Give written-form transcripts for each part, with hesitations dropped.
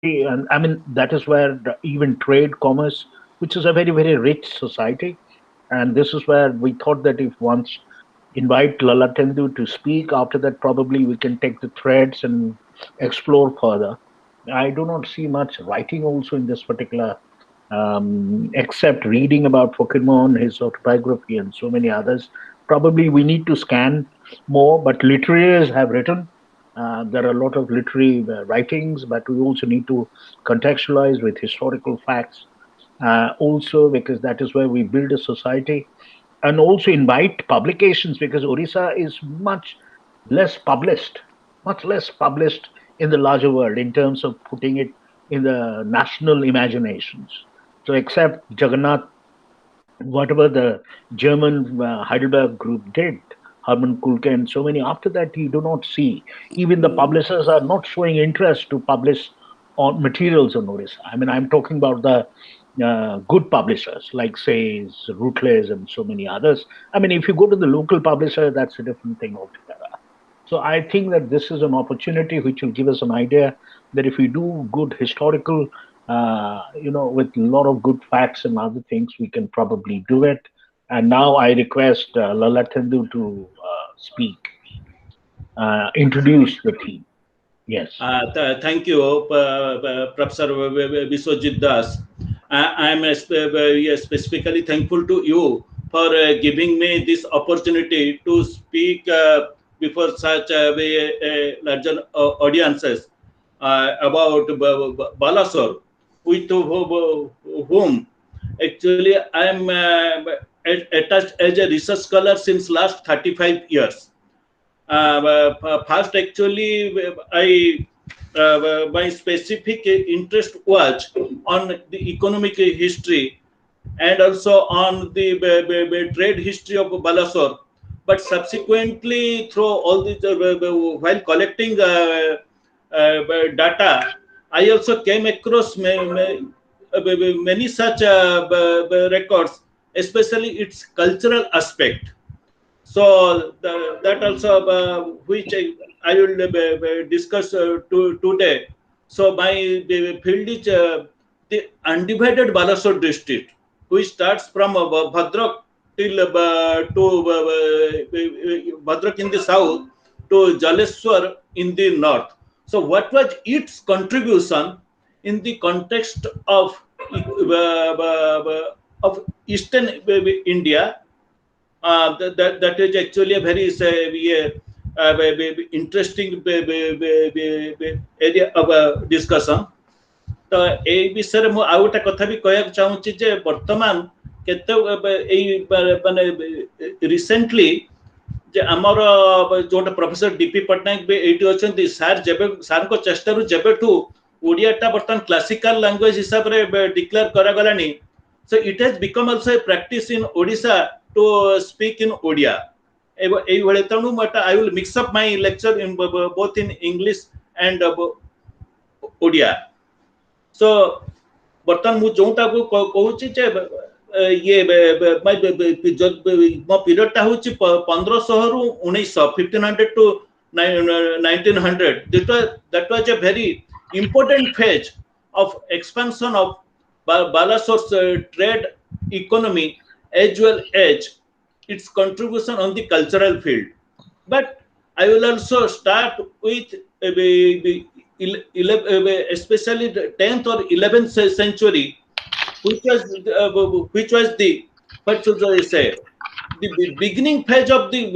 and I mean that is where even trade, commerce, which is a very very rich society, and this is where we thought that if once invite Lalatendu to speak, after that probably we can take the threads and explore further. I do not see much writing also in this particular, except reading about Pokemon, his autobiography, and so many others. Probably we need to scan more, but literary have written. There are a lot of literary writings, but we also need to contextualize with historical facts. Also, because that is where we build a society, and also invite publications because Orissa is less published, much less published in the larger world in terms of putting it in the national imaginations. So, except Jagannath, whatever the German Heidelberg group did, Hermann Kulke and so many, after that you do not see. Even the publishers are not showing interest to publish on materials on Orissa. I mean, I'm talking about the good publishers like, say, Rootless and so many others. I mean, if you go to the local publisher, that's a different thing altogether. So I think that this is an opportunity which will give us an idea that if we do good historical, with a lot of good facts and other things, we can probably do it. And now I request Lalatendu to speak, introduce the team. Yes. Thank you, Professor Biswajit Das. I am specifically thankful to you for giving me this opportunity to speak before such larger audiences about Baleswar, with whom actually I am attached as a research scholar since last 35 years. First, actually, my specific interest was on the economic history and also on the trade history of Baleswar. But subsequently, through all this, while collecting data, I also came across many such records, especially its cultural aspect. So that also which I will discuss today. So my field is the undivided Baleswar district, which starts from Bhadrak till to Bhadrak in the south to Jaleswar in the north. So what was its contribution in the context of Eastern India? That is actually a very interesting area of discussion. तो ए विषय में आउ गोटे कथा भी कहना चाहूँगी जे वर्तमान केते माने रिसेंटली जे हमर जोटा प्रोफेसर डीपी पटनायक भी एटी अछंती सर जेबे सर को चेष्टा रु जेबेठू ओडियाटा वर्तमान क्लासिकल लैंग्वेज हिसाब रे डिक्लेयर करा गलानी. So it has become also a practice in Odisha to speak in Odia. I will mix up my lecture in both in English and Odia. So, बर्तमान मु जोटा को कहूची जे ये मो पीरियड टा होची 1500 रु 1900 1500 to 1900. That was a very important phase of expansion of Baleswar's trade economy as well as its contribution on the cultural field. But I will also start with especially the 10th or 11th century, which was the, what should I say, the beginning phase of the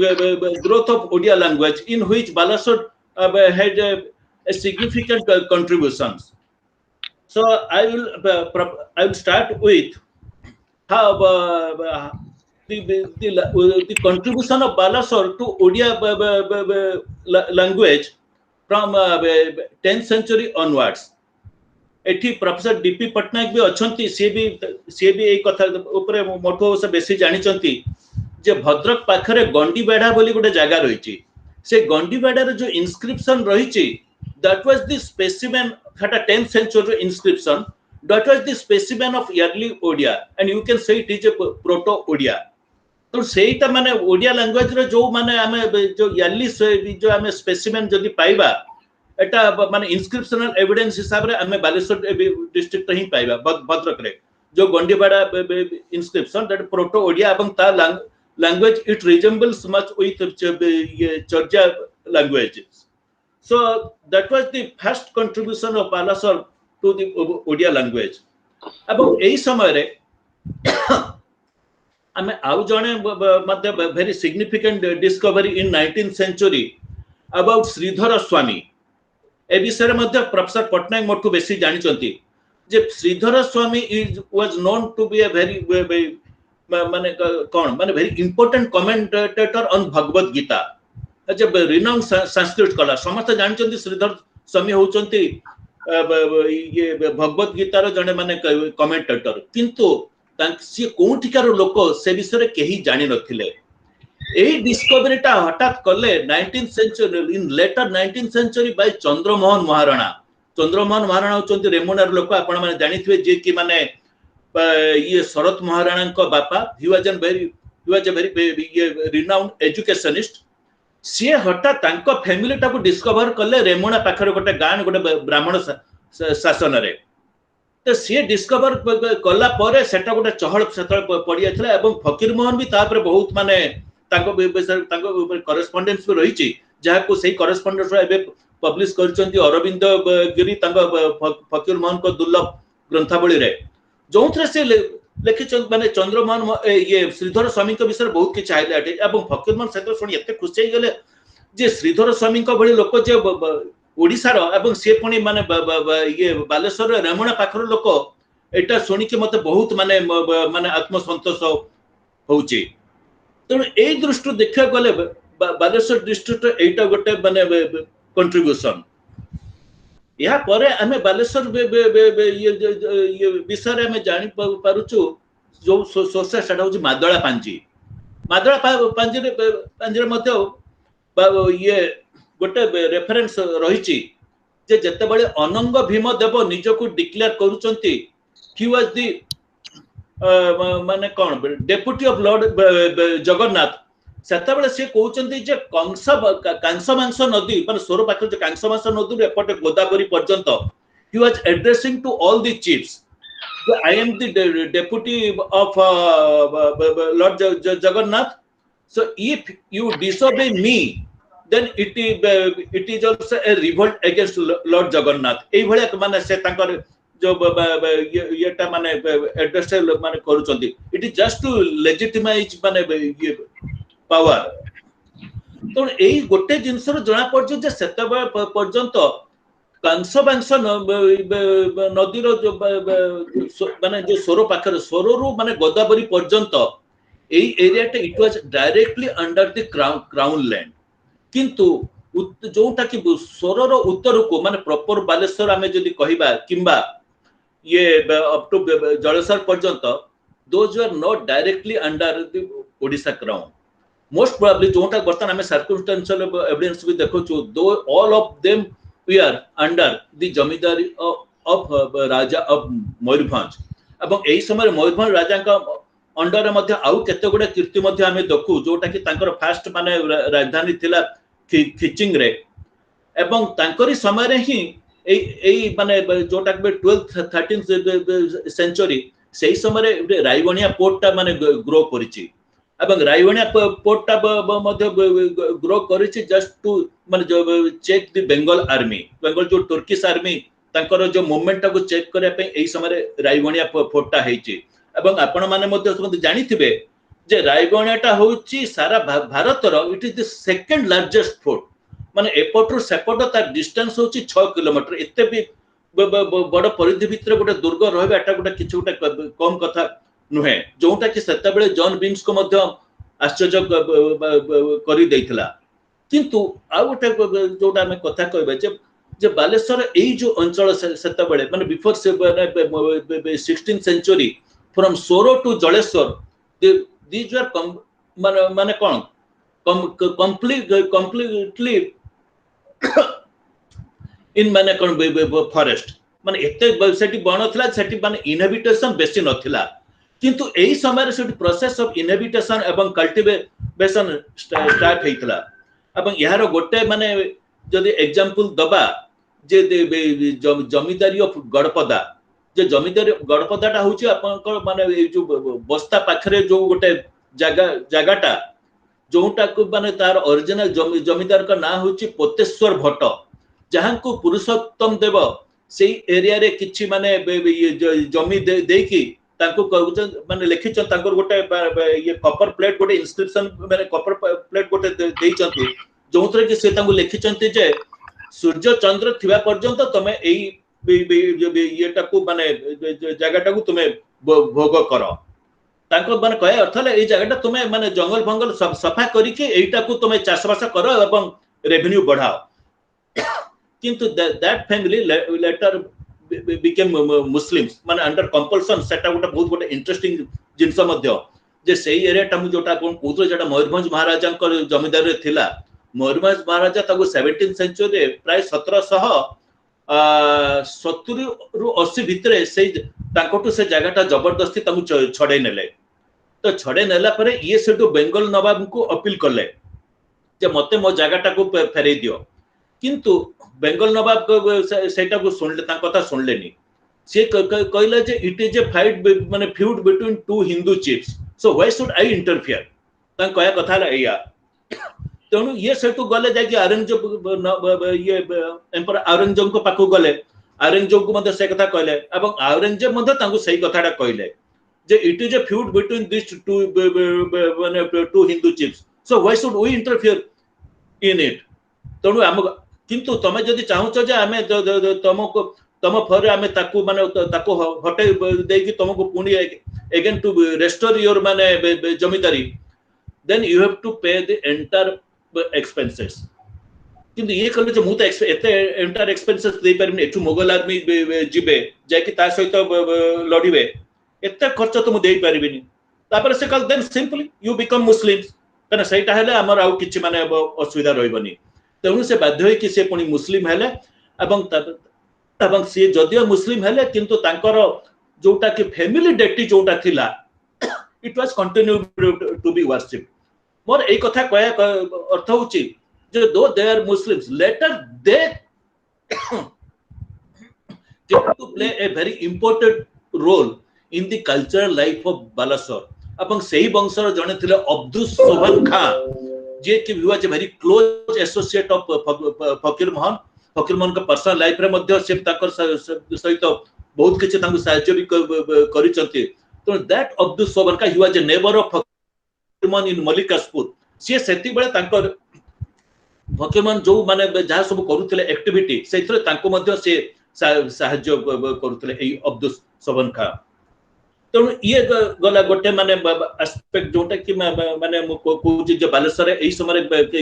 growth of Odia language, in which Baleswar had a significant contributions. So I will start with how the contribution of Baleswar to Odia language from 10th century onwards. एठी professor DP Patnaik भी अछंती सी भी ए कथा ऊपर मोठो से बेसी जानि चंती जे भद्रक पाखरे गंडी बेढा बोली गोटे जागा रहिची. से गंडी बेढा रे जो inscription रहिची, that was the specimen that a 10th century inscription, that was the specimen of early Odia, and you can say it is a proto Odia. तो सेटा माने ओडिया लैंग्वेज रे जो माने हमें जो early जो हमें स्पेसिमेन जदी पाइबा, एटा माने इनस्क्रिप्शनल एविडेंस हिसाब रे हमें बालेश्वर डिस्ट्रिक्ट ही पाइबा भद्रक रे जो गंडीबाड़ा इंस्क्रिप्शन दैट प्रोटो ओडिया एवं ता language it resembles much with ये चर्चा languages. So that was the first contribution of Baleswar to the Odia language. About एई समय रे हमें आउ जने मतलब very significant discovery in 19th century about Shridhar Swami. ए विषय रे मध्य प्रोफेसर पटनायक मोठू बेसी जानि चंती जे Shridhar Swami is was known to be a very माने कोन माने very important commentator on Bhagavad Gita. जब रिनाउंड संस्कृत कला समस्त जानि चंती श्रीधर स्वामी होचंती ये भगवत गीतार जने माने कमेंटेटर किंतु सी कोठिकार लोक से विषय केही जानि नथिले. एही डिस्कवरीटा हठात कले 19th century in later 19th century by Chandramohan Maharana. Chandramohan Maharana होचंती रेमुनार लोक आपण माने जानिथिबे जे कि माने ये शरत महाराणा को बापा. ही वाज अ वेरी ये रिनाउंड एजुकेशनिस्ट. सी हठात तांको फैमिली टाको डिस्कवर कले रेमुना पाखरे गोटे गान गोटे ब्राह्मण शासन रे. तो सी डिस्कवर कला परे सेटा गोटे चहल सेतल पड़ी जायथला एवं फकीर मोहन भी तापर बहुत माने तांको करेस्पोंडेंस भी रही जहां से करेस्पोंडेंस एबे पब्लिश करचंती अरविंद गिरी तांको फकीर मोहन को दुर्लभ ग्रंथावली रे जो से लिखिछन माने चंद्रमोहन ये श्रीधर स्वामी के विषय बहुत किछ हाइलाइट एवं फकीर मोहन सेतो सुनी एते खुशी गेले जे श्रीधर स्वामी को भली लोक जे ओडिसा रो एवं से पुनी माने ये बालेश्वर रेमुणा पाखर लोक एटा सुनी के मते बहुत माने माने आत्मसंतोष होउची. तेणु यही दृष्टि देखा गले बालेश्वर डिस्ट्रिक्ट एटा गोटे माने कंट्रीब्यूशन. या परे हमें बालेश्वर ये विषय रे हमें जानि पारुछु जो सोर्स सेटा होची मादळा पांजी. मादळा पांजी रे मते ये गोटे रेफरेंस रहिची जे जते बळे अनंग भीम देव निजको डिक्लेयर करूचंती ही वाज दी माने कोन डेप्यूटी ऑफ लॉर्ड जगन्नाथ. सेता बेले से कहउचंती जे कांसमांस नदी माने सोरो पाखर जे कांसमांस नदी रे एपटे गोदावरी पर्यंत he was addressing to all the chiefs I am the deputy of lord Jagannath. So if you disobey me then it is also a revolt against Lord Jagannath. एई भले माने से तांकर जो येटा माने एड्रेस माने करूचंती it is just to legitimise माने ये पावर. तो एई गोटे जिंसर जणा पड़छ जे सेतबे पर्यंत कांसबांस नदीर जो माने जो सोरो पाखर सोरोरु माने गोदावरी पर्यंत एई एरियाटे it was directly under the crown land. किंतु जोटा कि सोरर उत्तर को माने प्रॉपर बालेश्वर आमे जदी कहिबा किंबा ये अप टू जलेश्वर पर्यंत those are not directly under the Odisha crown. Most probably जोटा बर्तन आमे सर्कमस्टेंशियल एविडेंस भी देखो छु though all of them we are under the zamindari of raja of Mayurbhanj. एवं एही समय मयूरभंज राजा का अंडर मध्ये आउ केते गुडे कीर्ति मध्ये आमे देखु जोटा कि तांकर फास्ट माने राजधानी थिला खिचिंग रे एवं तांकरी समय रे ही एई माने जोटा कि 12th 13th सेंचुरी सेही समय रे रायवणिया पोर्ट ता माने ग्रो करिछि एवं रायवणिया पोर्ट ता मध्ये ग्रो करिछि जस्ट टू माने check the Bengal army Bengal जो तुर्किश आर्मी तांकर जो मूवमेंट ता को चेक करे पे एही समय रे रायवणिया पोर्ट ता हेछि. एवं आपण माने मध्ये जानिथिबे जे रायगणटा होची सारा भारत रो it is the second largest fort माने एपटरो सेपट तार डिस्टेंस होची 6 किलोमीटर. एते भी बड़ परिधि भितर गोटे दुर्ग रहबे एटा गोटे किछु गोटे कम कथा नुहे जोटा कि सेता बेले जॉन बिन्स को मध्ये आश्चर्य करी दैथिला. किंतु आ गोटे जोटा हमें कथा कहबे जे बालेश्वर एई जो अंचल सेता बेले माने before 16th century from Soro to Jaleswar these were माने कोन completely इन माने कोन फॉरेस्ट माने एते सेठी बन थला सेठी माने इनहेबिटेशन बेसी नथिला. किंतु एही समय रे सेठी प्रोसेस ऑफ इनहेबिटेशन एवं कल्टीवेशन स्टार्ट हेइतला. एवं यार गोटे माने जदी एग्जांपल दबा जे जमीदारी ऑफ गड़पदा जे जमीदारी गड़पदाटा हूँ आप माने जो बस्ता पाखरे जो गोटे जगाटा जोटा को माने तार ओरिजिनल जमीदार का ना हूँ पोतेश्वर भट्ट जहाँ को पुरुषोत्तम देव से एरिया रे किछि माने जमी देकी तांको माने लिखिछन तांकर गोटे ये कॉपर प्लेट गोटे इंस्क्रिप्शन माने कॉपर प्लेट गोटे देइछंती जोंतरे कि से तांको लिखिछंती जे सूर्य चंद्र थिबा पर्यंत तमे एई येटा को माने जगहटा को तुमे भोग करो तांको माने कहे अर्थ ले एई जगहटा तुमे माने जंगल भंगल सब सफा करिके एइटा को तुमे चाषबास करो एवं रेवेन्यू बढ़ाओ किंतु that family later became Muslims माने अंडर कंपल्सन सेटा गोटे बहुत गोटे इंटरेस्टिंग जिंस मध्य जे सेही एरिया टा मु जोटा कोन कोथो जेटा मयूरभंज महाराजा जमीदार रे थिला मयूरभंज महाराजा ताको 17th सेंचुरी रे प्राय 1770 रु 80 भितरे से ताकोटू से जगहटा जबरदस्ती ताकू छड़े नेले तो छड़े नेला परे ये सेटू बेंगल नवाब को अपील करले जे मते मो जगहटा को फेरै दियो किंतु बेंगल नवाब सेटा को सुनले ता कथा सुनलेनी से कहले जे इट इज ए फाइट माने feud between two Hindu chiefs so why should I interfere ता कहया कथा एया तेणु ये सेटू गले जाके औरंगजेब ये एम्पर औरंगजेब को पाखु गले औरंगजेब को मते से कथा कहले एवं औरंगजेब मते तांको सही कथाटा कहले जे it is a feud between this two माने two Hindu chiefs so why should we interfere in it तेणु आम किंतु तमे जदि चाहूच जे आमे तुमको तुम फरे आमे ताकू माने ताकू हटे देकी तुमको पुनी अगेन टू रेस्टोर योर माने जमीदारी देन यू हैव टू पे द एंटायर एक्सपेंसेस किंतु ये कहले जे मु तो एते एंटायर एक्सपेंसेस दे परमी एठू मोगल आर्मी जिबे जाकी ता सहित लड़िबे एते खर्च तो मु देई परबिनी तापर से कल then simply you become Muslims कना सेटा हेले हमर आउ किछि माने असुविधा रहइबनी तेणु से बाध्य होई कि से पुनी मुस्लिम हेले एवं से जदियो मुस्लिम हेले किंतु तांकर जोटा कि फैमिली डेटी जोटा थिला it was continue to be worship मोर ए कथा कहया अर्थ होची जे though they are Muslims later they to play a very important role in the cultural life of Balasore एवं सेही वंशर जने थिले अब्दुल सोबन खां जे कि was a very close associate of फकीर मोहन का पर्सनल लाइफ रे मध्ये से ताकर सहित बहुत किछ तांको सहायता भी करिसंती तो दैट अब्दुल सोबन का he was a neighbour of फकीर मोहन इन मलिकासपुर से सेति बेले तांकर फकीर मोहन जो माने जहा सब करूथिले एक्टिविटी सेथरे तांको मध्ये से सहायता करूथिले एई अब्दुल सोबन खां तेणु ये गला गोटे माने एस्पेक्ट जोटा कि माने कहूँ जे बालेश्वर एही समय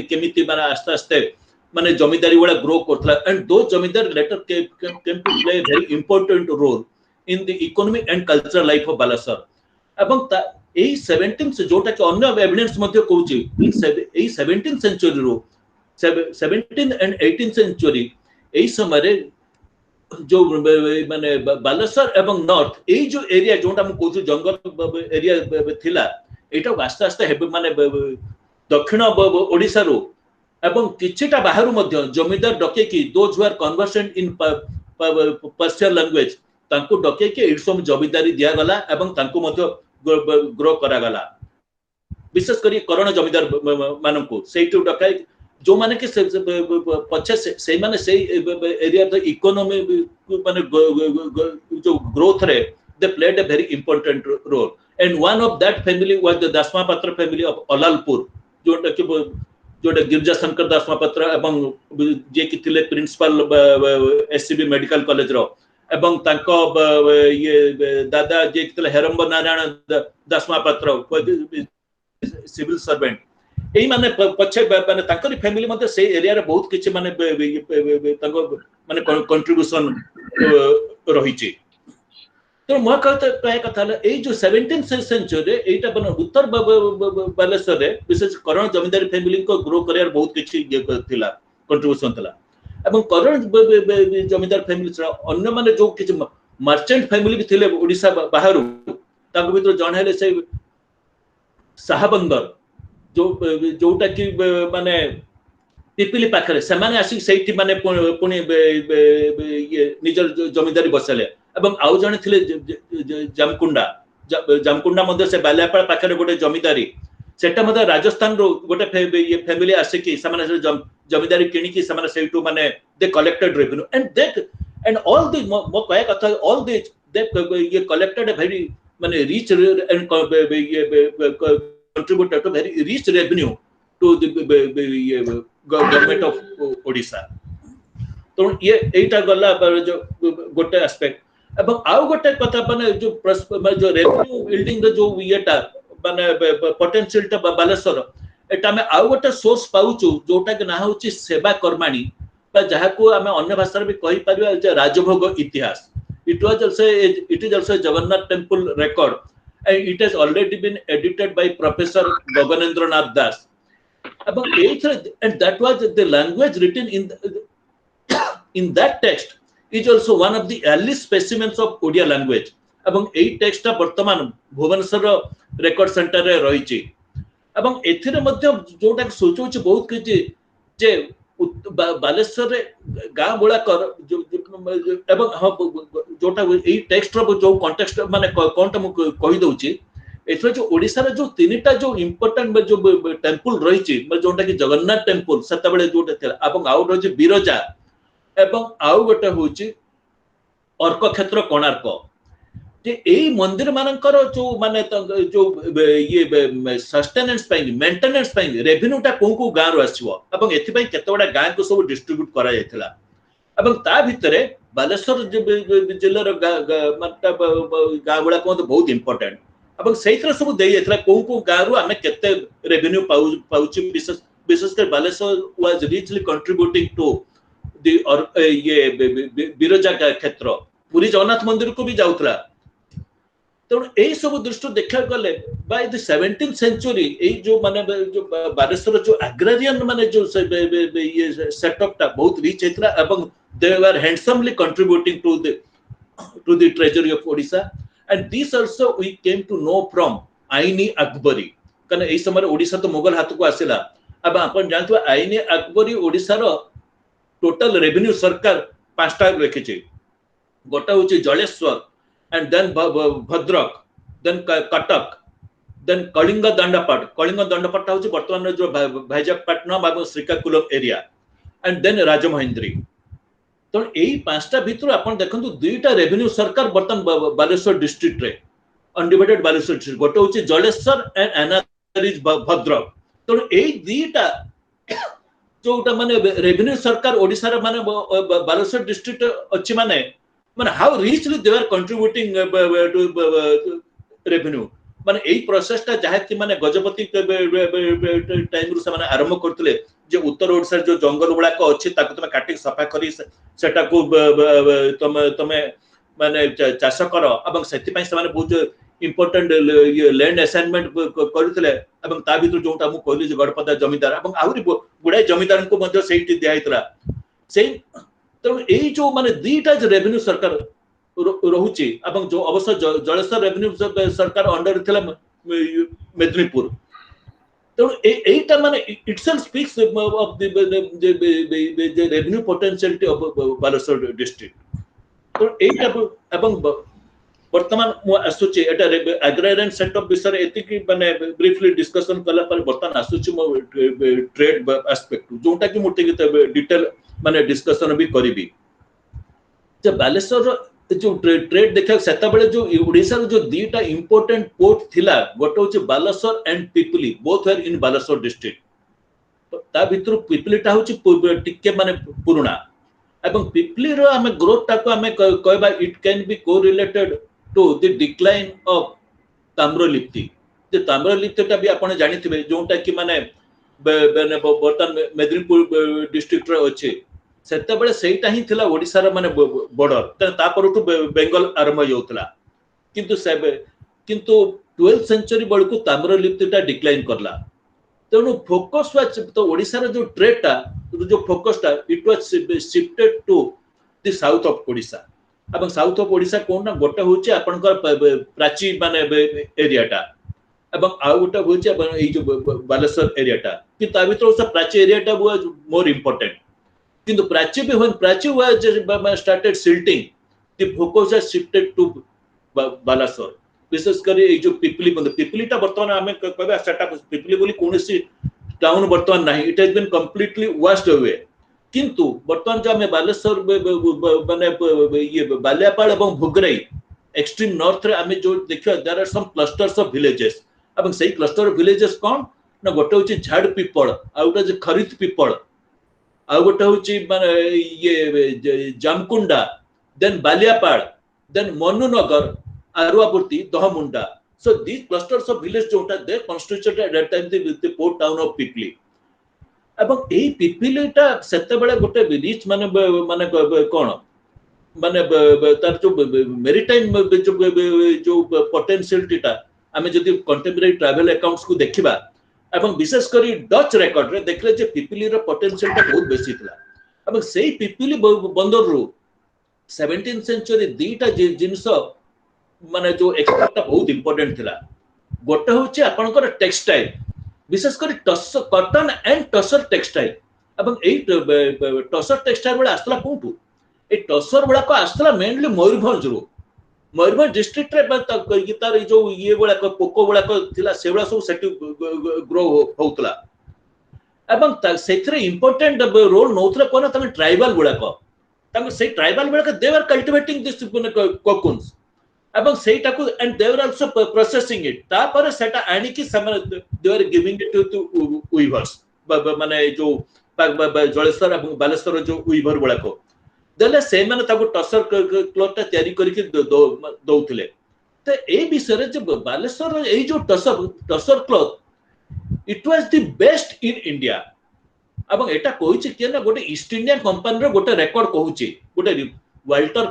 केमिति माने आस्ते आस्ते माने जमीदारी वाला ग्रो करथला and though zamindar later came to play a very important role in the economy and cultural life of Baleshwar एवं एही 17th से जोटा कि अन्य एविडेंस मध्ये कहूँ एही 17th century row 17th and 18th century एही समय जो माने बालेश्वर एवं नॉर्थ ए जो एरिया जोटा हम कहू जंगल एरिया थिला एटा आस्ते आस्ते हेबे माने दक्षिण ओडिसा रो एवं किछटा बाहरु मध्ये जमीदार डके की those who are conversant in Persian language तांको डके की इडसम जमीदारी दिया गला एवं तांको मध्ये ग्रो करा गला विशेष करी करण जमीदार माननको सेटू डकाई जो माने कि पछे से माने से एरिया द इकोनॉमी माने जो ग्रोथ रे they played a very important role and one of that family was the Dasmapatra family of Alalpur जोटा गिरजा शंकर दासमापात्र एवं जे कि थिले प्रिंसिपल एससीबी मेडिकल कॉलेज रो एवं तांको ये दादा जे कि थिले हेरंब नारायण दासमापात्र सिविल सर्वेंट एही माने पछे माने तांकरी फैमिली मते से एरिया रे बहुत किछ माने तांको माने कंट्रीब्यूशन रहिछि तो म कहता कथा ए जो 17th सेंचुरी एटा बन उत्तर बालेश्वर रे विशेष करण जमींदारी फैमिली को ग्रो करियर बहुत किछ थिला कंट्रीब्यूशन थिला एवं करण जमींदार फैमिली अन्य माने जो किछ मर्चेंट फैमिली भी थिले ओडिसा बाहरु तांको भीतर जण हेले से साहबंदर जो जोटा कि माने पिपिली पाखरे सेमाने आसी सेठी माने पुणी ये निजर जमीदारी बसले एवं आउ जने थिले जामकुंडा जामकुंडा मध्ये से बाल्यापाड़ पाखरे गोटे जमीदारी सेटा मध्ये राजस्थान रो गोटे ये फैमिली आसे कि समान जमीदारी किणी कि समान सेटू माने they collected revenue and all the मो कहे कथा ऑल द दे ये कलेक्टेड ए वेरी माने rich and contributed to very rich revenue to the government of Odisha. तो ये एटा गला जो गोटे एस्पेक्ट एवं आउ गोटे कथा माने जो रेवेन्यू बिल्डिंग जो येटा माने पोटेंशियल टा बालेश्वर एटा में आउ गोटे सोर्स पाउचु जोटा के ना होची सेवा कर्माणी बा जहा को हमें अन्य भाषा रे भी कहि परिबा जे राजभोग इतिहास it is also Jagannath temple record and it has already been edited by Professor Gaganendranath Das. And that was the language written in that text is also one of the early specimens of Odia language. Abang ei text ta bartaman Bhubaneswar record center re roichi. Abang ethire madhya jota sochochi bahut kichi je Baleshwar रे गां बोला कर एवं जोटा ए text रो जो context माने कोनटा मु कहि दउची एथरे जो ओडिसा रे जो तीनटा जो इंपोर्टेंट जो टेंपल रहिची जोटा कि जगन्नाथ टेंपल सता बेले जोटा थिला एवं आउट होची बिरजा एवं आउ गोटे होची अर्क क्षेत्र कोणार्क जे एई मंदिर मानकर जो माने जो ये सस्टेनेंस पाई मेंटेनेंस पाई रेवेन्यू टा को गां रो आसीबो एवं एथि पई केतोडा गां को सब डिस्ट्रीब्यूट करा जायथिला एवं ता भितरे बालेश्वर जिल्ला रो गां गुडा को बहुत इंपोर्टेंट एवं सेइथरा सब देई जायथिला को गां रो हमें केते रेवेन्यू पाउची विशेष कर Baleshwar was richly contributing to the और ये बिरजा क्षेत्र पुरी जगन्नाथ मंदिर को भी जाउथला तो यही सब दृष्टि देखा गले बाय द 17th सेंचुरी जो माने जो बालेश्वर जो एग्रारियन माने जो ये सेटअप टा बहुत रिच हेतला एवं they were handsomely contributing to the treasury of Odisha and this also we came to know from Aini Akbari कने एई समय ओडिशा तो मुगल हाथ को आसिला अब अपन जानथु आईनी अकबरी ओडिशा रो टोटल रेवेन्यू सरकार पांचटा रखिछि गोटा होछि Jaleshwar and then Bhadrak, then Katak, then Kalinga Dandapata hochi bartaman jo Bhaijapatnam and Srikakulam area, and then Rajamahendri. तो एई पांचटा भितर आपण देखंतु दुईटा रेवेन्यू सरकार बर्तन बालेश्वर डिस्ट्रिक्ट रे अनडिवाइडेड बालेश्वर डिस्ट्रिक्ट गोटे होची Jaleshwar and another is Bhadrak तो एई दुईटा जोटा माने रेवेन्यू सरकार ओडिसा रे माने बालेश्वर डिस्ट्रिक्ट अछि माने how richly they are contributing to revenue माने एई प्रोसेस ता जहा कि माने गजपति टाइम रु से माने आरंभ करतले जे उत्तर ओडिसा जो जंगल गुडा को अछि ताको तमे काटि सफा करी सेटा को तमे माने चाष कर एवं सेति पई से माने बहुत इंपोर्टेंट ये लैंड असाइनमेंट करतले एवं ता भितर जोटा मु कहली जे गडपदा जमीदार एवं आहुरी गुडा जमीदार को मध्ये सेठी दियाइतला से तो एई जो माने दीटा जो रेवेन्यू सरकार रहुची एवं जो अवश्य जलेश्वर रेवेन्यू सरकार अंडर थिला मेदिनीपुर तो एटा माने itself speaks of the revenue potentiality of Baleshwar district तो एटा एवं वर्तमान मु आसुची एटा एग्रारियन सेटअप विषय एति कि माने ब्रीफली डिस्कशन कला पर वर्तमान आसुची मो ट्रेड एस्पेक्ट जोटा कि मोटे डिटेल माने डिस्कशन भी करिबी जे बालेश्वर जो ट्रेड देखा सेता बेले जो ओडिसा जो दीटा इंपोर्टेंट पोर्ट थिला गोटे होची Baleshwar and Pipli both are in Baleshwar district तो ता भितर पिपलीटा होची टिके माने पुराना एवं पिपली रो हमें ग्रोथ ता को हमें कहबा it can be correlated to the decline of Tamralipti जे ताम्रलिप्ति ता भी आपण जानिथिबे जोटा कि माने बर्तन मेदिनीपुर डिस्ट्रिक्ट रे अछि सेते बेले सेटा ही थिला ओडिसा रे माने बॉर्डर ता परटू बेंगल आरंभ होतला किंतु 12th सेंचुरी बळकू ताम्रलिप्तिटा डिक्लाइन करला तेनु फोकस वाज तो ओडिसा रे जो ट्रेड ता जो फोकस ता it was shifted to the south of Odisha एवं साउथ ऑफ ओडिसा कोन ना गोटे होची आपनकर प्राची माने एरिया टा एवं आउ गोटे होची एई जो बालेश्वर एरियाटा कि ता भीतर से प्राची एरियाटा वाज मोर इंपोर्टेंट किंतु प्राची भी when Prachi was started silting the focus has shifted to Balasore विशेष करी ए जो पिपलीटा वर्तमान आमे कहबा सेटा पिपली बोली कोनसी टाउन वर्तमान नाही it has been completely washed away किंतु वर्तमान जो आमे बालेश्वर माने ये बालियापाल एवं भोगराई एक्सट्रीम नॉर्थ रे आमे जो देखियो there are some clusters of villages एवं सही क्लस्टर ऑफ विलेजेस कोन ना गोटे होची झाड़ पिपल आ गोटे जे खरीद पिपल आ गोटे होची माने ये Jamkunda then Baliapal then Manunagar Aruapurti Dahamunda so these clusters of village जोटा they constituted at that time the port town of Pipli एवं एई पिपलीटा सेते बेले गोटे रिच माने माने कोन माने तार जो मेरीटाइम जो पोटेंशियलिटीटा आमे जदि कंटेम्पररी ट्रैवल अकाउंट्स को देखिबा एवं विशेष करी डच रिकॉर्ड रे देखले जे पिपली रो पोटेंशियलिटा बहुत बेसी थिला एवं सेई पिपली बंदर रो 17th सेंचुरी दीटा जिंस माने जो एक्सपोर्टटा बहुत इंपोर्टेंट थिला गोटे होची आपनकर टेक्सटाइल विशेष करी कॉटन एंड टसर टेक्सटाइल एवं एई टसर टेक्सटाइल वाला आस्तला कोठू ए टसर वाला को आस्तला मेनली मयूरभंज रो मयूरभंज डिस्ट्रिक्ट रे तार जो ये वाला को पोको वाला को थिला से वाला सब सेट ग्रो होतला एवं सेथरे इंपोर्टेंट रोल नोतले कोना तमे ट्राइबल वाला को तमे से ट्राइबल वाला को दे वर कल्टिवेटिंग दिस कोकुन्स एवं सेटा को and they were also processing it ता पर सेटा आनी की समय they were giving it to weavers माने जो जलेश्वर एवं बालेश्वर जो वीवर वाला को देले से माने ताको टसर क्लॉथ तयारी करके दौथिले तो ए विषय रे जो बालेश्वर ए जो tussar cloth it was the best in India एवं एटा कहूची के ना गोटे ईस्ट इंडियन कंपनी रो गोटे रिकॉर्ड कहूची गोटे वाल्टर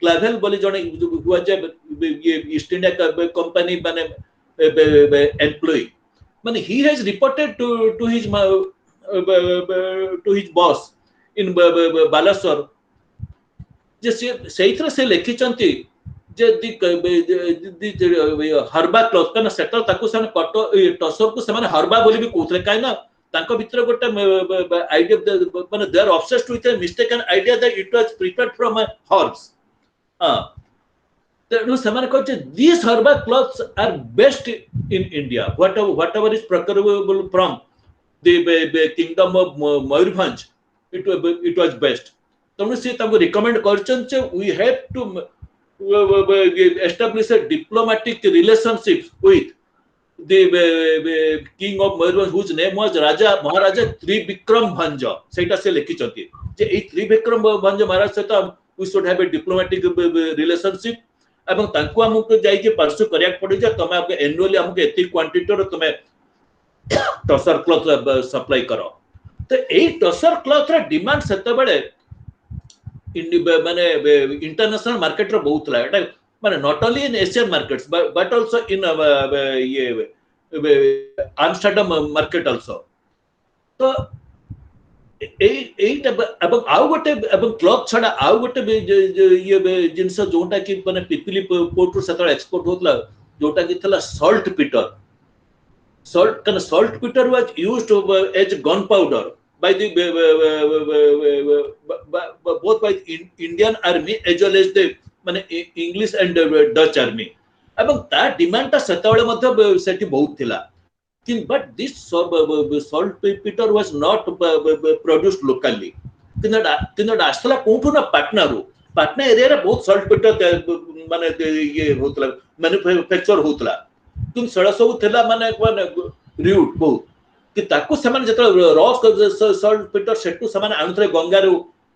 क्लावेल बोली जने हुआ जे ये ईस्ट इंडिया कंपनी माने एम्प्लॉय माने he has reported to his boss in Baleswar जे सेइथरे से लिखि चंती जे दी हरबा क्लॉथ कना सेटल ताकू सने कटो टसर को सने हरबा बोली भी कहथले काई ना तांको भितर गोटे आइडिया माने they are obsessed with a mistaken idea that it was prepared from herbs तेणु समान कहते these herbal cloths are best in India whatever is procurable from the kingdom of Mayurbhanj it was best तेणु से ताको recommend करछन जे we have to establish a diplomatic relationships with the king of Mayurbhanj whose name was राजा महाराजा त्रिविक्रम भंज सेटा से लिखि चंती जे ए त्रिविक्रम भंज महाराज से तो we should have a diplomatic relationship एवं तांको हमको जाई के परसु करिया पड़ी जे तमे आपके एनुअली हमको एती क्वांटिटी रो तमे टसर क्लॉथ सप्लाई करो तो ए टसर क्लॉथ रे डिमांड सेते बेले माने इंटरनेशनल मार्केट रो बहुत ला एटा माने not only in Asian markets but also in ये आम्स्टरडम मार्केट आल्सो तो एबं आउ गोटे एबं क्लॉथ छडा आउ गोटे ये जिंस जोटा कि माने पिपली पोर्ट सेतळ एक्सपोर्ट होतला जोटा कि थला saltpetre was used as gunpowder by the both by Indian army as well as the माने इंग्लिश एंड डच आर्मी एबं ता डिमांड ता सेतळे मध्ये सेठी बहुत थिला but this saltpeter was not produced locally किंतु आसला कोठु ना पाटना एरिया रे बहुत saltpeter माने ये होतला मैन्युफैक्चर होतला किंतु सळा सब थिला माने रूट बहुत कि ताको समान जतरा रॉक saltpeter सेटु समान आणुथले गंगा रो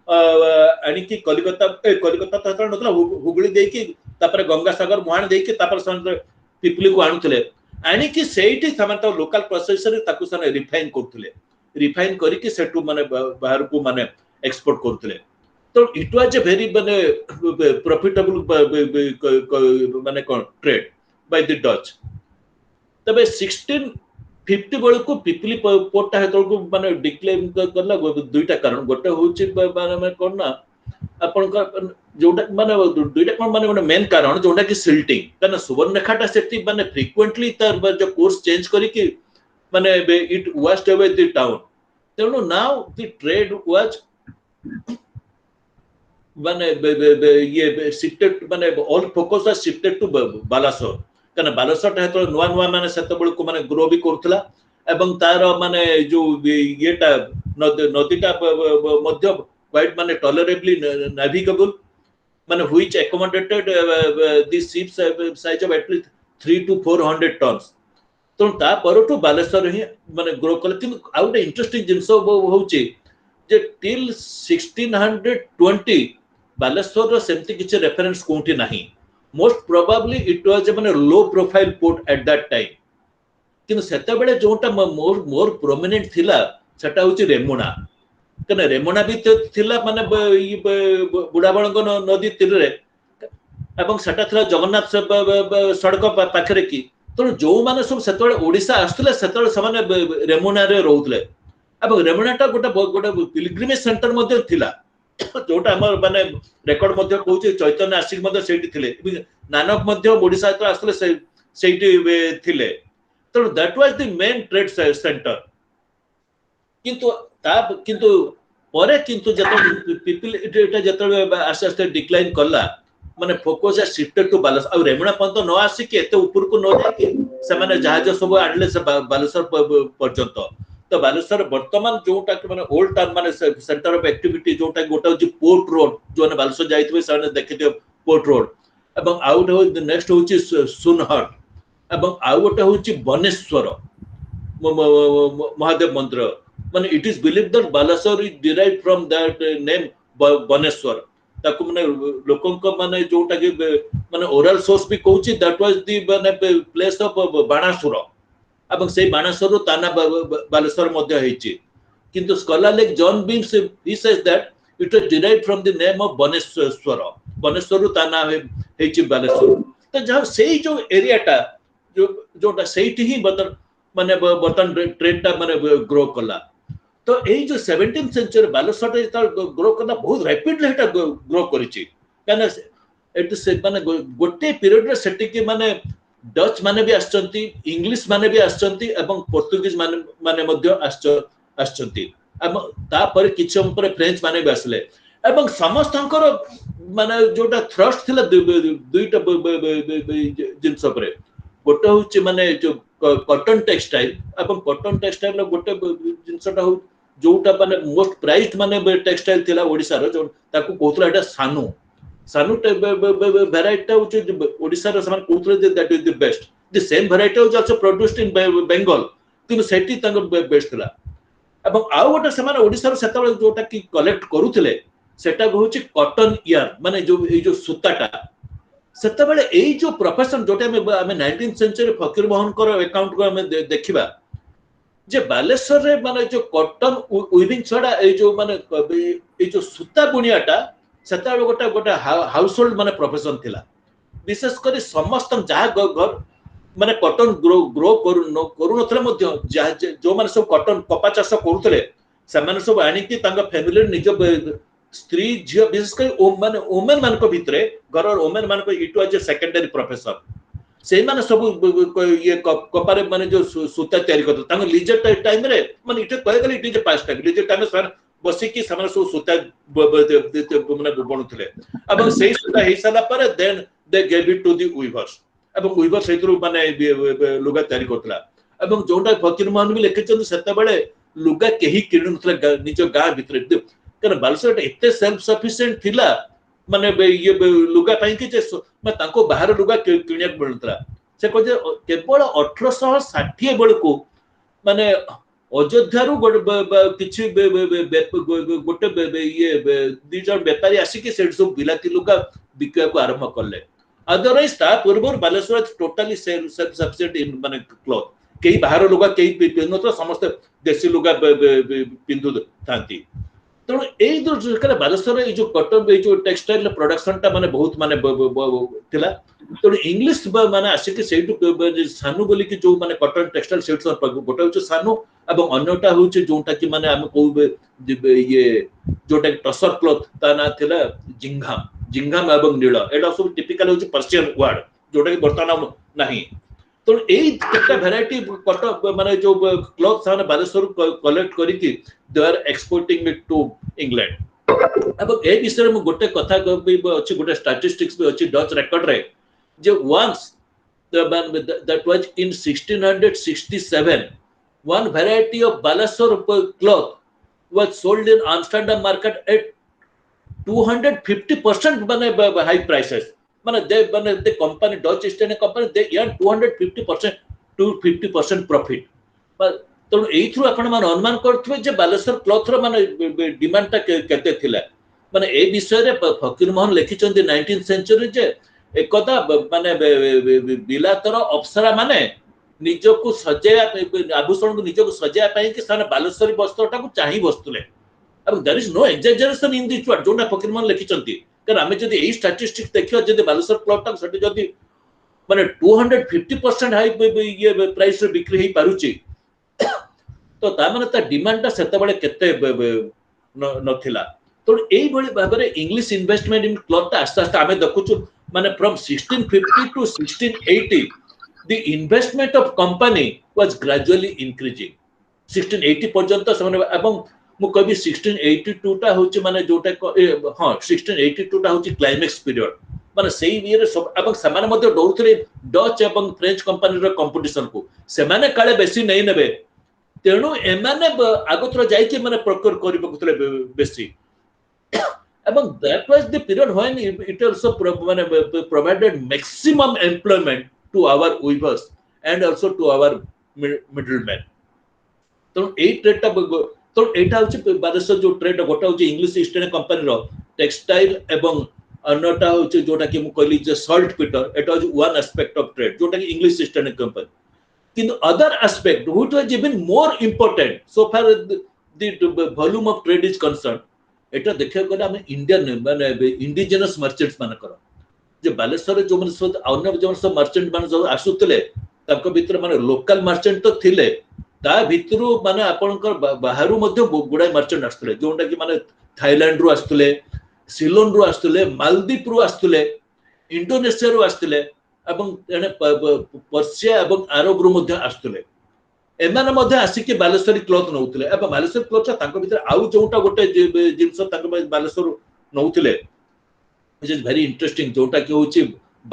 आनी कि कलिकत्ता ततळ नतला हुगली देई कि तापर गंगा सागर मुहान देई कि तापर समान पिपली को आणुथले आनी कि सेठी समान लोकल प्रोसेसर ताको सने रिफाइन करी कि सेटु माने बाहर को माने एक्सपोर्ट करथले तो इट वाज ए वेरी माने प्रॉफिटेबल माने ट्रेड बाय द डच तबे 1650 बेल को पिपली पोर्ट हेतल को माने डिक्लेम करला दुईटा कारण गोटे होची माने कोन ना आपन जोटा माने दुईटा कोन माने गोटे मेन कारण जोटा कि सिल्टिंग कारण सुवर्णरेखाटा सेठी माने फ्रीक्वेंटली तार जो कोर्स चेंज करी कि माने it washed away the town तेणु नाउ द ट्रेड वाज माने ये शिफ्टेड माने all focus was shifted to Balasore कारण बालासोर हेतो नुआ नुआ माने सेते बेल को माने ग्रो भी करथला एवं तार माने जो येटा नदीटा मध्य क्वाइट माने टॉलरेबली नेविगेबल माने which accommodated these ships size of at least 3 to 400 tons तो ता परटू बालेश्वर ही माने ग्रो कले कि आउट इंटरेस्टिंग जिंस होउची जे टिल 1620 बालेश्वर रो सेमति किछ रेफरेंस कोठी नाही most probably it was a माने low profile port at that time किन सेते बेले जोटा मोर मोर प्रोमिनेंट थिला सेटा होची रेमुना कने रेमुना भी थिला माने बुढ़ाबळंग नदी तीर रे एवं सेटा थिला जगन्नाथ सड़क पाखरे की तो जो माने सब सेतबेले ओडिसा आस्तले सेतबेले समाने रेमुना रे रहउतले एवं रेमुनाटा गोटे गोटे पिलग्रिमेज सेंटर मध्ये थिला जोटा हमर माने रेकॉर्ड मध्ये कहूची चैतन्य आशिक मध्ये सेठी थिले नानक मध्ये ओडिसा तो आस्तले सेठी थिले तो that was the main trade centre किंतु ता किंतु परे किंतु जत पीपल एटा जत आस्ते आस्ते डिक्लाइन करला माने फोकस है शिफ्टेड टू बालस आ रेमुना पंत न आसी के एते ऊपर को न जाय के से माने जहाज सब आडले से बालेश्वर पर्यंत तो बालेश्वर वर्तमान जोटा कि माने ओल्ड टाउन माने सेंटर ऑफ एक्टिविटी जोटा गोटा होची पोर्ट रोड जो ने बालेश्वर जाइतबे से देखिते पोर्ट रोड एवं आउट हो नेक्स्ट होची सुनहट एवं आउ गोटा होची बनेश्वर महादेव मंदिर माने it is believe that Baleshwar is derived from that name Baneshwor ताकू माने लोकंक माने जोटा कि माने ओरल सोर्स भी कहूची दैट वाज द माने प्लेस ऑफ बाणासुर एवं से बाणासुर ताना बालेश्वर मध्ये हेची किंतु scholar like John beams he says that it was derived from the name of Baneshwor Baneshwor ताना हेची बालेश्वर तो जहां सेही जो एरियाटा जो जोटा सेठी ही बदन माने बर्तन ट्रेंडटा माने ग्रो कला तो एई जो 17th सेंचुरी बालेश्वर जेता ग्रो करना बहुत रैपिडली हेटा ग्रो करिछि काना एट से माने गोटे पीरियड रे सेटी के माने डच माने भी आछंती इंग्लिश माने भी आछंती एवं पोर्तुगीज माने माने मध्ये आछंती एवं ता पर किछम पर फ्रेंच माने भी आसले एवं समस्तंकर माने जोटा थ्रस्ट थिला दुईटा जिंस परे गोटे होची माने जो कॉटन टेक्सटाइल एवं कॉटन टेक्सटाइल गोटे जिंसटा हो जोटा माने मोस्ट प्राइस्ड माने टेक्सटाइल थिला ओडिसा रो जो ताकू कोथला एटा सानु सानु वेराइटी होची ओडिसा रो समान कोथले that is the best the same variety was also produced in Bengal किन सेठी तंग बेस्ट थिला एवं आ गोटे समान ओडिसा रो सेता जोटा कि कलेक्ट करूथिले सेटा होची कॉटन यार माने जो ए जो सूताटा सेता बेले एई जो प्रोफेशन जोटे हमें 19th सेंचुरी फकीर मोहन कर अकाउंट को हमें देखिबा जे बालेश्वर रे माने जो कॉटन वीविंग छडा ए जो माने ए जो सूता बुनियाटा सेता बेले गोटा गोटा हाउस होल्ड माने प्रोफेशन थिला विशेष करी समस्त जहा घर माने कॉटन ग्रो करू नथले मध्ये जो माने सब कॉटन कपा चाष करूथले से माने सब आनी कि तांगा फैमिली निज स्त्री झियो विशेष कर ओमेन मान को भितरे घर ओमेन मान को it was a secondary professor से माने सब ये कपारे माने जो सूता तयारी करत तांग लीजर टाइम रे माने इट कहे गले it is pastime leisure time sir बसी की सामान सब सूता माने बनुथले अब सेही सूता हे साला पर then they gave it to the weavers अब वीवर सेतरु माने लुगा तयारी करतला अब जोटा फकीर मोहन भी लिखिछन सेते बेले लुगा केही किनु नथले निज गा भितरे कारण बालेश्वर एते सेल्फ सफिशिएंट थिला माने ये लुगा पाई कि जे मैं ताको बाहर लुगा किनिया मिलतला से कहे केवल 1860 बेलको माने अयोध्या रु किछि गोटे ये दी जण व्यापारी आसी कि सेठ सब बिलाती लुगा बिकया को आरंभ करले अदरवाइज ता पूर्व बालेश्वर टोटली सेल्फ सफिशिएंट इन माने क्लॉथ केही बाहर लुगा केही पिन्नो तो समस्त देसी लुगा पिंधु थांती तो एई जो जकर बालेश्वर ए जो कॉटन ए जो टेक्सटाइल प्रोडक्शन ता माने बहुत माने थिला तो इंग्लिश माने आसी कि सेटु सानु बोली कि जो माने कॉटन टेक्सटाइल सेट गोटा हो सानु एवं अन्यटा हो जोटा कि माने हम कहू ये जोटा टसर क्लॉथ ता ना थिला जिंघाम जिंघाम एवं नील एटा सब टिपिकल होची पर्शियन वर्ड जोटा कि वर्तमान नाही तो एई केटा वैरायटी कट माने जो क्लॉथ साने बालेश्वर कलेक्ट करिकि they are exporting it to England अब ए विषय में गोटे कथा अच्छी गोटे स्टैटिस्टिक्स भी अच्छी डच रेकॉर्ड रे जे once that was in 1667 one variety of Baleswar cloth was sold in Amsterdam market at 250% माने high prices माने the company Dutch East India Company they earn 250% to 50% profit ତେଣୁ ଏଇଥିରୁ ଆପଣ ମାନେ ଅନୁମାନ କରୁଥିବେ ଯେ ବାଲେଶ୍ୱର କ୍ଲଥର ମାନେ ଡିମାଣ୍ଡଟା କେତେ ଥିଲା ମାନେ ଏ ବିଷୟରେ ଫକୀର ମୋହନ ଲେଖିଛନ୍ତି 19th ସେଞ୍ଚୁରୀ ଯେ एकदा माने बिलातर अप्सरा माने निजको सजेया आभूषण को निजको सजेया पई कि साने बालेश्वरी वस्त्रटा को चाहि बस्तुले अब there is no exaggeration in this word जोना फकीर मन लिखिचंती कारण हमें जदी एई स्टैटिस्टिक्स देखियो जदी बालेश्वर क्लॉथ टा सटे जदी माने 250% हाई ये प्राइस रे बिक्री ही पारुची तो ता माने ता डिमांड ता सेते बळे केते नथिला तो एई बळे भाबरे इंग्लिश इन्वेस्टमेंट इन क्लॉथ ता आस्ते आस्ते हमें देखुछु माने from 1650 to 1680 the investment of company was gradually increasing 1680 पर्यंत समान एवं मु कभी 1682 टा होची माने जोटा हां 1682 टा होची क्लाइमेक्स पीरियड माने सेही इयर सब एवं समान मध्ये डोउथले डच एवं फ्रेंच कंपनी रो कंपटीशन को समान काले बेसी नहीं नेबे तेणु एमाने आगोत्र जाई के माने प्रोक्योर करिबो कुतले बेसी among that was the period when it also provided maximum employment to our weavers and also to our middlemen तो ए ट्रेड तो एटा होची बालेश्वर जो ट्रेड गोटा होची इंग्लिश ईस्ट इंडिया कंपनी रो टेक्सटाइल एवं अनटा होची जोटा कि मु कहली जे सॉल्ट पीटर एटा होची वन एस्पेक्ट ऑफ ट्रेड जोटा कि इंग्लिश ईस्ट इंडिया कंपनी किंतु other aspect which was even more important so far the volume of trade is concern एटा देखियो गले हम इंडियन माने इंडिजिनस मर्चेंट्स मान कर जे बालेश्वर जो मन अन्य जो सब मर्चेंट मान जो आसुतले ताको भीतर माने लोकल मर्चेंट तो थिले ता भीतर माने आपनकर बाहरु मध्ये गुडा मर्चेंट आस्तले जोंडा कि माने थाईलैंड रु आस्तले सिलोन रु आस्तले मालदीप रु आस्तले इंडोनेशिया रु आस्तले एवं एने पर्सिया एवं अरब रु मध्ये आस्तले एमाने मध्ये आसिके बालेश्वरी क्लॉथ नउतले एबा बालेश्वर क्लॉथ ताको भीतर आउ जोटा गोटे जिंस ताको बालेश्वर नउतले व्हिच इज वेरी इंटरेस्टिंग जोटा कि होची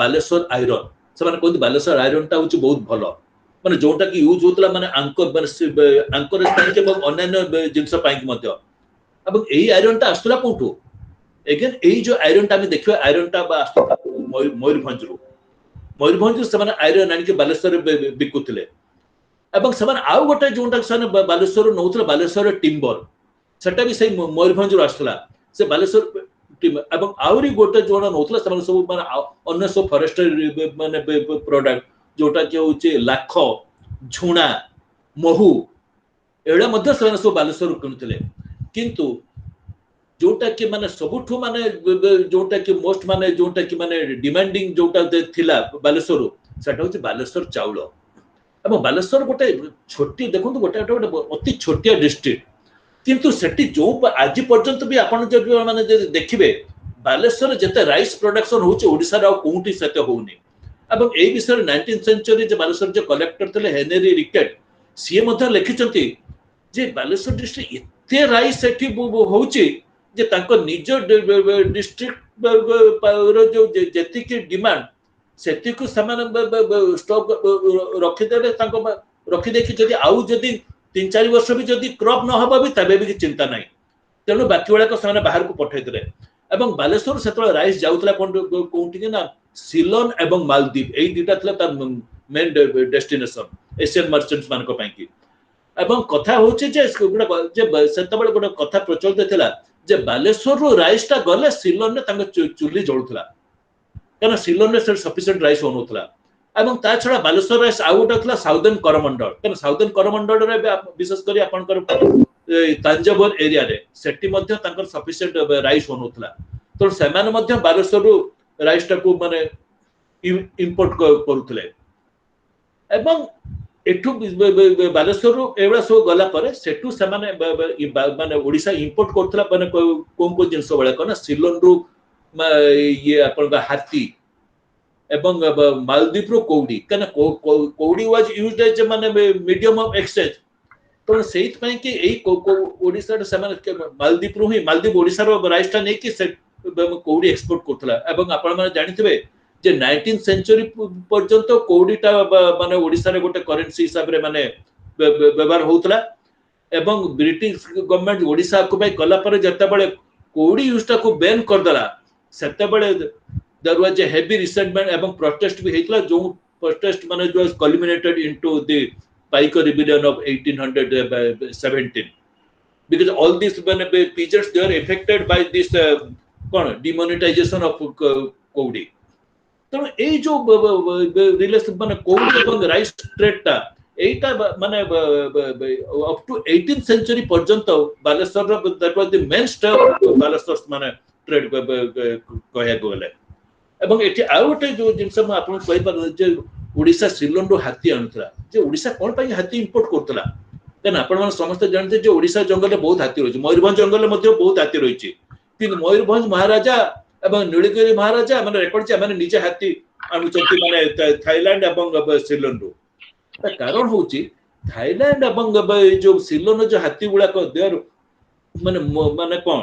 बालेश्वर आयरन से माने कोन बालेश्वर आयरन ता होची बहुत भलो माने जोटा कि यूज होतला माने अंकर माने अंकरेज पाई के अन्य जिंस पाई के मध्ये अब एई आयरन ता आस्तला कोठो अगेन एई जो आयरन ता हम देखियो आयरन ता आस्तला मयूरभंज से माने आयरन आनि के बालेश्वर बिकुतले एवं समान आउ गोटे जोटा सन बालेश्वर नउथला बालेश्वर टिम्बर सेटा भी सही मयूरभंज रु आस्तला से बालेश्वर एवं आउरी गोटे जोना नउथला समान सब माने अन्य सब फॉरेस्ट्री माने प्रोडक्ट जोटा कि होचे लाख झुणा महू एडा मध्ये समान सब बालेश्वर किनुतले किंतु जोटा कि माने सबुठु माने जोटा कि मोस्ट माने जोटा कि माने डिमांडिंग जोटा थिला बालेश्वर सेटा होचे बालेश्वर चाउल अब बालेश्वर गोटे छोटी देखो गोटे अति छोटिया डिस्ट्रिक्ट किंतु सेठी जो आज पर्यंत भी आपण जब माने देखिबे बालेश्वर जते राइस प्रोडक्शन होचे ओडिसा रा कोउटी सते होउनी अब ए विषय 19th सेंचुरी जे बालेश्वर जो कलेक्टर थिले हेनरी रिकेट सी मध्ये लिखिचंती जे बालेश्वर डिस्ट्रिक्ट एते राइस सेठी होउची जे तांको निज डिस्ट्रिक्ट रो जो जेति की डिमांड सेति को समान स्टॉक रखि देले तांको रखि देखि जदी आउ जदी 3-4 वर्ष भी जदी क्रॉप न हबा भी तबे भी चिंता नाही तेनु बाकी वाला को समान बाहर को पठै देले एवं बालेश्वर सेतले राइस जाउतला कोउटी ना सिलोन एवं मालदीप एई दिटा थला त मेन डेस्टिनेशन एशियन मर्चेंट्स मान को पई की एवं कथा होचे जे सेतबे गोटे कथा प्रचलित थिला जे बालेश्वर रो राइस ता गले सिलोन ने तांको चुली जळुतला कारण सिलोन में सफिशिएंट राइस होनोतला एवं ता छडा बालेश्वर राइस आउट अथला साउदर्न करमंडल कारण साउदर्न करमंडल रे विशेष करी आपनकर तांजावुर एरिया रे सेठी मध्ये तांकर सफिशिएंट राइस होनोतला तो सेमान मध्ये बालेश्वर रो राइस ता को माने इंपोर्ट करूतले एवं एठु बालेश्वर रो एवडा सो गला परे सेठु सेमाने माने ओडिसा इंपोर्ट करथला माने को जिंस बळे कोना सिलोन रो ये अपन हाथी एवं मालदीप रो कौड़ी कना कौड़ी वाज यूज्ड एज माने मीडियम ऑफ एक्सचेंज तो सेइत पई कि एई ओडिसा से मालदीप रो ही मालदीप ओडिसा रो राइट्स नै कि कौड़ी एक्सपोर्ट करथला एवं आपण माने जानिथिबे जे 19th सेंचुरी पर्यंत कौड़ीटा माने ओडिसा रे गोटे करेंसी हिसाब रे माने व्यवहार होतला एवं ब्रिटिश गवर्नमेंट ओडिसा को भाई कला पर जते बळे कौड़ी यूज टा को बैन कर दला सेते बळे there was a heavy resentment एवं प्रोटेस्ट भी हेतला जो प्रोटेस्ट माने जो culminated into the Paika rebellion of 1817 because all these peasants they are affected by this कौन demonetization of कौड़ी तो এই जो रिलेशन माने कौड़ी এবং রাইস ট্রেডটা এইটা মানে अप टू 18th सेंचुरी पर्यंत Baleshwar that was the main strength Baleshwar माने ट्रेड कहया गले एवं एठी आ गोटे जो जिंस म आपन कहि पर जे ओडिसा श्रीलंडो हाथी आणुतला जे ओडिसा कोन पई हाथी इंपोर्ट करतला देन आपण मन समस्त जानते जे ओडिसा जंगल में बहुत हाथी रहिछि मयूरभंज जंगल में मध्ये बहुत हाथी रहिछि कि मयूरभंज महाराजा एवं नीलगिरी महाराजा माने रेकॉर्ड छै माने निजे हाथी आणुचंती माने थाईलैंड एवं श्रीलंडो ता कारण होछि थाईलैंड एवं जो श्रीलंडो जो हाथी गुडा को देयर माने माने कोन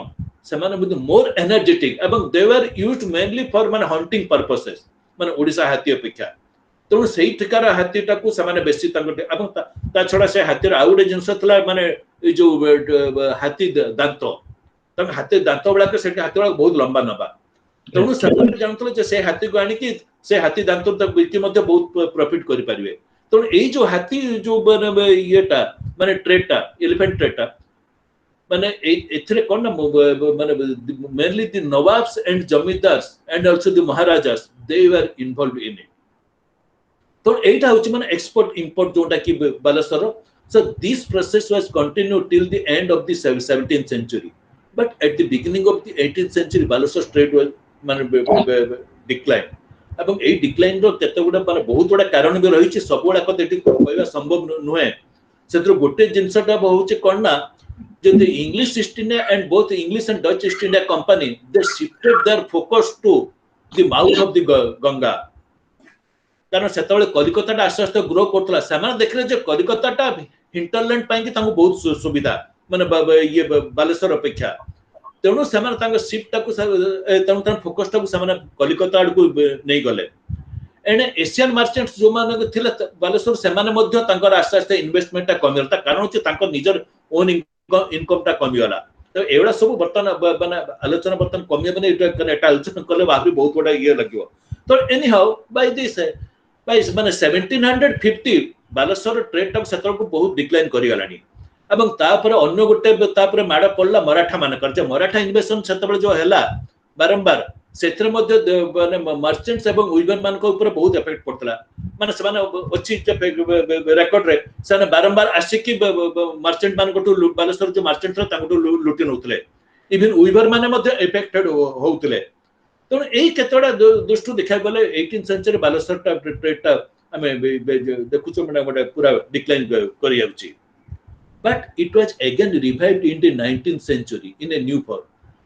से माने विद मोर एनर्जेटिक एवं they were used mainly for माने हंटिंग पर्पसेस माने ओडिसा हाथी अपेक्षा तो सही ठिकार हाथीटा को से माने बेसी तांगटे एवं ता छडा से हाथी आ गुडे जिंस थला माने ए जो हाथी दांत तम हाथी दांत बळा के सेठी हाथी बळा बहुत लंबा नबा तणु सरकार जानतले जे से हाथी को आनी कि से हाथी दांत तक बिकी मध्ये बहुत प्रॉफिट करि परिबे तो ए जो हाथी जो माने येटा माने ट्रेडटा एलिफेंट ट्रेडटा माने एथरे कोन ना माने mainly the nawabs and zamindars and also the maharajas they were involved in it तो एटा होची माने एक्सपोर्ट इंपोर्ट जोटा कि Baleshwar so this process was continued till the end of the 17th century but at the beginning of the 18th century Baleswar trade was माने decline एवं ए decline रो केते गुडा माने बहुत बडा कारण भी रहिछि सब गुडा कतेटी कहबा संभव नुहे सेत्र गोटे जिंसटा होछि कोन ना जे the English East India and both English and Dutch East India company they shifted their focus to the mouth of the Ganga कारण सेतबेले कलिकताटा आस्ते आस्ते ग्रो करतला समान देखले जे कलिकताटा हिंटरलैंड पाई कि तांको बहुत सुविधा माने ये बालेश्वर अपेक्षा तेणु समान तांको शिफ्ट को तेणु तां फोकस को समान कलिकता आड़ को नहीं गले एने एशियन मार्चेंट्स जो माने थिले बालेश्वर समान मध्ये तांकर आस्ते आस्ते इन्वेस्टमेंट ता कमिरता कारण कि तांकर निजर ओन इनकम टा कमी गला तो एवडा सब बर्तन माने आलोचना बर्तन कमी माने एटा आलोचना कले बाहरी बहुत बडा ये लगियो तो एनी हाउ बाय दिस माने 1750 बालेश्वर ट्रेड टा सेतर को बहुत डिक्लाइन करि गलानी एवं तापर अन्य गोटे तापर माडा पड़ला मराठा मानकर जे मराठा इन्वेस्टमेंट सेतबेले जो हैला बारंबार सेत्र मध्ये माने मर्चेंट्स एवं उइगर मान को ऊपर बहुत इफेक्ट पड़तला माने समान अछि रेकॉर्ड रे सने बारंबार आसी कि मर्चेंट मान को बालेश्वर जो मर्चेंट रा ताको लुटि नउतले इवन उइगर माने मध्ये इफेक्टेड होउतले तो एई केतडा दृष्टि देखा गले 18th सेंचुरी बालेश्वर टा ट्रेड टा हमें देखुछ माने पूरा डिक्लाइन करि आउची but it was again revived in the 19th century in a new form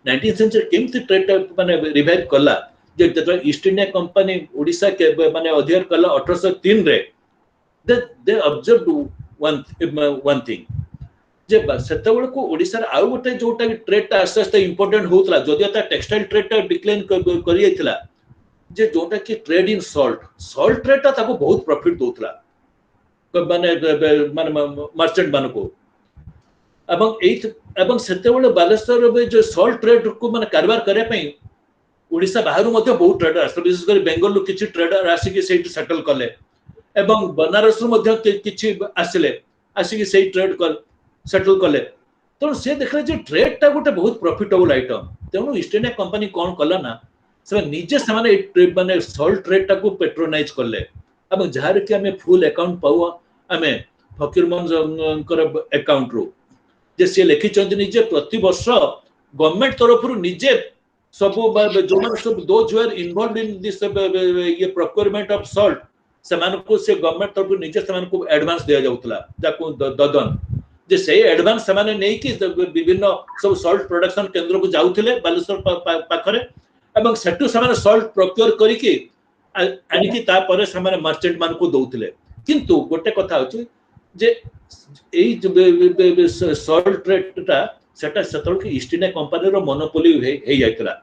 19th century केमति ट्रेड माने रिवाइव कला जे जत ईस्ट इंडिया कंपनी ओडिसा के माने अध्ययन कला 1803 रे दे ऑब्जर्व्ड वन थिंग जे सेतबेल को ओडिसा आ गोटे जोटा ट्रेड ता आस्ते आस्ते इंपोर्टेंट होतला जदिया ता टेक्सटाइल ट्रेड ता डिक्लाइन करि आइतला जे जोटा कि ट्रेड इन सॉल्ट ट्रेड ता ताको बहुत प्रॉफिट दोतला माने माने मर्चेंट मान को एवं सेतेबेले बालेश्वर जो सॉल्ट ट्रेड को माने कारबार करे पई ओडिसा बाहरु मध्ये बहुत ट्रेडर आसले विशेष कर बेंगल किछि ट्रेडर आसी कि सेट सेटल करले एवं बनारस मध्ये किछि आसिले आसी कि सेट ट्रेड कर सेटल करले तो से देखले जे ट्रेड ता गोटे बहुत प्रॉफिटेबल आइटम तेनु ईस्ट इंडिया कंपनी कोन कला ना से निजे से माने सॉल्ट ट्रेड ता को पेट्रोनाइज करले एवं जहार कि हमें फुल अकाउंट पाऊ हमें फकीरमन कर अकाउंट रो जे से लिखि चंद निजे प्रति वर्ष गवर्नमेंट तरफ रु निजे सब जो मान सब those who are involved in this ये प्रोक्योरमेंट ऑफ सॉल्ट समान को से गवर्नमेंट तरफ निजे समान को एडवांस दिया जाउतला जाको ददन जे से एडवांस समान नै कि विभिन्न सब सॉल्ट प्रोडक्शन केंद्र को जाउथिले बालेश्वर पाखरे ଏବଂ ସେଠୁ ସେମାନେ ସଲ୍ଟ ପ୍ରୋକ୍योर କରିକି ଆଣିକି ତାପରେ ସେମାନେ ମର୍ଚେଣ୍ଟ ମାନଙ୍କୁ ଦଉଥିଲେ। କିନ୍ତୁ ଗୋଟେ କଥା ହଉଛି ଯେ ଏଇ ସଲ୍ଟ ରେଟ୍ଟା ସେଟା ସେତେବେଳେ ଇଷ୍ଟ ଇଣ୍ଡିଆ କମ୍ପାନୀର ମୋନୋପୋଲି ହେଇଯାଇଥିଲା।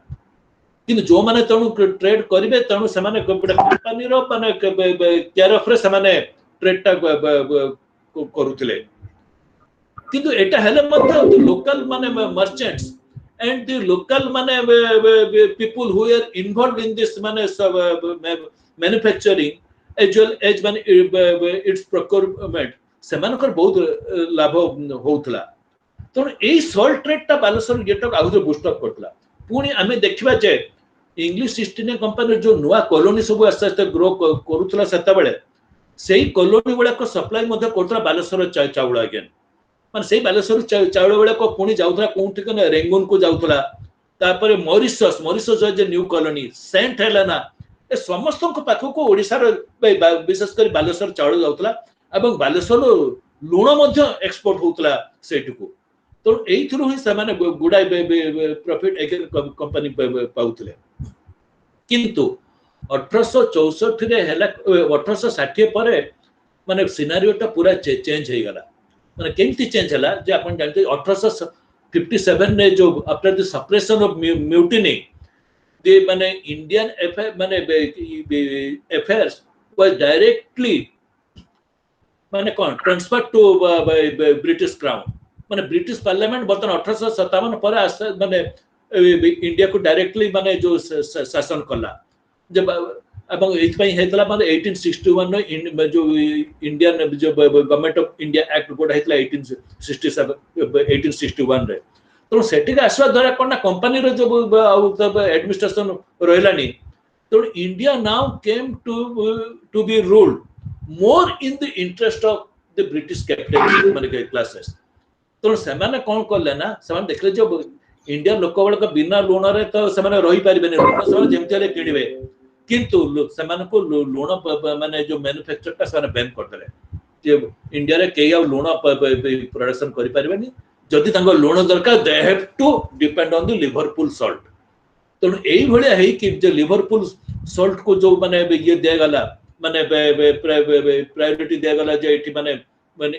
କିନ୍ତୁ ଯୋଉମାନେ ତେଣୁ ଟ୍ରେଡ୍ କରିବେ ତେଣୁ ସେମାନେ ଗୋଟେ କମ୍ପାନୀର ମାନେ କେୟାର ଅଫରେ ସେମାନେ ଟ୍ରେଡ୍ଟା କରୁଥିଲେ। କିନ୍ତୁ ଏଟା ହେଲେ ମଧ୍ୟ ଲୋକାଲ ମାନେ ମର୍ଚେଣ୍ଟସ୍ and the local people who are involved in this manufacturing as well as its procurement ସେମାନଙ୍କର ବହୁତ ଲାଭ ହଉଥିଲା। ତେଣୁ ଏଇ ସଲ୍ଟ ରେଟ୍ଟା ବାଲେଶ୍ୱର ଇଏଟାକୁ ଆହୁରି ବୁଷ୍ଟ ଅପ୍ କରିଥିଲା। ପୁଣି ଆମେ ଦେଖିବା ଯେ ଇଂଲିଶ ଇଷ୍ଟ ଇଣ୍ଡିଆ କମ୍ପାନୀର ଯୋଉ ନୂଆ କଲୋନୀ ସବୁ ଆସ୍ତେ ଆସ୍ତେ ଗ୍ରୋ କରୁଥିଲା ସେତେବେଳେ ସେଇ କଲୋନୀ ଗୁଡାକ ସପ୍ଲାଏ ମଧ୍ୟ କରୁଥିଲା ବାଲେଶ୍ୱର ଚାଉଳ ଆଜ୍ଞା। ମାନେ ସେଇ ବାଲେଶ୍ୱର ଚାଉଳ ଗୁଡାକ ପୁଣି ଯାଉଥିଲା କୋଉଠି ରେଙ୍ଗୁନ କୁ ଯାଉଥିଲା। ତାପରେ ମରିସସ୍ ଯେ ନ୍ୟୁ କଲୋନୀ ସେଣ୍ଟ ହେଲେନା ଏ ସମସ୍ତଙ୍କ ପାଖକୁ ଓଡିଶାର ବିଶେଷ କରି ବାଲେଶ୍ୱର ଚାଉଳ ଯାଉଥିଲା ଏବଂ ବାଲେଶ୍ୱର ଲୁଣ ମଧ୍ୟ ଏକ୍ସପୋର୍ଟ ହଉଥିଲା ସେଇଠିକୁ। ତେଣୁ ଏଇଥିରୁ ହିଁ ସେମାନେ ଗୁଡାଏ ପ୍ରଫିଟ୍ କମ୍ପାନୀ ପାଉଥିଲେ। କିନ୍ତୁ 1864 ହେଲା 1860 ପରେ ମାନେ ସିନାରିଓଟା ପୁରା ଚେଞ୍ଜ ହେଇଗଲା। ମାନେ କେମିତି चेंज ହେଲା ଯେ ଆପଣ ଜାଣିते 1857 ରେ जो after the suppression of mutiny the माने इंडियन अफेयर्स वाज डायरेक्टली माने कौन ट्रांसफर टू ब्रिटिश क्राउन। माने ब्रिटिश पार्लियामेंट बर्तन 1857 पर माने इंडिया को डायरेक्टली माने जो शासन कला जब এবং এইথপাই হেতলা মানে 1861 નો जो इंडियन जो government of India act code हेतला 1861 रे। तो सेटिक आसवा द्वारा कोन ना कंपनी रो जो एडमिनिस्ट्रेशन रहलानी तो India now came to be ruled more in the interest of the British capital माने क्लासेस। तो सेमाने कोन करले ना सेमाने देखले जो इंडिया लोक बळक बिना लोन रे तो सेमाने रही परिबेनी सेमाने जेमतिले किनिबे किंतु सेमानको लोन माने जो मैन्युफैक्चर का सेमाने बैन कर देले जे इंडिया रे केया लोन प्रोडक्शन करि परिबेनी जदि तांको लोन दरकार they have to depend on the Liverpool salt. तो एई भलिया हेई कि जे लिवरपूल सॉल्ट को जो माने ये दे गला माने प्रायोरिटी दे गला जे एठी माने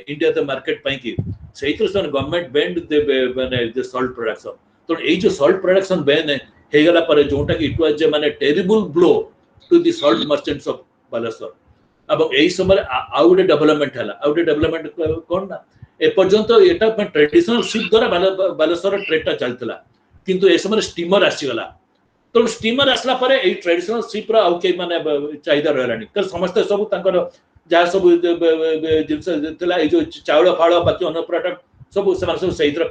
इंडिया द मार्केट पई कि सेही तो गवर्नमेंट बैंड दे माने द सॉल्ट प्रोडक्शन। तो एई जो सॉल्ट प्रोडक्शन बैन हे गला पर जोटा कि इट वाज जे माने terrible blow to the salt merchants of Baleshwar. अब एई समय आउडे डेवलपमेंट हला आउडे डेवलपमेंट कोन ना ए पर्यंत एटा ट्रेडिशनल शिप द्वारा बालेश्वर ट्रेडटा चलतला किंतु ए समय स्टीमर आसी गला। तो स्टीमर आसला पर ए ट्रेडिशनल शिप रा आउ के माने चाहिदा रहलानी कर समस्त सब तांकर जा सब जिंस थला ए जो चावल फाळ बाकी अन प्रोडक्ट सब समान सब सही तरह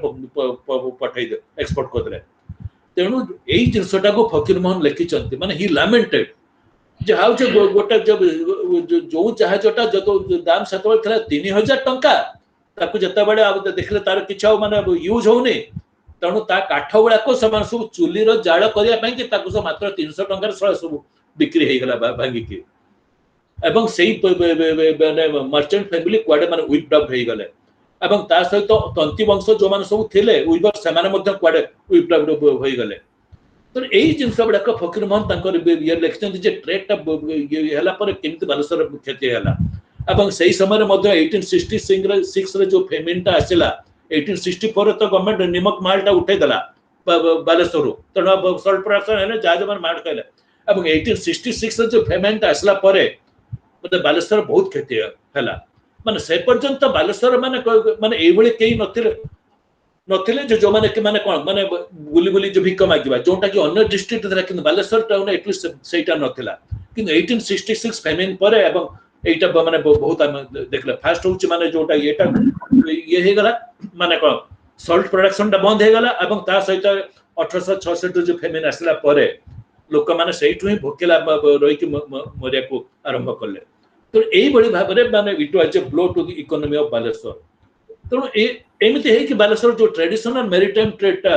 पठाई दे एक्सपोर्ट कर दे। तेणु एई जिंसटा को फकीर मोहन लिखि चंती माने ही लैमेंटेड जे हाउ जे गोटा जब जो जहाजटा जतो दाम सेतबे थला 3000 टंका ताकू जत्ता बडे आ देखले तार किछा माने यूज होउनी तेणु ता काठ गुड़ा को समान सब चुलीर जाल करिया पई कि ताकू सब मात्र 300 टंका सब बिक्री हे गला भांगी की एवं सेही मर्चेंट फैमिली क्वाडे माने विप्ड अप हे गले एवं ता सहित तंती वंश जो माने सब थिले विवर समान मध्ये क्वाडे विप्ड अप होई गले। तो एई जिंस बडा को फकीर मोहन तांकर ये लिखचंत जे ट्रेडटा हला पर केमति बालेश्वर क्षति हला एवं सेही समय मध्ये 1866 रे जो फेमिनटा आसिला 1864 तो गवर्नमेंट निमक मालटा उठै दला बालेश्वर तणा सॉल्ट प्रोडक्शन हेले जहाज मन मार कहले एवं 1866 रे जो फेमिनटा आसला परे मतलब बालेश्वर बहुत क्षति हला माने से पर्यंत बालेश्वर माने माने एई भली केही नथिले जो माने कि माने कोन माने बुली बुली जो भिक मागिबा जोटा कि अन्य डिस्ट्रिक्ट थला कि बालेश्वर टाउन एटलिस्ट सेटा नथिला कि 1866 फेमिन परे एवं एटा माने बहुत देखले फास्ट होच माने जोटा एटा ये हे गला माने कोन सॉल्ट प्रोडक्शन ता बंद हे गला एवं ता सहित 1866 जो फेमिन आसला परे लोक माने सेइठु ही भोकेला रही कि मरिया को आरंभ करले। तो एई बडी भाबरे माने it was a blow to the economy of Baleshwar. तो एमिति है कि बालेश्वर जो ट्रेडिशनल मेरीटाइम ट्रेडटा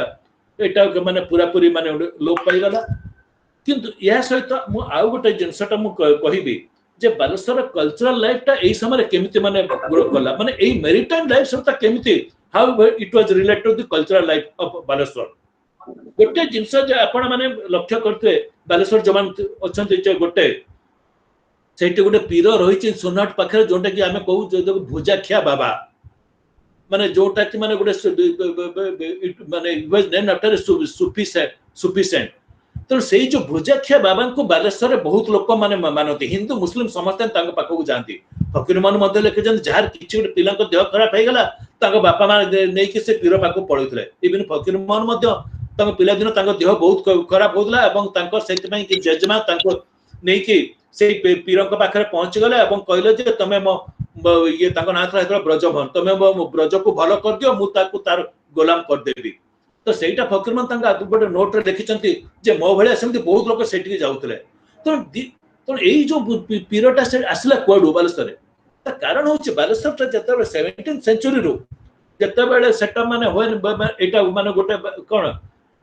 एटा माने पूरा पूरी माने लोप पाई गला किंतु या सहित मु आ गोटे जिंसटा मु कहिबी जे बालेश्वर कल्चरल लाइफटा एई समय केमिति माने ग्रो कला माने एई मेरीटाइम लाइफ सहित केमिति how it was related to the cultural life of Baleshwar. गोटे जिनस आपण माने लक्ष्य करते बालेश्वर जमान अछंती जे गोटे सेठी गोटे पीर रही सोनाट पाखे जोटा कि आम कहू भुजाखिया बाबा माने जोटा कि माने गोटे माने वाज नेम्ड आफ्टर सुफिसेंट तो से जो भुजाखिया बाबा को बालेश्वर बहुत लोक माने मानती हिंदू मुस्लिम समस्त पाखक जाती फकीर मान लिखे जार किसी गोटे पिला देह खराब हो गला बापा माने नहीं से पीर पाख पड़े इवन फकीर मान पिला दिन देह बहुत खराब होता जेजेमा नहीं कि से पीर पाखे पहुंची गले कहले तुम ये ना ब्रजभन तुम ब्रज को भल कर दियो मुझे तार गोलाम करदेवी तो सहीटा फकीरमान गोटे नोट रे लिखिं जे मो भाया सेमती बहुत लोग से जाऊे तो यही जो पीरटा से आसला कुआडू बालेश्वर कारण हूँ बालेश्वर जो 17th सेंचुरी रू जिते सेटा माने एटा माने गोटे कौन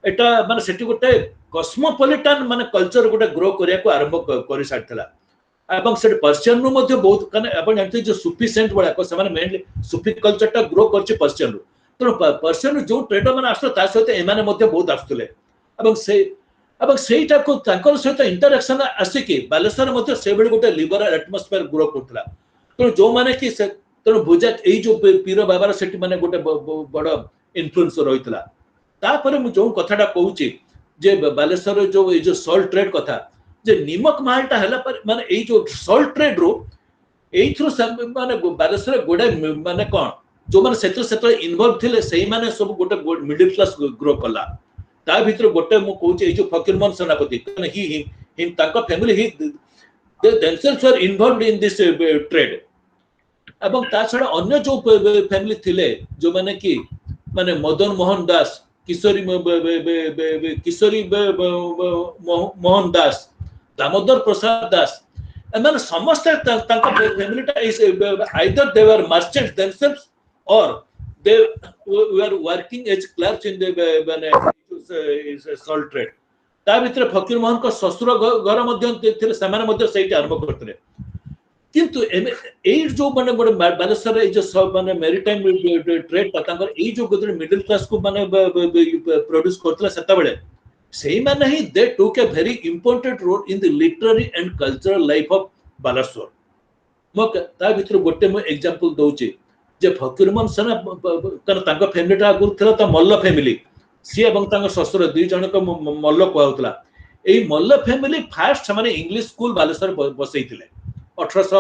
एटा माने सेठी गोटे कस्मोपोलिटान माने कल्चर गोटे ग्रो करिया को आरंभ कर सारथिला एवं से पर्शियन रू मध्ये बहुत कने अपन जानते जो सुफी सेंट वाला को से माने मेनली सुफी कल्चर टा ग्रो करछि पर्शियन रू तो पर्शियन जो ट्रेडर माने आसलो ता सहित एमाने मध्ये बहुत आस्तले एवं सेटा को तांकर सहित इंटरेक्शन आसिकी बालेश्वर मध्ये से बेले गोटे लिबरल एटमॉस्फेयर ग्रो करथला तो जो माने कि तो भुजा एई जो पीर बाबार सेठी माने गोटे बड़ इन्फ्लुएंस रहितला तापर मु जो कथाटा कहूची जे बालेश्वर जो सॉल्ट ट्रेड कथा जे निमक मालटा हला पर माने एई जो सॉल्ट ट्रेड रो एई थ्रू माने बालेश्वर गोडे माने कोन जो माने सेतो इन्वॉल्व थिले सेही माने सब गोटे मिडिल क्लास ग्रो कला ता भीतर गोटे मु कहूची जो फकीरमोहन सेनापति ही ताका family he they themselves were involved in this trade एवं ता छड़ा अन्य जो फैमिली थिले जो माने कि माने मदन मोहन दास किशोरी मोहन दास दामोदर प्रसाद दास माने समस्त तांका फैमिलीटा is either they were merchants themselves or they were working as clerks in the माने salt trade ता भीतर फकीर मोहन को ससुर घर मध्ये थिले समान मध्ये सेठी आरंभ करथिले किंतु ए जो माने गोटे बालेश्वर ए जो माने मेरीटाइम ट्रेड तांकर ए जो गोटे मिडिल क्लास को माने प्रोड्यूस करथला सेता बेले सेही माने he they took a very important role in the literary and cultural life of Baleswar म ता भीतर गोटे म एग्जांपल दोचे जे फकीरमोहन सेना कन तांका फैमिलीटा गुरु थला त मल्ल फैमिली सी एवं तांका ससुर दुई जन को मल्ल कहउतला ए मल्ल फैमिली फास्ट माने इंग्लिश स्कूल बालेश्वर बसैथिले 1800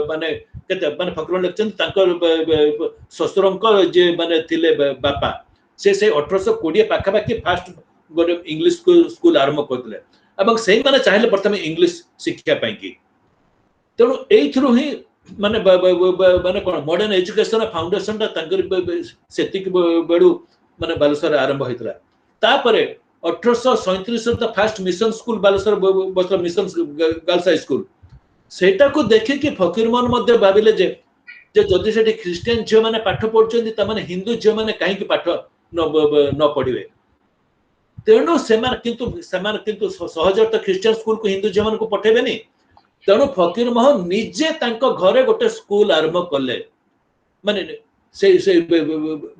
माने केते माने फकीरमोहन लेखचन तांकर ससुरंक जे माने थिले बापा से 1820 पाखा पाखी फास्ट गोटे इंग्लिश स्कूल आरंभ करथिले एवं सेही माने चाहिले प्रथमे इंग्लिश शिक्षा पाई की तेणु एई थ्रू ही माने माने कोन मॉडर्न एजुकेशन फाउंडेशन ता तांकर सेतिक बेडू माने बालेश्वर आरंभ होइतला तापरे 1837 the first mission school Baleshwar बस मिशन गर्ल्स हाई स्कूल सेटा को देखे कि फकीरमोहन मध्ये भाबिले जे जदि सेठी क्रिश्चियन झियो माने पाठ पढुचंदी त माने हिंदू झियो माने काहे कि पाठ न पढिवे तेणु सेमान किंतु सहजर तो क्रिश्चियन स्कूल को हिंदू झियो मान को पठेबेनी तेणु फकीरमोहन निजे तांको घरे गोटे स्कूल आरंभ करले माने से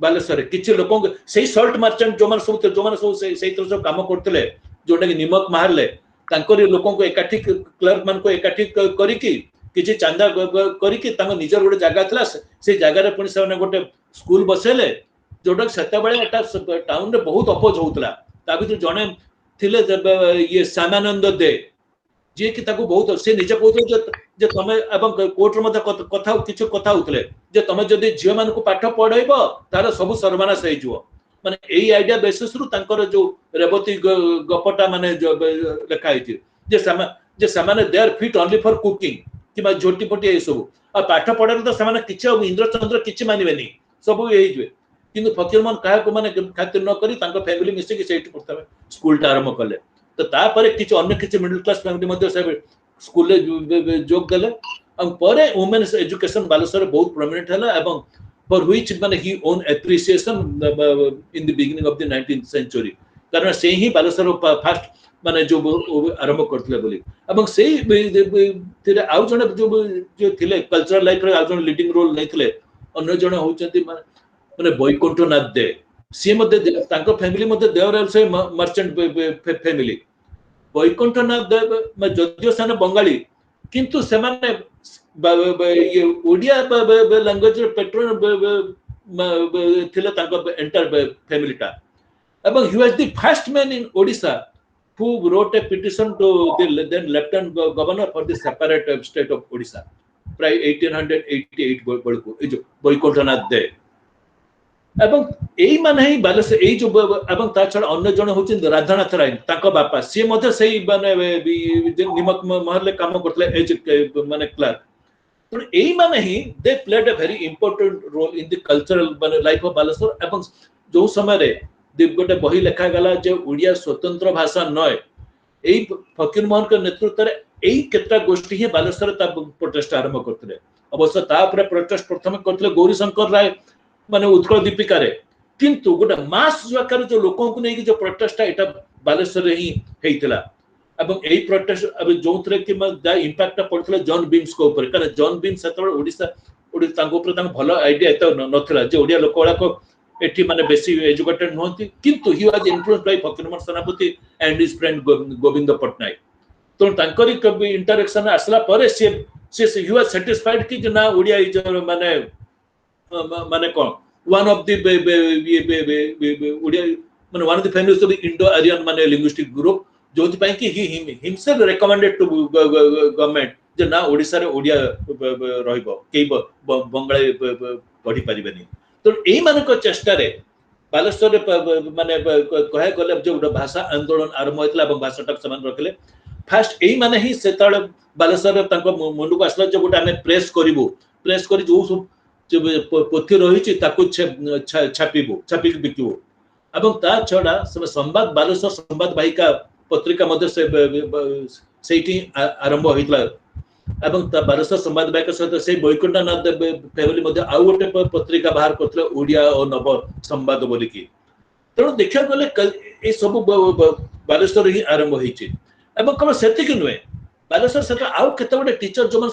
बालेश्वर किछि लोक से सॉल्ट मर्चेंट जो माने सब काम करथिले जोटा कि निमक मारले तांकर लोक को एकाठी क्लर्क मान को एकाठी करिकि किछि चांदा करिकि तांको निजर गोटे जगह थला से जगह रे पुनी से गोटे स्कूल बसेले जोटा सेता बेले एटा टाउन रे बहुत अपोज होतला ता भीतर जने थिले ये सामानंद दे जे कि ताको बहुत से निजे कहत जे तमे एवं कोर्ट रे मते कथा किछु कथा होतले जे तमे जदी झियो मान को पाठ पढाइबो तार सब सर्वनाश होई जिवो माने एई आइडिया बेसिस रु तांकर जो रेवती गपटा माने जो लेखा हिची जे सामाने they are fit only for cooking कि झोटी पटी ए सब आ पाठ पढाले तो सामाने किछु इंद्रचंद्र किछु मानिबेनी सब एई जवे किंतु फकीरमोहन काहे को माने खातिर न करी तांको फैमिली मिसे कि सेठी प्रथमे स्कूल टा आरंभ करले तो तापर किछु अन्य किछु मिडिल क्लास फैमिली मध्ये से स्कूल ले जोग देले और परे वुमेन्स एजुकेशन बालेश्वर बहुत प्रोमिनेंट हला एवं for which माने he own appreciation in the beginning of the 19th century कारण से ही बालेश्वर फर्स्ट माने जो आरंभ करथिले बोली एवं सेही तेरे आउ जने जो थिले कल्चरल लाइफ रे आउ जने लीडिंग रोल नैथिले अन्य जने होचंती माने बैकुंठनाथ दे सी मध्य फैमिली मध्य देवर आल्सो मर्चेंट फैमिली वैकुंठनाथ देव जदियो से बंगाली किंतु से माने ये ओडिया लैंग्वेज पेट्रोन थिले तांको एंटर फैमिली टा एवं he was the first man in Odisha who wrote a petition to the then lieutenant governor for the separate state of Odisha प्राय 1888 बळको ए जो वैकुंठनाथ दे एवं एई माने ही बालेश्वर एई जो एवं ता छड़ अन्य जण होचिन राधानाथ राय ताको बापा से मध्ये सेई माने निमक महल काम करतले एज माने क्लर्क तो एई माने he they played a very important role in the cultural माने लाइफ ऑफ बालेश्वर एवं जो समय रे गोटे बही लेखा गला जे उड़िया स्वतंत्र भाषा नय एई फकीर मोहन के नेतृत्व रे एई केतरा गोष्ठी ही बालेश्वर ता प्रोटेस्ट आरंभ करतले अवश्य ता ऊपर प्रोटेस्ट प्रथम करतले गौरी शंकर राय माने उत्कल दीपिका रे किंतु गोटे मास आकार जो लोकों को नहीं जो प्रोटेस्ट एटा बालेश्वर रे ही हेइतला एवं एई प्रोटेस्ट अब जोथरे कि द इंपैक्ट पड़तले जॉन बीम्स को ऊपर कारण जॉन बीम्स सेतबे ओडिसा तांको ऊपर तांको भलो आईडिया एत नथिला जे ओडिया लोक वाला को एठी माने बेसी एजुकेटेड नहोंती किंतु he was influenced by Fakirmohan Senapati and his friend Govind Patnaik तो तांकरी कभी इंटरेक्शन आसला पर से ही वाज सैटिस्फाइड कि ना ओडिया इज माने माने कोन वन ऑफ द ओडिया माने one of the families of the Indo Aryan माने लिंग्विस्टिक ग्रुप जोथि पई कि he himself recommended to government जे ना ओडिसा रे ओडिया रहइबो के बंगाली पढ़ी परिबेनी तो एई मानक चेष्टा रे बालेश्वर माने कहे गले जो भाषा आंदोलन आरंभ होइतला এবং भाषाटा समान रखले फास्ट एई माने ही सेतळे बालेश्वर तांको मुंडू को आसला जो गोटे आमे प्रेस करी जो पोथी रहिछि ताकू छापिबो छापि बिकिबो এবং ता छडा संवाद बालेश्वर संवाद वाहिका पत्रिका मध्ये सेठी आरंभ होइतला एवं बालेश्वर संवाद वाहिका सहित से वैकुंठनाथ फैमिली मध्ये आउ गोटे पत्रिका बाहर करथले ओडिया और नव संवाद बोली की तेणु देखा गले ए सब बालेश्वर ही आरंभ होइछि एवं केवल सेति कि नुए बालेश्वर से आउ केते गोटे टीचर जो मन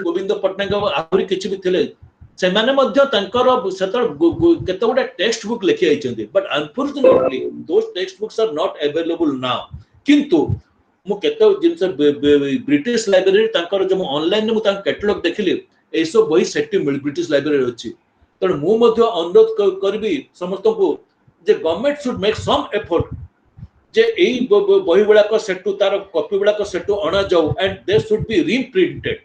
गोविंद पटनायक आहुरी किछि भी थिले से माने मध्ये तांकर सेतर केते गोटे टेक्स्ट बुक लिखि आइछन्ती but unfortunately those text books are not available now किंतु मु केते जिंस ब्रिटिश लाइब्रेरी तांकर जो ऑनलाइन मु तांक कैटलॉग देखिली एसो बही सेटी ब्रिटिश लाइब्रेरी अछि त मु मध्ये अनुरोध करबी समस्त को जे government should make some effort जे एई बही गुडा को सेटू तार कॉपी गुडा को सेटू अना जाऊ एंड दे शुड बी रीप्रिंटेड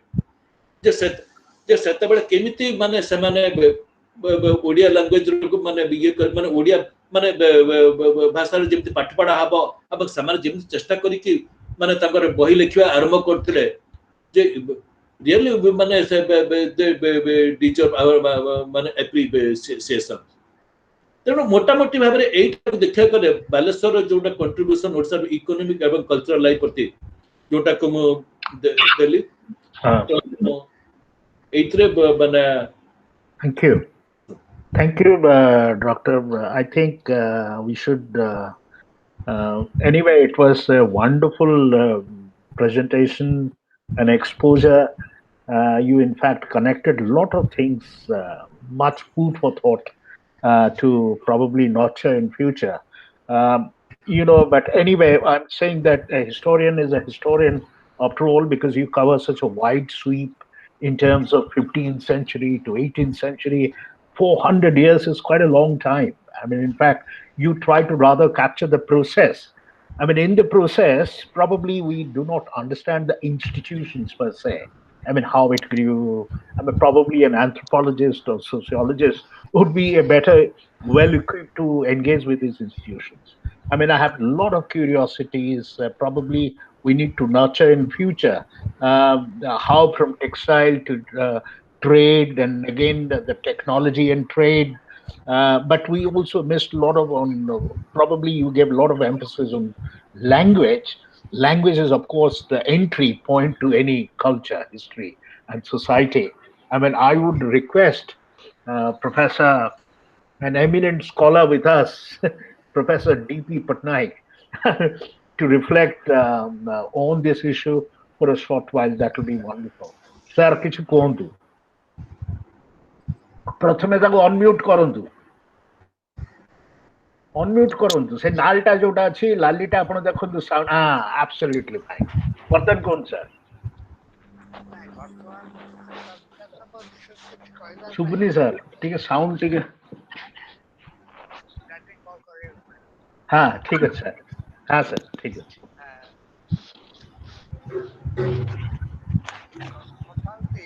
जे सेते बेले केमिति माने से माने ओडिया लैंग्वेज को माने माने ओडिया माने भाषा रे जेमति पाठ पढ़ा हबो अब समान जेमति चेष्टा करी कि माने तांकर बही लिखिया आरंभ करथिले जे रियली माने से टीचर माने एप्रिसिएशन तेणु मोटा मोटी भाव में एटा देखा गले बालेश्वर जोटा कंट्रीब्यूशन ओडिसा इकोनॉमिक एवं कल्चरल लाइफ प्रति जोटा को मु देली तो एतरे बना thank you doctor. I think we should anyway it was a wonderful presentation and exposure. You in fact connected a lot of things, much food for thought to probably nurture in future. But anyway, I'm saying that a historian is a historian after all because you cover such a wide sweep in terms of 15th century to 18th century. 400 years is quite a long time. I mean, in fact, you try to rather capture the process. I mean, in the process, probably we do not understand the institutions per se. I mean, how it grew. I mean, probably an anthropologist or sociologist would be a better, well-equipped to engage with these institutions. I mean, I have a lot of curiosities. Probably we need to nurture in future how from textile to trade and again the technology and trade. But we also missed a lot of on. Probably you gave a lot of emphasis on language. Language is, of course, the entry point to any culture, history, and society. I mean, I would request Professor, an eminent scholar with us, Professor D.P. Patnaik, to reflect on this issue for a short while. That would be wonderful. Sir, kichu kuhuntu. Prathame taku unmute karuntu. Unmute କରନ୍ତୁ ସେ ନାଲଟା ଯୋଉଟା ଅଛି ଲାଲିଟା ଆପଣ ଦେଖନ୍ତୁ sound absolutely fine ବର୍ତ୍ତମାନ କୁହନ୍ତୁ sir ନାଇଁ ବର୍ତ୍ତମାନ ଭାଷା ବିଷୟରେ ତ ମୋର ବିଶେଷ କିଛି କହିବାର ନାହିଁ। ଶୁଭୁନି ସାର୍ ଟିକେ ସାଉଣ୍ଡ ଟିକେ ପିଲାଟି କଣ କରିବାକୁ ପଡିବ। ହଁ ଠିକ ଅଛି ସାର୍ ହଁ ସାର୍ ଠିକ ଅଛି କଥା ହଉଛି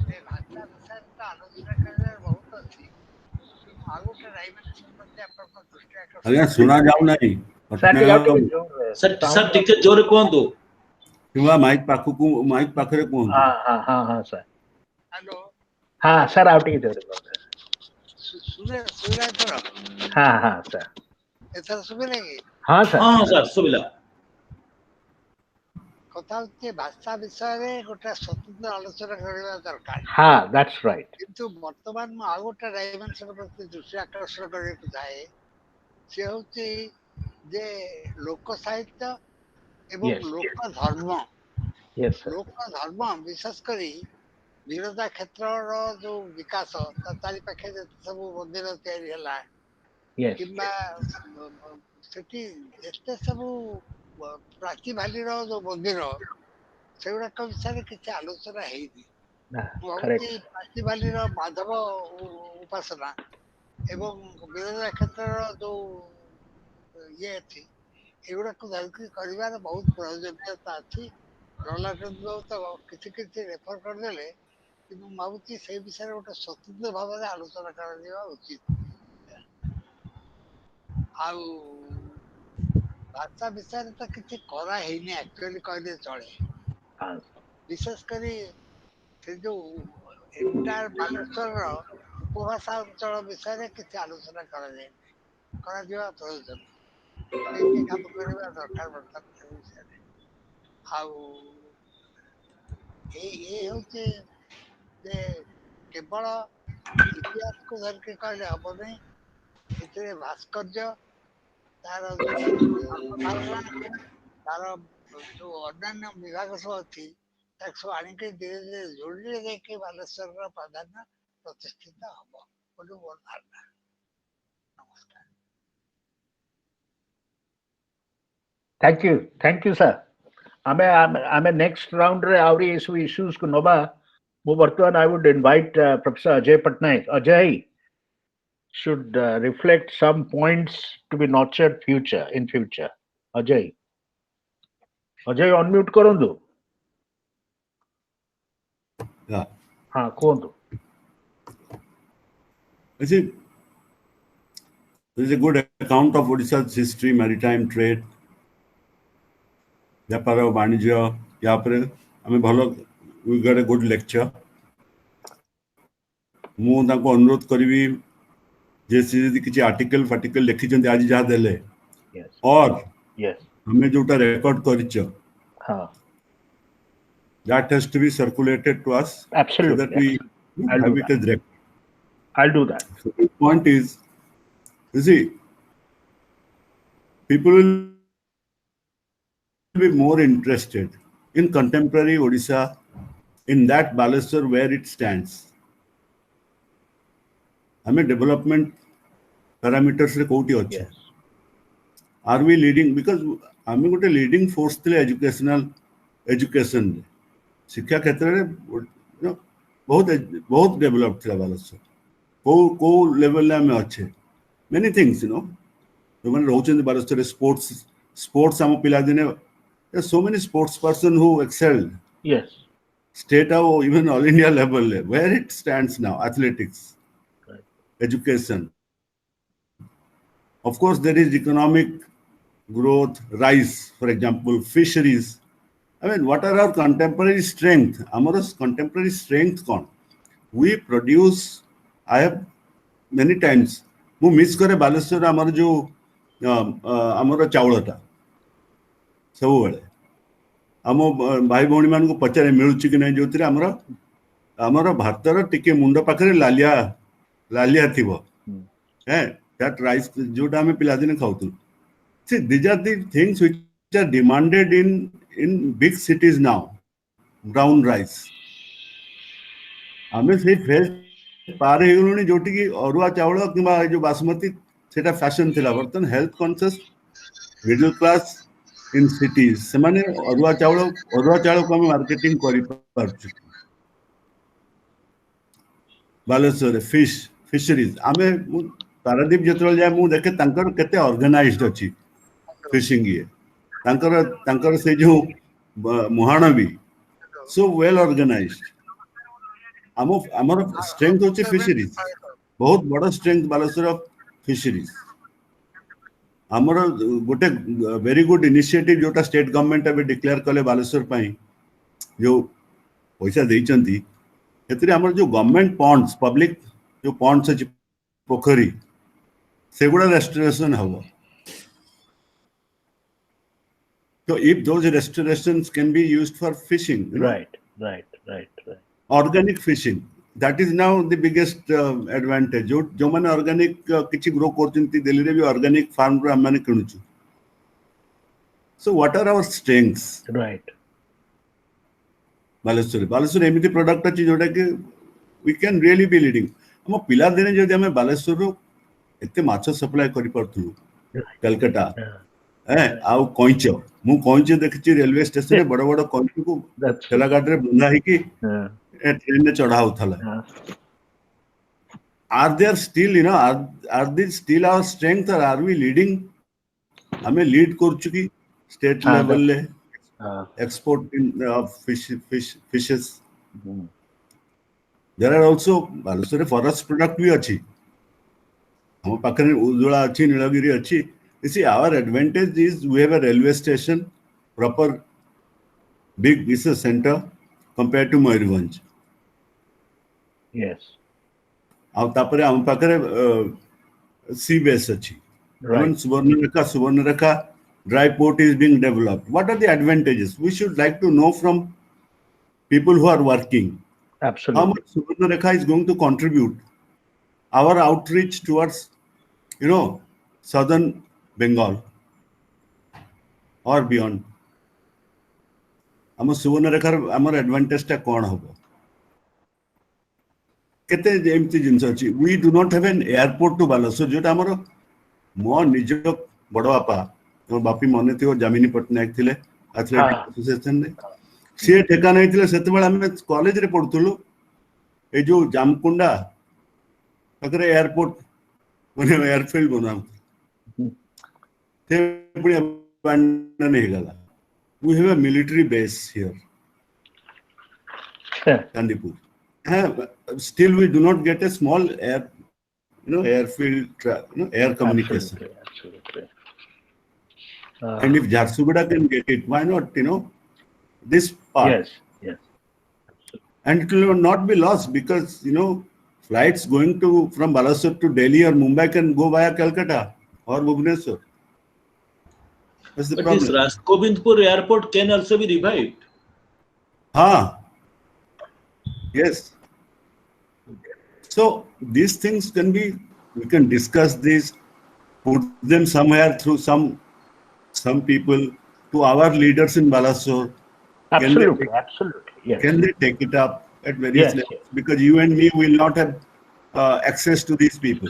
ଯେ ଭାଷା ବିଷୟରେ ତ ଆଲୋଚନା କରିବାର ବହୁତ ଅଛି। କିନ୍ତୁ ଆଉ ଗୋଟେ ଡାଇମେନସନ ପ୍ରତି ଆପଣଙ୍କ ଦୃଷ୍ଟି ଆକର୍ଷଣ ଆଜ୍ଞା ଶୁଣା ଯାଉ ନାହିଁ ସାର୍ ଟିକେ ଆଉ ପଟ୍ଟନାୟକ ଟିକେ ଜୋରରେ ସାର୍ ସାଉଣ୍ଡ ଟିକେ ଜୋରେ କୁହନ୍ତୁ। କିମ୍ବା ମାଇକ୍ ପାଖରେ କୁହନ୍ତୁ। ହଁ ସାର୍ ହ୍ୟାଲୋ ହଁ ସାର୍ ଆଉ ଟିକେ ଜୋରରେ କୁହନ୍ତୁ ଶୁଭିଲା ଏଥର ହଁ ସାର୍ ଶୁଭିଲା କି? ହଁ ସାର୍ ହଁ ସାର୍ ଶୁଭିଲା। କଥା ହଉଛି ଭାଷା ବିଷୟରେ ଗୋଟେ ସ୍ୱତନ୍ତ୍ର ଆଲୋଚନା କରିବା ଦରକାର। ହଁ ଦ୍ୟାଟ୍ସ ରାଇଟ୍ କିନ୍ତୁ ବର୍ତ୍ତମାନ ମୁଁ ଆଉ ଗୋଟେ ଡାଇମେନସନ ପ୍ରତି ଦୃଷ୍ଟି ଆକର୍ଷଣ କରିବାକୁ ଚାହେଁ। ସେ ହଉଛି ଯେ ଲୋକ ସାହିତ୍ୟ ଏବଂ ୟେସ୍ ଲୋକ ଧର୍ମ। ୟେସ୍ ସାର୍ ଲୋକ ଧର୍ମ ବିଶେଷ କରି ବିରଜା କ୍ଷେତ୍ରର ଯୋଉ ବିକାଶ ତା ଚାରି ପାଖେ ଯେତେ ସବୁ ମନ୍ଦିର ତିଆରି ହେଲା ୟେସ୍ କିମ୍ବା ସେଠି ଯେତେ ସବୁ ପ୍ରାଚୀ ଭାଲିର ଯୋଉ ମନ୍ଦିର ସେଗୁଡାକ ବିଷୟରେ କିଛି ଆଲୋଚନା ହେଇନି। ମୁଁ ଭାବୁଛି କରେକ୍ଟ ପ୍ରାଚୀ ଭାଲିର ମାଧବ ଉପାସନା ଏବଂ ବିରଜା କ୍ଷେତ୍ରର ଯୋଉ ଇଏ ଅଛି ଏଗୁଡାକୁ ଧରିକି କରିବାର ବହୁତ ପ୍ରয়োଜନୀୟତା ଅଛି। ଲଲାଟେନ୍ଦୁ ତ କିଛି କିଛି ରେଫର କରିଦେଲେ କିନ୍ତୁ ମୁଁ ଭାବୁଛି ସେଇ ବିଷୟରେ ଗୋଟେ ସ୍ୱତନ୍ତ୍ର ଭାବରେ ଆଲୋଚନା କରାଯିବା ଉଚିତ। ଆଉ ଭାଷା ବିଷୟରେ ତ କିଛି କରା ହେଇନି ଆକ୍ଚୁଆଲି କହିଲେ ଚଳେ। ହଁ ବିଶେଷ କରି ସେ ଯୋଉ ଏଣ୍ଟାର ବାଲେଶ୍ୱରର ଉପଭାଷା ଅଞ୍ଚଳ ବିଷୟରେ କିଛି ଆଲୋଚନା କରାଯାଇନି। କରାଯିବା ପ୍ରয়োଜନ ଟିକେ ଟିକେ କାମ କରିବା ଦରକାର ବର୍ତ୍ତମାନ ସେ ବିଷୟରେ। ଆଉ ଏଇ ହଉଛି ଯେ କେବଳ ଇତିହାସକୁ ଧରିକି କହିଲେ ହବନି। ଏଥିରେ ଭାସ୍କର୍ଯ୍ୟ ତାର ଯୋଉ ଧାରଣା ତାର ଯୋଉ ଅନ୍ୟାନ୍ୟ ବିଭାଗ ସବୁ ଅଛି ତାକୁ ସବୁ ଆଣିକି ଧୀରେ ଧୀରେ ଯୋଡ଼ିଲେ ଯାଇକି ବାଲେଶ୍ୱରର ପ୍ରାଧାନ୍ୟ ପ୍ରତିଷ୍ଠିତ ହବ ବୋଲି ମୋର ଧାରଣା। ନମସ୍କାର। ଥ୍ୟାଙ୍କ ୟୁ ସାର୍ ଆମେ ନେକ୍ସଟ ରାଉଣ୍ଡରେ ଆହୁରି ଏସବୁ ଇସ୍ୟୁଜକୁ ନବା। ମୁଁ ବର୍ତ୍ତମାନ I would invite professor Ajay Pattnaik Ajay should reflect some points to be nurtured future in future. Ajay unmute କରନ୍ତୁ Yeah. ହଁ କୁହନ୍ତୁ You see, this is a good account of Odisha's history, maritime trade, व्यापार वाणिज्य या पर हमें भलो we got a good lecture. ମୁଁ ତାଙ୍କୁ ଅନୁରୋଧ କରିବି ଯେ ସେ ଯଦି କିଛି ଆର୍ଟିକଲ ଫାର୍ଟିକଲ ଲେଖିଛନ୍ତି ଆଜି ଯାହା ଦେଲେ yes और yes हमें जोटा रेकॉर्ड କରିଛ ହଁ that has to be circulated to us so that absolutely we I'll do have it that as record. I'll do that So the point is, you see, people will be more interested in contemporary Odisha, in that Baleswar where it stands. हमें development parameters रे कोठी अछि. yes Are we leading? Because हमें गोटे leading force थे education शिक्षा क्षेत्र में बहुत बहुत डेवलप थी बालेश्वर को लेवल में हमें अच्छे मेनी थिंग्स जो मैंने रोचन बालेश्वर स्पोर्ट्स स्पोर्ट्स आम पिला दिने so many sports person who excelled yes state or even all India level where it stands now athletics right. education of course there is economic growth rice for example fisheries. I mean, what are our contemporary strength? Our contemporary strength कौन? We produce. I have many times. ମୁଁ miss କରେ ବାଲେଶ୍ୱର ଆମର ଯୋଉ ଆମର ଚାଉଳଟା ସବୁବେଳେ ଆମ ଭାଇ ଭଉଣୀ ମାନଙ୍କୁ ପଚାରେ ମିଳୁଛି କି ନାହିଁ ଯୋଉଥିରେ ଆମର ଆମର ଭାତର ଟିକେ ମୁଣ୍ଡ ପାଖରେ ଲାଲିଆ ଲାଲିଆ ଥିବ that rice ଯୋଉଟା ଆମେ ପିଲାଦିନେ ଖାଉଥିଲୁ. See, these are the things which are demanded in big cities now. Brown rice. ଆମେ ସେଇ ଫେଜ୍ ପାର ହେଇଗଲୁଣି ଯୋଉଠି କି ଅରୁଆ ଚାଉଳ କିମ୍ବା ଏ ଯୋଉ ବାସମତୀ सेटा फैशन थिला बर्तन health conscious middle class in cities से माने अरुआ चावल को हम मार्केटिंग करि पारछु बालेश्वर फिशरीज आमे पारादीप जतल जाय मु देखे तांकर केते ऑर्गेनाइज्ड अछि फिशिंग ये तांकर से जो मुहाण भी सो वेल ऑर्गेनाइज्ड हमर स्ट्रेंथ होची फिशरीज बहुत बड़ स्ट्रेंथ बालेश्वर फिशरीज हमर गोटे वेरी गुड इनिशिएटिव जोटा स्टेट गवर्नमेंट अबे डिक्लेयर कले बालेश्वर पई जो पैसा देइचंती एतरे हमर जो गवर्नमेंट पॉन्ड्स पब्लिक जो पॉन्ड्स अछि पोखरी सेगुड़ा रेस्टोरेशन हबो so if those restorations can be used for fishing right organic fishing that is now the biggest advantage जो माने organic किछि ग्रो करचंती दिल्ली रे भी organic farm रो हम माने किनुछु so what are our strengths right Baleshwar एमिति प्रोडक्ट अछि जोटा कि we can really be leading हम पिला दिने जदि हम बालेश्वर रो एते माछ सप्लाई करि परथु कलकत्ता आउ कइच मु कइच देखछि रेलवे स्टेशन रे बड़ बड़ कइच को ठेला गाड़ी रे बंधा है कि ट्रेन में चढ़ा उथला are there still are these still our strength or are we leading हमें लीड कर चुकी स्टेट लेवल ले export in fishes there are also Baleshwar forest product भी अछि हम पाखरे उज्जवला अछि नीलगिरी अछि you see our advantage is we have a railway station proper big business center compared to Mayurbhanj yes आ तापरे हम पाखरे सी बेस अछि right Subarnarekha dry port is being developed what are the advantages we should like to know from people who are working absolutely how much Subarnarekha is going to contribute our outreach towards southern Bengal or beyond हम सुवर्णरेखार हमर advantage टा कोन हबो केते एमती जिंस अछि we do not have an airport to Baleshwar जोटा हमर मो निज बड़ बापा मोर बापी मने थियो जामिनी पटनायक थिले एथलेटिक एसोसिएशन रे से ठेका नै थिले सेते बेला हम कॉलेज रे पढुतलु ए जो जामकुंडा अगर एयरपोर्ट माने एयरफील्ड बना ते पुणी abandon हे गला we have a military base here Kandipur still we do not get a small air airfield air communication absolutely. and if Jharsuguda can get it why not this part yes absolutely. and it will not be lost because flights going from Baleswar to Delhi or Mumbai can go via Calcutta or Bhubaneswar. That's the But problem. this Govindpur airport can also be revived. Yes. So these things we can discuss these, put them somewhere through some people to our leaders in Baleswar. Absolutely. Yes. Can they take it up at various levels? Yes. Because you and me will not have access to these people.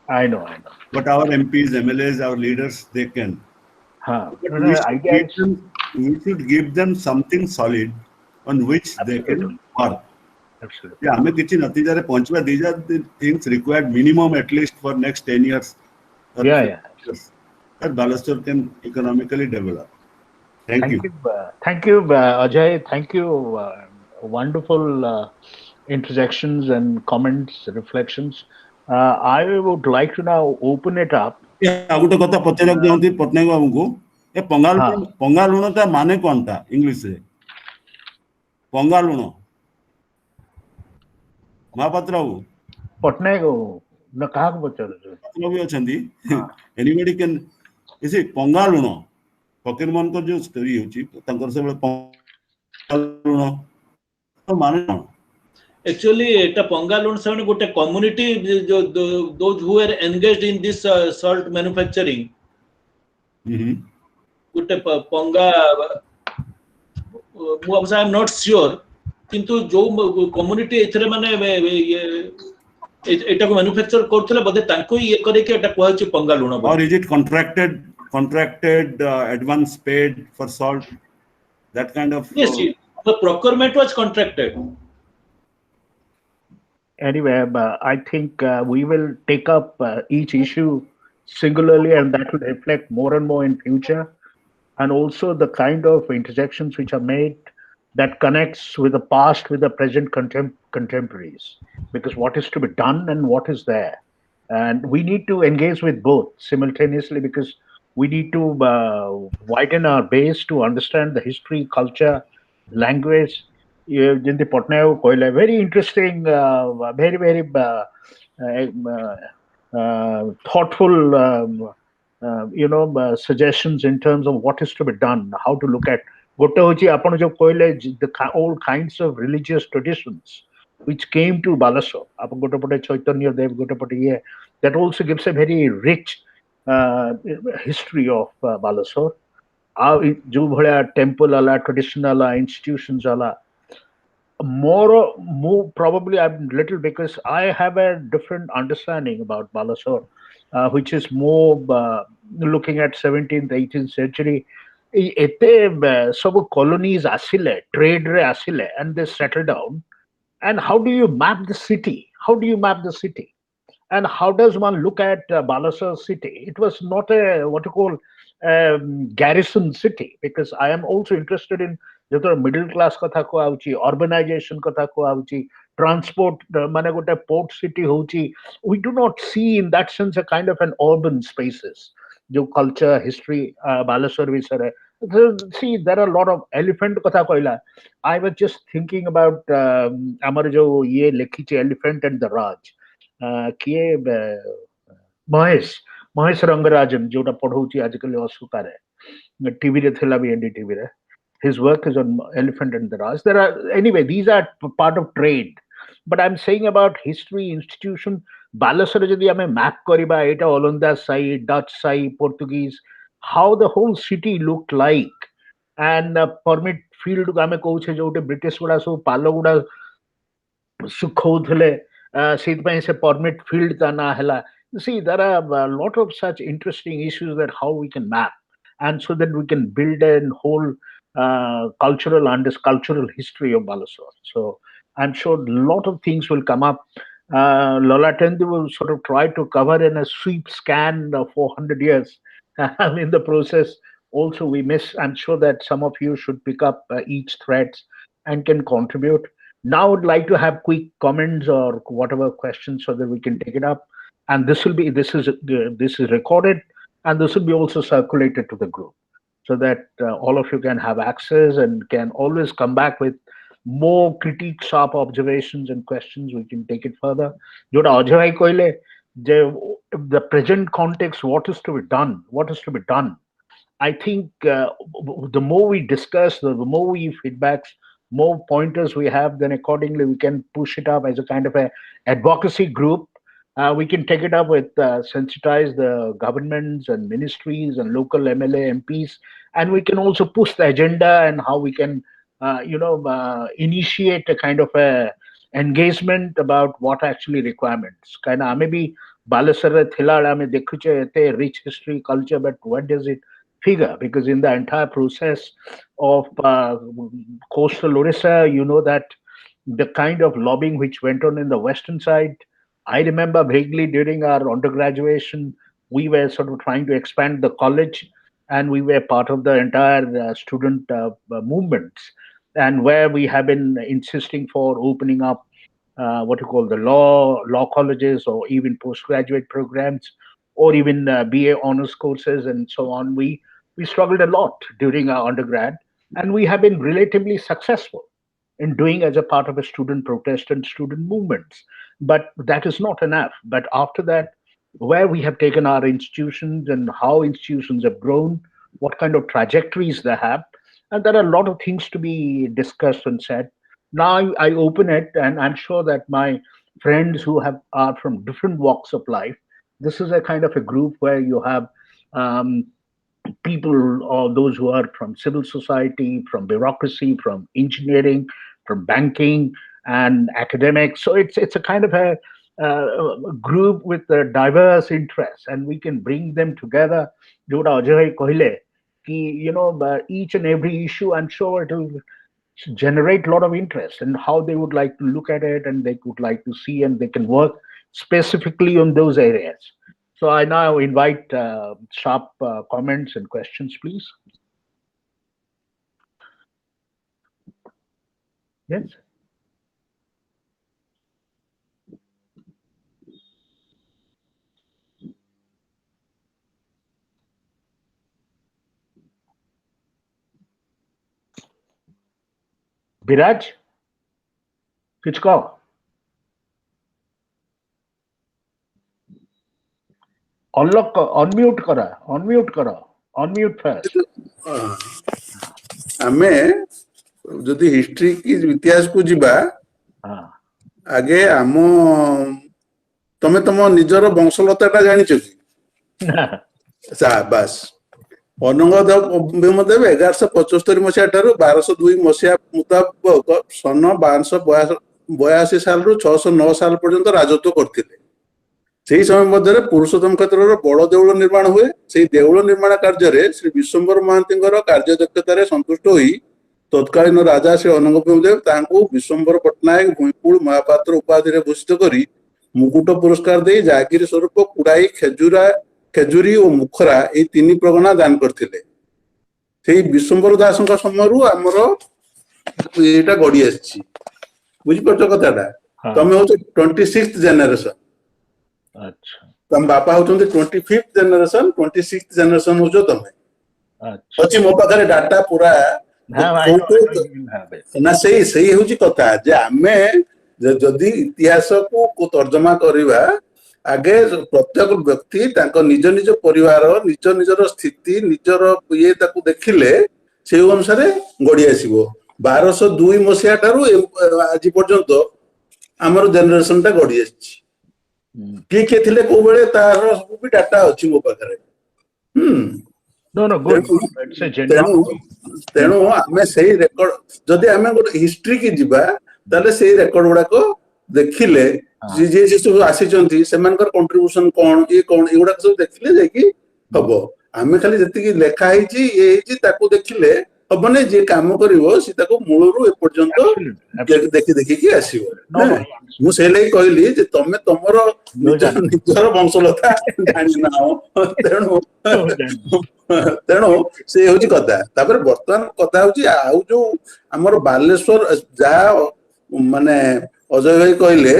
I know. But our MPs, MLAs, our leaders, they can. We should give them something solid on which they can work. Absolutely. हमें किसी नतीजे रे पहुंचवा दीजा things required minimum at least for next 10 years. That Baleswar can economically develop. Thank you. Thank you, Ajay. Thank you. Wonderful interjections and comments, reflections. I would like to now open it up. गोटे कथा पचारक जाउंती पटनायक बाबू को ए पंगालुण ता माने कोनटा English रे पंगालुण महापात्र बाबू पटनायक न कहा को पचार जो भी अछंती एनीबॉडी कैन इसे पंगालुण फकीर मन को जो स्टोरी होची तंकर से पंगालुण तो माने Actually, এটা पंगालुण से गोटे community जो those who are engaged in this salt manufacturing. गोटे पंगा I am not sure. किंतु जो community इथरे माने एटा को मैन्युफैक्चर करथले बदे तांको ये करे के एटा कहै छै पंगा लुण or is it contracted advance paid for salt, that kind of yes the procurement was contracted. Anyway, I think we will take up each issue singularly, and that will reflect more and more in future, and also the kind of interjections which are made that connects with the past, with the present contemporaries, because what is to be done and what is there. And we need to engage with both simultaneously, because we need to widen our base to understand the history, culture, language. Jinti Patnaik koile very interesting, very thoughtful, suggestions in terms of what is to be done, how to look at. Gotte hochi apano jo koile all kinds of religious traditions which came to Balasore. Apan gotte pote Chaitanya Dev, gotte pote ye. That also gives a very rich history of Balasore. जो भलिया temple ala, traditional ala, institutions ala, more probably I'm little, because I have a different understanding about Balasore, which is more looking at 17th, 18th century. एते सब colonies asile, trade re asile, and they settle down. And how do you map the city? How do you map the city? And how does one look at Balasore city? It was not a what you call garrison city, because I am also interested in the middle class kotha ko auchi, urbanization kotha ko auchi, transport mane gote port city hochi. We do not see in that sense a kind of an urban spaces. Jo culture, history, Balasore visare. See, there are a lot of elephant kotha koila. I was just thinking about amar jo ye lekhi che elephant and the Raj. किए महेश महेश रंगराजन जोटा पढ़ौची आजकल असुकारे TV रे थिला भी NDTV रे. His work is on elephant and the Raj. There are, anyway, these are part of trade. But I'm saying about history, institution, Balasore jodi ame map kariba, eta Olanda's side, Dutch side, Portuguese, how the whole city looked like. And permit field ame kouche jote British guda so palo guda सुखौथले ସେଥିପାଇଁ ସେ permit field ତା ନା ହେଲା. You see, there are a lot of such interesting issues that how we can map, and so that we can build a whole cultural history of Balasore. So I'm sure a lot of things will come up. Lola Tendu will sort of try to cover in a sweep scan of 400 years. In the process, also we miss. I'm sure that some of you should pick up each threads and can contribute. Now, I would like to have quick comments or whatever questions so that we can take it up. And this is recorded, and this will be also circulated to the group, so that all of you can have access and can always come back with more critique, sharp observations and questions. We can take it further. Jota Ajay koile, the present context, what is to be done? What is to be done? I think the more we discuss, the more we feedbacks, more pointers we have, then accordingly we can push it up as a kind of a advocacy group. We can take it up with sensitize the governments and ministries and local MLA MPs, and we can also push the agenda and how we can, initiate a kind of a engagement about what actually requirements. Kind of maybe Balasore Thilad ame dekhuche ete rich history culture, but what does it figure? Because in the entire process of coastal Orissa, you know that the kind of lobbying which went on in the western side. I remember vaguely during our undergraduation, we were sort of trying to expand the college, and we were part of the entire student movements, and where we have been insisting for opening up what you call the law colleges, or even postgraduate programs, or even BA honors courses and so on. We struggled a lot during our undergrad, and we have been relatively successful in doing as a part of a student protest and student movements. But that is not enough. But after that, where we have taken our institutions and how institutions have grown, what kind of trajectories they have, and there are a lot of things to be discussed and said. Now I open it, and I'm sure that my friends who are from different walks of life, this is a kind of a group where you have people, or those who are from civil society, from bureaucracy, from engineering, from banking and academics. So it's a kind of a group with diverse interests, and we can bring them together. Jota Ajay Kohile, each and every issue, I'm sure it will generate a lot of interest and how they would like to look at it, and they would like to see, and they can work specifically on those areas. So I now invite sharp comments and questions, please. Yes. Biraj, कुछ कहो. Unlock, unmute करा, unmute करा, unmute first. आमे जदि history की इतिहास को जिबा आगे आम तमे तम निजर वंशलताटा जानिछ कि बस अनंगदेव 1175 मसीहा ठारू 1202 मसीहा मुताबक सन 1282 साल रु 609 साल पर्यंत राजत्व करथिले। से समय मध्य पुरुषोत्तम क्षेत्र बड़ देउल निर्माण हुए। से देउल निर्माण कार्य श्री विश्वम्बर महांती कार्यदक्षतार संतुष्ट होई तत्कालीन राजा श्री अनंगदेव विश्वम्बर पट्टनायक भूमिपूल महापात्र उपाधि भूषित करी मुकुट पुरस्कार दे जागिर स्वरूप कुड़ाई खेजुरी और मुखरा ये तीन प्रगणा दान करथिले। से विश्वम्बर दास समय आमर यहाँ गड़ी आसी बुझीपार कथा तमें हूँ 26th जेनेरेशन। अच्छा तम बापा होचंती 25th जेनेरेशन 26th जेनेरेशन हो तमे। अच्छा अछि मो पाखरे डाटा पूरा ना सही होची कथा जे आमे जदि इतिहास को तर्जमा करिवा आगे प्रत्येक व्यक्ति ताको निज निज परिवार निज निजर स्थिति निजर ये ताको देखिले से अनुसार गड़ी आसीबो। 1202 मसीहा ठारू आज पर्यंत हमर जेनेरेशन ता गड़ी आछि के थिले को बेले तार सब भी डाटा अछि मो पाखरे। No, good. It's a genuine. तेणु आमे सही रेकॉर्ड जदि आमे गोटे हिस्ट्री की जिबा ताले सही रेकॉर्ड गुडा को देखिले जे सब आसीचंती सेमानकर कंट्रीब्यूशन कोन एगुडा सब देखिले जाकी हबो। आमे खाली जति लेखा हिची ये हिची ताको देखिले हबने जे काम करिवो सी ताको मूलरू ए पर्यंत देखि की आसीबो। मु सेले कहली जे तमे तमरो निजर वंशलता जानि ना तेणु से होची कथा। तापर वर्तमान कथा होची आउ जो हमर बालेश्वर जा माने अजय भाई कहले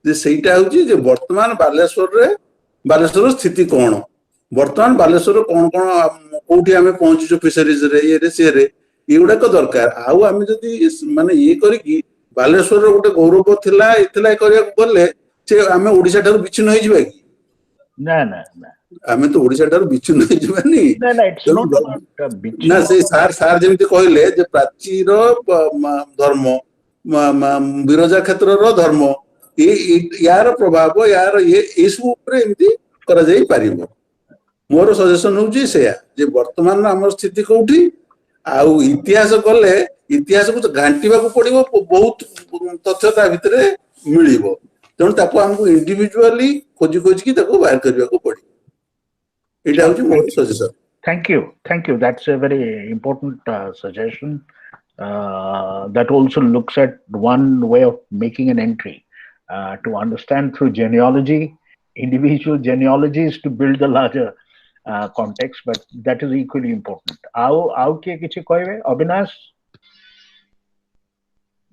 जे सेटा होची जे वर्तमान बालेश्वर स्थिति कोन वर्तमान बालेश्वर कोन कोठी आमे पहुंची फिशरीज रे ये रे से रे एगुडा को दरकार। आउ आमे जदी माने ये करी कि बालेश्वर गोटे गौरव थिला इतला करिया गले से आमे ओडिसा ठारू बिछिन होई जिबा कि ना ना ना आमे तो ओडिसा ठारू बिछिन होई जिबानी ना ना इट्स नॉट ना से सार जेमति कहले जे प्राचीर धर्म विरजा क्षेत्र धर्म यार प्रभाव यार ये सब ऊपर एमती करा जाई पारिबो। मोर सजेशन होची सेया जे वर्तमान हमर स्थिति कोठी आउ इतिहास गले इतिहास को घांटीबा को पड़िबो बहुत तथ्य ता भितरे मिलिबो। तेणु ताको हमको इंडिविजुअली खोजी की ताको बाहर करबा को पड़ी। एटा होची मोर suggestion. Thank you. That's a very important suggestion. That also looks at one way of making an entry to understand through genealogy, individual genealogies to build the larger context, but that is equally important. Ao kiye kichi kohibe? Abhinash,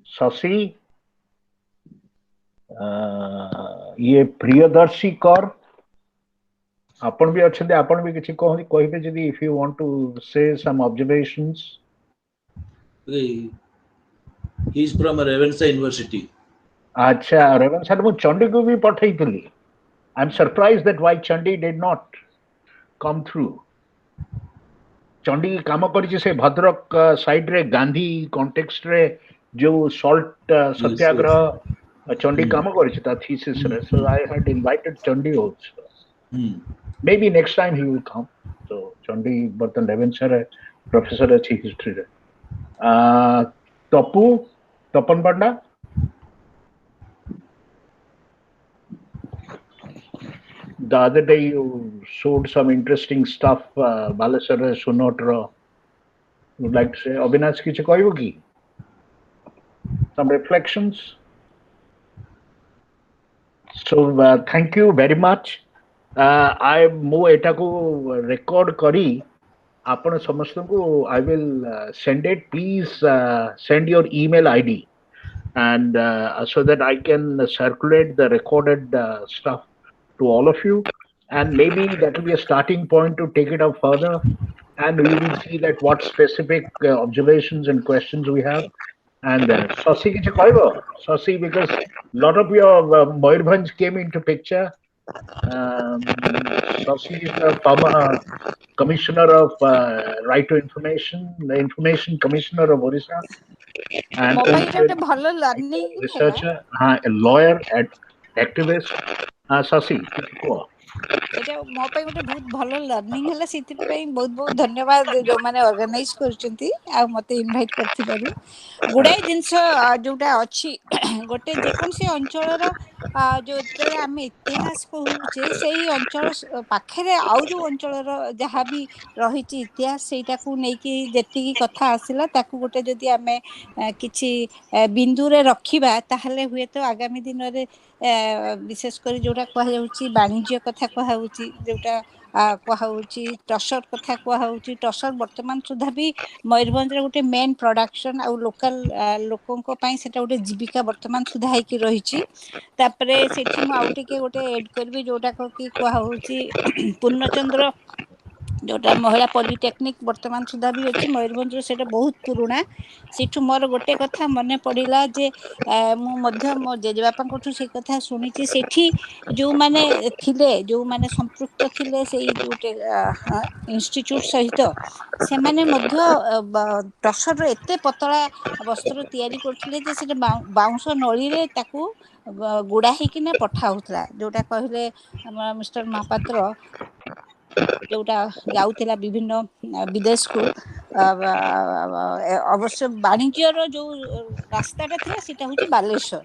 Sasi, ये प्रियदर्शी कर आपण भी अच्छे आपण भी किसी कहिबे जदी if you want to say some observations. He is from Ravensa University. अच्छा रेवेन्सा मु चंडी को भी पठाइतली. I am surprised that why Chandi did not come through. Chandi काम करिछि से भद्रक साइड रे गांधी कॉन्टेक्स्ट रे जो सॉल्ट सत्याग्रह चंडी काम करिछि ता थीसिस रे. So I had invited Chandi also. Maybe next time he will come. So Chandi Bartan Ravensa रे प्रोफेसर अछि हिस्ट्री रे. तपन बंडा the other day you showed some interesting stuff, Baleswar Sunotra. Would like to say, Avinash kichi koibo ki? Some reflections? So thank you very much. I mo eta ko record kari. Apana samasthanku I will send it. Please send your email ID, and so that I can circulate the recorded stuff to all of you, and maybe that will be a starting point to take it up further, and we will see that what specific observations and questions we have. And Sasi kichu koibo, Sasi, because a lot of your Moyurbhanj came into picture. Sasi is the former commissioner of right to information, the information commissioner of Orissa, and ମୋ ପାଇଁ also ଏଇଟା ଗୋଟେ ଭଲ learning ହେଲା। researcher, a lawyer, activist. Sasi, କିଛି କୁହ। ଏଇଟା ମୋ ପାଇଁ ଗୋଟେ ବହୁତ ଭଲ ଲର୍ଣ୍ଣିଂ ହେଲା, ସେଥିପାଇଁ ବହୁତ ବହୁତ ଧନ୍ୟବାଦ ଯୋଉମାନେ ଅର୍ଗାନାଇଜ କରୁଛନ୍ତି ଆଉ ମତେ ଇନଭାଇଟ କରିଥିବାରୁ। ଗୁଡାଏ ଜିନିଷ ଯୋଉଟା ଅଛି ଗୋଟେ ଯେକୌଣସି ଅଞ୍ଚଳର ଯେତେବେଳେ ଆମେ ଇତିହାସ କହୁଛେ ସେଇ ଅଞ୍ଚଳ ପାଖରେ ଆଉ ଯୋଉ ଅଞ୍ଚଳର ଯାହାବି ରହିଛି ଇତିହାସ ସେଇଟାକୁ ନେଇକି ଯେତିକି କଥା ଆସିଲା ତାକୁ ଗୋଟେ ଯଦି ଆମେ କିଛି ବିନ୍ଦୁରେ ରଖିବା ତାହେଲେ ହୁଏତ ଆଗାମୀ ଦିନରେ ବିଶେଷ କରି ଯୋଉଟା କୁହାଯାଉଛି ବାଣିଜ୍ୟ କଥା କୁହାଯାଉଛି, ଯୋଉଟା କୁହାଯାଉଛି ଟସର କଥା କୁହାଯାଉଛି, ଟସର ବର୍ତ୍ତମାନ ସୁଦ୍ଧା ବି ମୟୂରଭଞ୍ଜର ଗୋଟେ ମେନ୍ ପ୍ରଡକ୍ସନ ଆଉ ଲୋକାଲ ଲୋକଙ୍କ ପାଇଁ ସେଟା ଗୋଟେ ଜୀବିକା ବର୍ତ୍ତମାନ ସୁଦ୍ଧା ହେଇକି ରହିଛି। ତାପରେ ସେଠି ମୁଁ ଆଉ ଟିକେ ଗୋଟେ ଏଡ୍ କରିବି ଯୋଉଟା କି କୁହାଯାଉଛି ପୂର୍ଣ୍ଣଚନ୍ଦ୍ର ଯୋଉଟା ମହିଳା ପଲିଟେକ୍ନିକ ବର୍ତ୍ତମାନ ସୁଦ୍ଧା ବି ଅଛି ମୟୂରଭଞ୍ଜର, ସେଇଟା ବହୁତ ପୁରୁଣା। ସେଠୁ ମୋର ଗୋଟେ କଥା ମନେ ପଡିଲା ଯେ ମୁଁ ମଧ୍ୟ ମୋ ଜେଜେବାପାଙ୍କଠୁ ସେଇ କଥା ଶୁଣିଛି, ସେଠି ଯୋଉମାନେ ଥିଲେ ଯୋଉମାନେ ସମ୍ପୃକ୍ତ ଥିଲେ ସେଇ ଗୋଟେ ଇନଷ୍ଟିଚ୍ୟୁଟ ସହିତ ସେମାନେ ମଧ୍ୟ ଟସରର ଏତେ ପତଳା ବସ୍ତ୍ର ତିଆରି କରୁଥିଲେ ଯେ ସେଟା ବାଉଁଶ ନଳୀରେ ତାକୁ ଗୁଡା ହେଇକିନା ପଠା ହଉଥିଲା, ଯୋଉଟା କହିଲେ ଆମର ମିଷ୍ଟର ମହାପାତ୍ର ଯୋଉଟା ଯାଉଥିଲା ବିଭିନ୍ନ ବିଦେଶକୁ। ଅବଶ୍ୟ ବାଣିଜ୍ୟର ଯୋଉ ରାସ୍ତାଟା ଥିଲା ସେଟା ହଉଛି ବାଲେଶ୍ଵର।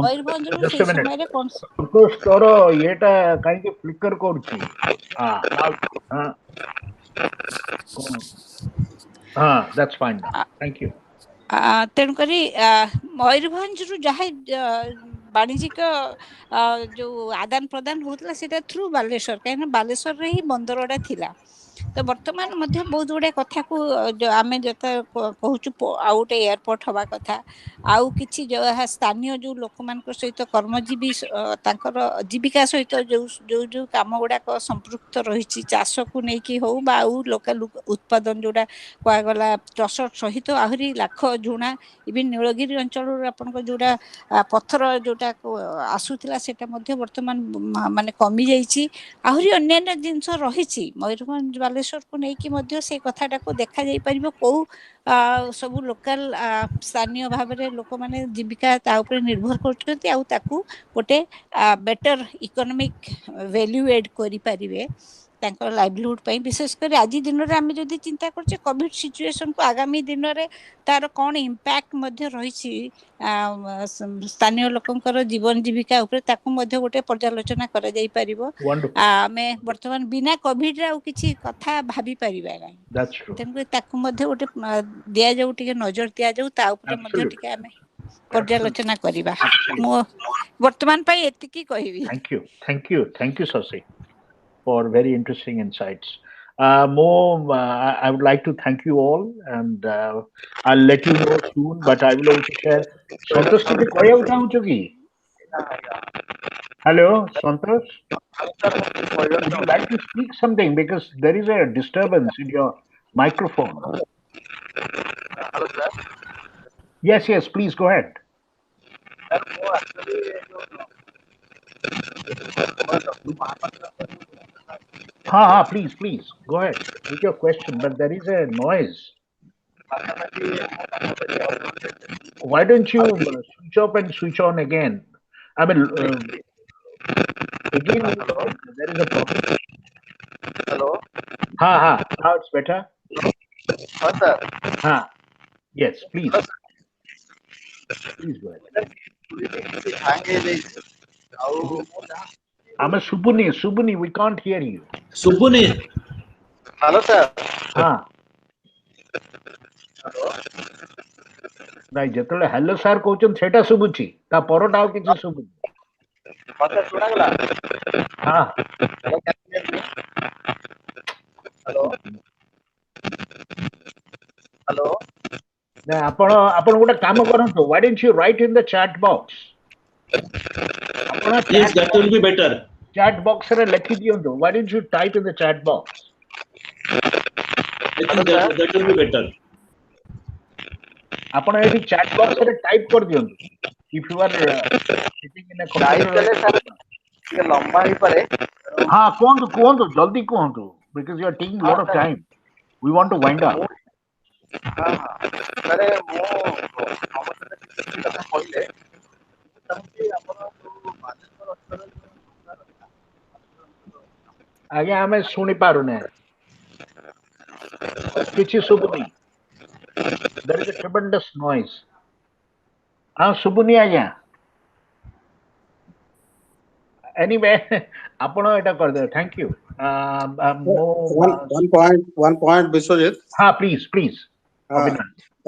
ମୟୂରଭଞ୍ଜରୁ Just ସେଇ a minute. ସମୟରେ କଣ Santosh toro yeta kahinki flicker କରୁଛି। That's fine now. Thank you. ତେଣୁକରି ମୟୂରଭଞ୍ଜରୁ ଯାହା ବାଣିଜ୍ୟିକ ଯୋଉ ଆଦାନ ପ୍ରଦାନ ହଉଥିଲା ସେଇଟା ଥ୍ରୁ ବାଲେଶ୍ଵର, କାହିଁକିନା ବାଲେଶ୍ଵରରେ ହିଁ ବନ୍ଦରଟା ଥିଲା। ତ ବର୍ତ୍ତମାନ ମଧ୍ୟ ବହୁତ ଗୁଡେ କଥାକୁ ଆମେ ଯେତେ କହୁଛୁ ଆଉ ଗୋଟେ ଏୟାରପୋର୍ଟ ହବା କଥା, ଆଉ କିଛି ସ୍ଥାନୀୟ ଯୋଉ ଲୋକମାନଙ୍କ ସହିତ କର୍ମଜୀବୀ ତାଙ୍କର ଜୀବିକା ସହିତ ଯୋଉ ଯୋଉ ଯୋଉ କାମ ଗୁଡାକ ସମ୍ପୃକ୍ତ ରହିଛି, ଚାଷକୁ ନେଇକି ହଉ ବା ଆଉ ଲୋକାଲ ଉତ୍ପାଦନ ଯୋଉଟା କୁହାଗଲା ଟସର ସହିତ ଆହୁରି ଲାଖ ଝୁଣା, ଇଭିନ୍ ନୀଳଗିରି ଅଞ୍ଚଳରୁ ଆପଣଙ୍କ ଯୋଉଟା ପଥର ଯୋଉଟା ଆସୁଥିଲା ସେଟା ମଧ୍ୟ ବର୍ତ୍ତମାନ ମାନେ କମି ଯାଇଛି। ଆହୁରି ଅନ୍ୟାନ୍ୟ ଜିନିଷ ରହିଛି ମୟୂରଭଞ୍ଜ ବାଲେଶ୍ଵରକୁ ନେଇକି ମଧ୍ୟ ସେଇ କଥାଟାକୁ ଦେଖାଯାଇ ପାରିବ, କୋଉ ସବୁ ଲୋକାଲ ସ୍ଥାନୀୟ ଭାବରେ ଲୋକମାନେ ଜୀବିକା ତା ଉପରେ ନିର୍ଭର କରୁଛନ୍ତି ଆଉ ତାକୁ ଗୋଟେ ବେଟର ଇକୋନୋମିକ ଭ୍ୟାଲ୍ୟୁ ଏଡ୍ କରିପାରିବେ ତାଙ୍କର ଲାଇଭଲିହୁଡ ପାଇଁ। ବିଶେଷ କରି ଆଜି ଦିନରେ ଆମେ ଯଦି ଚିନ୍ତା କରୁଛେ କୋଭିଡ ସିଚୁଏସନକୁ ଆଗାମୀ ଦିନରେ ତାର କଣ ଇମ୍ପାକ୍ଟ ମଧ୍ୟ ରହିଛି ସ୍ଥାନୀୟ ଲୋକଙ୍କର ଜୀବନ ଜୀବିକା ଉପରେ, ତାକୁ ମଧ୍ୟ ଗୋଟେ ପର୍ଯ୍ୟାଲୋଚନା କରାଯାଇ ପାରିବ। Wonderful. ଆମେ ବର୍ତ୍ତମାନ ବିନା କୋଭିଡରେ ଆଉ କିଛି କଥା ଭାବି ପାରିବା ନାହିଁ, That's true. ତେଣୁକରି ତାକୁ ମଧ୍ୟ ଗୋଟେ ଦିଆଯାଉ, ଟିକେ ନଜର ଦିଆଯାଉ, ତା ଉପରେ ମଧ୍ୟ Absolutely. ଟିକେ ଆମେ ପର୍ଯ୍ୟାଲୋଚନା କରିବା। Absolutely. ମୁଁ ବର୍ତ୍ତମାନ ପାଇଁ ଏତିକି କହିବି। Thank you. Thank you. Thank you, Sasi, for very interesting insights. I would like to thank you all, and I'll let you know soon, but I will also share. Santosh, কিছু কয়া চাহুছো কি? Hello, Santosh? Would you like to speak something? Because there is a disturbance in your microphone. Yes, yes, please go ahead. Please, please, go ahead with your question, but there is a noise. Why don't you switch off and switch on again? I mean, again, there is a problem. Hello. Now it's better. Yes, please. Please go ahead. I'm a Subuni, we can't hear you. Subuni. Hello, sir. ନାଇଁ ଯେତେବେଳେ hello sir କହୁଛନ୍ତି ସେଇଟା ଶୁଭୁଛି, ତା ପରଟା ଆଉ କିଛି ଶୁଭୁନି। ମତେ ଶୁଣାଗଲା? ହଁ ହ୍ୟାଲୋ ହ୍ୟାଲୋ ନା ଆପଣ ଗୋଟେ କାମ କରନ୍ତୁ, why don't you write in the chat box? ଆପଣ Yes, that will be better. chat box ରେ ଲେଖି ଦିଅନ୍ତୁ, why don't you type in the chat box? I think that will be better. ଆପଣ ଏଠି chat box ରେ type କରିଦିଅନ୍ତୁ, if you are sitting in a computer. ଟିକେ ଲମ୍ବା ହେଇପାରେ। ହଁ କୁହନ୍ତୁ ଜଲ୍ଦି କୁହନ୍ତୁ, because you are taking a lot of time, we want to wind up. ହଁ ସାରେ ମୁଁ ଆମ ସହିତ କିଛି କଥା କହିଲେ ଚାହୁଁଛି ଆପଣ ଯୋଉ ବାଲେଶ୍ୱର ଅଞ୍ଚଳରେ ଆଜ୍ଞା ଆମେ ଶୁଣି ପାରୁନେ, କିଛି ଶୁଭୁନି, there is a tremendous noise. ହଁ ଶୁଭୁନି ଆଜ୍ଞା। Anyway, ଆପଣ ଏଟା କରିଦେବେ, thank you. One point, Biswajit. Please.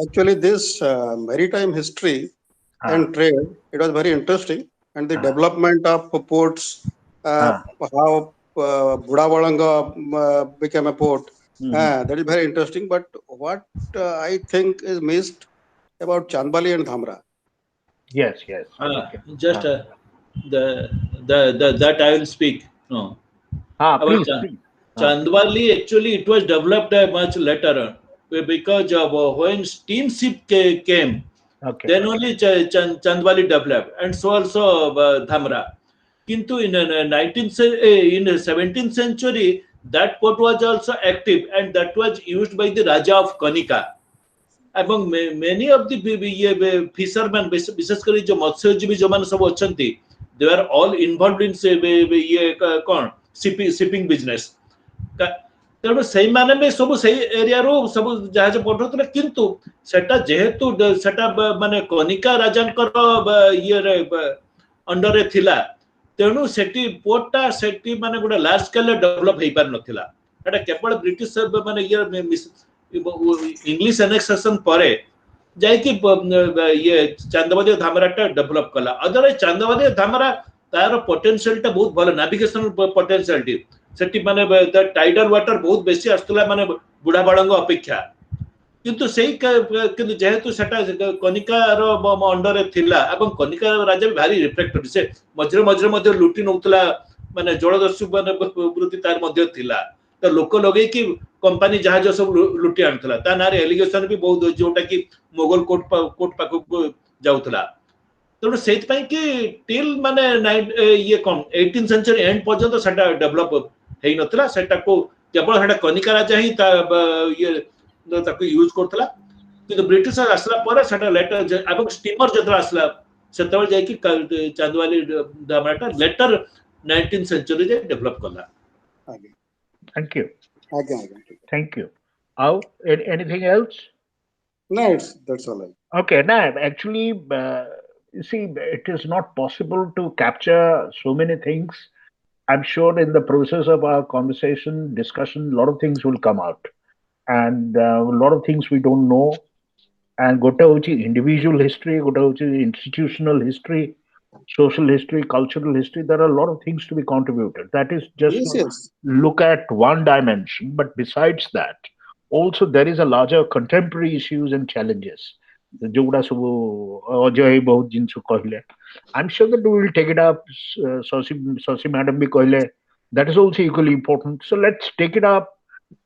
Actually, this maritime history and trade, it was very interesting, and the development of ports, how Budavalanga became a port, that is very interesting. But what I think is missed about Chandbali and Dhamra. Yes. Just that I will speak. No. Please. Chandwali, actually, it was developed much later on, because when steamship came, then only Chandwali developed, and so also Dhamra. Kintu in 17th century, that port was also active, and that was used by the Raja of Kanika. Among many of the fishermen, विशेष कर जो मत्स्यजीवी जो मान सब अछंती, they are all involved in shipping business. तेणु से माने में सब से एरिया रो सब जहाज पठौतले, किंतु सेटा जेहेतु सेटा माने कनिका राजांकर ये रे अंडर रे थिला, तेणु सेटी पोर्टटा सेटी माने गोटे लार्ज स्केल डेवलप हेई पार नथिला। एटा केवल ब्रिटिश माने ये इंग्लिश एनेक्सेशन परे जाय कि ये चांदवादी धामराटा डेवलप कला। अदरवाइज चांदवादी धामरा तार पोटेंशियल टा बहुत भलो, नेविगेशनल पोटेंशियल टी सेटी माने टाइडल वाटर बहुत बेसी आस्तला माने बुढ़ा बाळंग अपेक्षा, किंतु सेही किंतु जेहेतु सेटा कनिका रो अंडर रे थिला, एवं कनिका राजा भी भारी रिफ्लेक्टेड, से मझरे मझरे मध्य लुटी नउतला, माने जलदस्यु माने वृत्ति तार मध्य थिला। तो लोक लगे कि कंपनी जहाज सब लुटी आनथला, ता नारे एलिगेशन भी बहुत जोटा कि मोगल कोर्ट पाखु जाउथला। तेणु से टिल माने ये कौन 18th सेंचुरी एंड पर्यंत सेटा डेवलप हेई नथला, सेटा को केवल सेटा कनिका राजा ही ये ताको यूज करथला। किंतु ब्रिटिश आसला पर सेटा लेटर एवं स्टीमर जतरा आसला सेतबे जाय कि चांदवाली धामराटा लेटर 19th सेंचुरी जे डेवलप कला। Thank you. Okay. Thank you. Anything else? No, that's all. Okay, now actually, you see, it is not possible to capture so many things. I'm sure in the process of our conversation, discussion, a lot of things will come out, and a lot of things we don't know. And gote hochi individual history, gote hochi institutional history, social history, cultural history. There are a lot of things to be contributed. That is just Yes. look at one dimension, but besides that, also there is a larger contemporary issues and challenges. जोगुड़ा सब अजय बहुत जिनस कहले, I'm sure that we will take it up. Sasi madam भी कहले, that is also equally important. So let's take it up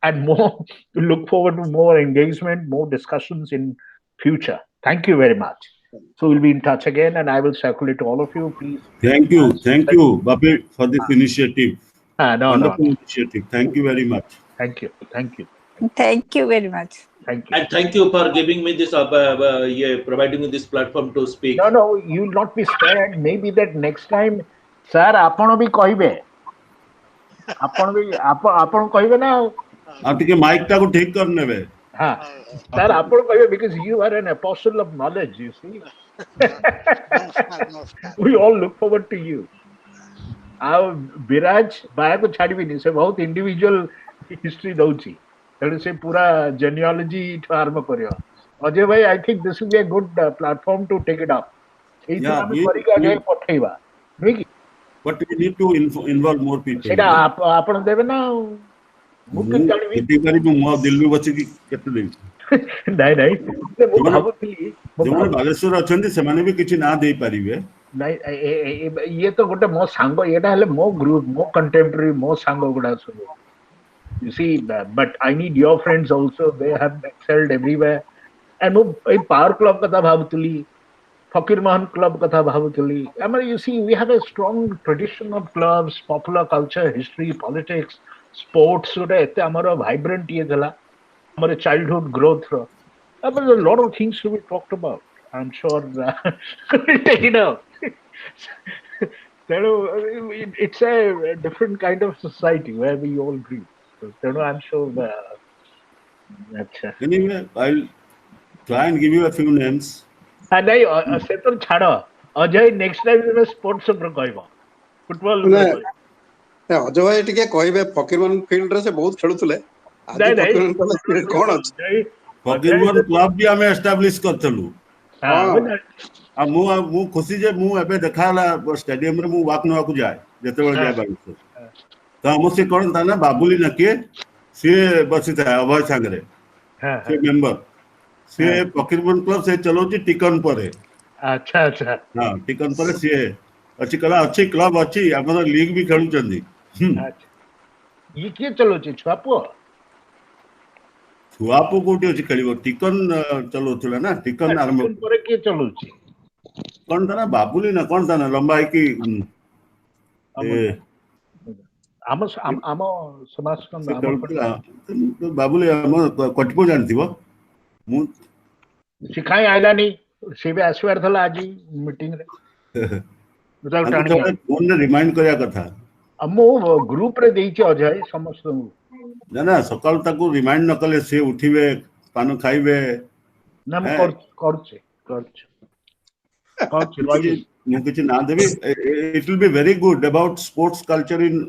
and more look forward to more engagement, more discussions in future. Thank you very much. So we'll be in touch again, and I will circulate to all of you. Please. Thank you, Bape, for this initiative. Wonderful initiative. Thank you very much. Thank you. Thank you very much. Thank you. And thank you for giving me this, providing me this platform to speak. No, you will not be spared. Maybe that next time, sir, आपण भी कहिबे, आपण कहिबे ना। आप टिके mic टा को ठीक कर नेबे। हाँ, sir, आपण कहिबे, because you are an apostle of knowledge, you see. We all look forward to you. ଆଉ ବିରାଜ ବାୟାକୁ ଛାଡ଼ିବିନି, ସେ ବହୁତ ଇଣ୍ଡିଭିଜୁଆଲ ହିଷ୍ଟ୍ରି ଦଉଛି, ତେଣୁ ସେ ପୁରା ଜେନିଓଲୋଜି ଠୁ ଆରମ୍ଭ କରିବ। ଅଜୟ ଭାଇ, I think this will be a good platform to take it up. ସେଇଥିରୁ Yeah, ଆମେ କରିକି ଅଜୟ ପଠେଇବା, ନୁହେଁ କି? but we need to involve more people. ସେଇଟା ଆପଣ ଦେବେ ନା ଆଉ, ମୁଁ କେମିତି ଜାଣିବି? କେତେ ପାରିବି ମୁଁ ଆଉ ଦିଲ୍ଲୀ ବସିକି କେତେ ଦେବି? ନାଇଁ ନାଇଁ, ମୁଁ ଭାବୁଥିଲି ଯେଉଁମାନେ ବାଲେଶ୍ୱର ଅଛନ୍ତି ସେମାନେ ବି କିଛି ନାଁ ଦେଇପାରିବେ। ନାଇଁ, ଇଏ ତ ଗୋଟେ ମୋ ସାଙ୍ଗ, ଏଇଟା ହେଲେ ମୋ ଗ୍ରୁପ, ମୋ କଣ୍ଟେମ୍ପୋରାରୀ, ମୋ ସାଙ୍ଗ ଗୁଡା ସବୁ। You see, but I need your friends also. They have excelled everywhere. And ମୁଁ ଏଇ ପାୱାର କ୍ଲବ କଥା ଭାବୁଥିଲି, ଫକୀର ମୋହନ କ୍ଲବ କଥା ଭାବୁଥିଲି। ଆମର you see, we have a strong tradition of clubs, popular culture, history, politics, sports ଗୋଟେ ଏତେ ଆମର vibrant ଇଏ ଥିଲା ଆମର childhood growth ର। There are a lot of things to be talked about. I'm sure we'll take it out. ତେଣୁ it's a different kind of society where we all agree. ତେଣୁ I'm sure ଆଚ୍ଛା। Anyway, I'll try and give you a few names. ନାଇଁ, ସେ ତ ଛାଡ଼, Ajay next time ତମେ sports ଉପରେ କହିବ, ଫୁଟବଲ ଉପରେ କହିବ। ଅଜୟ ଭାଇ ଟିକେ କହିବେ, ଫକୀରମୋହନ ଫିଲ୍ଡରେ ସେ ବହୁତ ଖେଳୁଥିଲେ। ଆଜି ନାଇଁ ନାଇଁ, ଫକୀରମୋହନ କଲେଜ କଣ ଅଛି? ଫକୀରମୋହନ କ୍ଲବ ବି ଆମେ ଏଷ୍ଟାବ୍ଲିଶ କରିଥିଲୁ। ଆଉ ମୁଁ ଖୁସି ଯେ ମୁଁ ଏବେ ଦେଖାହେଲା ଷ୍ଟାଡିୟମରେ ମୁଁ ୱାକ୍ ନେବାକୁ ଯାଏ ଯେତେବେଳେ ଯାଏ ବାଲେଶ୍ୱର। ତ ଆମର ସେ କ'ଣ ତା ନା ବାବୁଲି ନା କିଏ, ସିଏ ବସିଥାଏ ଅଭୟ ସାଙ୍ଗରେ, ସେ ମେମ୍ବର। ସିଏ ଫକୀରମୋହନ କ୍ଲବ ସେ ଚଲାଉଛି ଟିକନ ପରେ। ଆଚ୍ଛା ଆଚ୍ଛା, ହଁ, ଟିକନ ପରେ ସିଏ ଅଛି, କହିଲା ଅଛି କ୍ଲବ ଅଛି, ଆମର ଲିଗ୍ ବି ଖେଳୁଛନ୍ତି। ଇଏ କିଏ ଚଲାଉଛି, ଛୁଆ ପୁଅ? ଛୁଆ ପୁଅ କୋଉଠି ଅଛି ଖେଳିବ, ଟିକନ ଚଲାଉଥିଲା ନା, ଟିକନ ଆରମ୍ଭ ପରେ କିଏ ଚଲାଉଛି? କ'ଣ ତା ନା ବାବୁଲି ନା କ'ଣ ତା ନା, ଲମ୍ବା ହେଇକି ଆମ ସମାଜ ସେ ଖେଳୁଥିଲା ବାବୁଲି, ଆମ କଟିପୁଅ ଜାଣିଥିବ। ମୁଁ ସେ କାହିଁ ଆଇଲାନି? ସେ ବି ଆସିବାର ଥିଲା ଆଜି ମିଟିଂରେ। ଫୋନରେ ରିମାଇଣ୍ଡ କରିବା କଥା। ମୁଁ ଗ୍ରୁପରେ ଦେଇଛି ଅଜୟ ସମସ୍ତଙ୍କୁ। ନା ସକାଳୁ ତାକୁ ରିମାଇଣ୍ଡ ନ କଲେ ସିଏ ଉଠିବେ, ପାନ ଖାଇବେ। ନା ମୁଁ କରୁଛି ମୁଁ କିଛି ନାଁ ଦେବି। It will be very good about sports culture in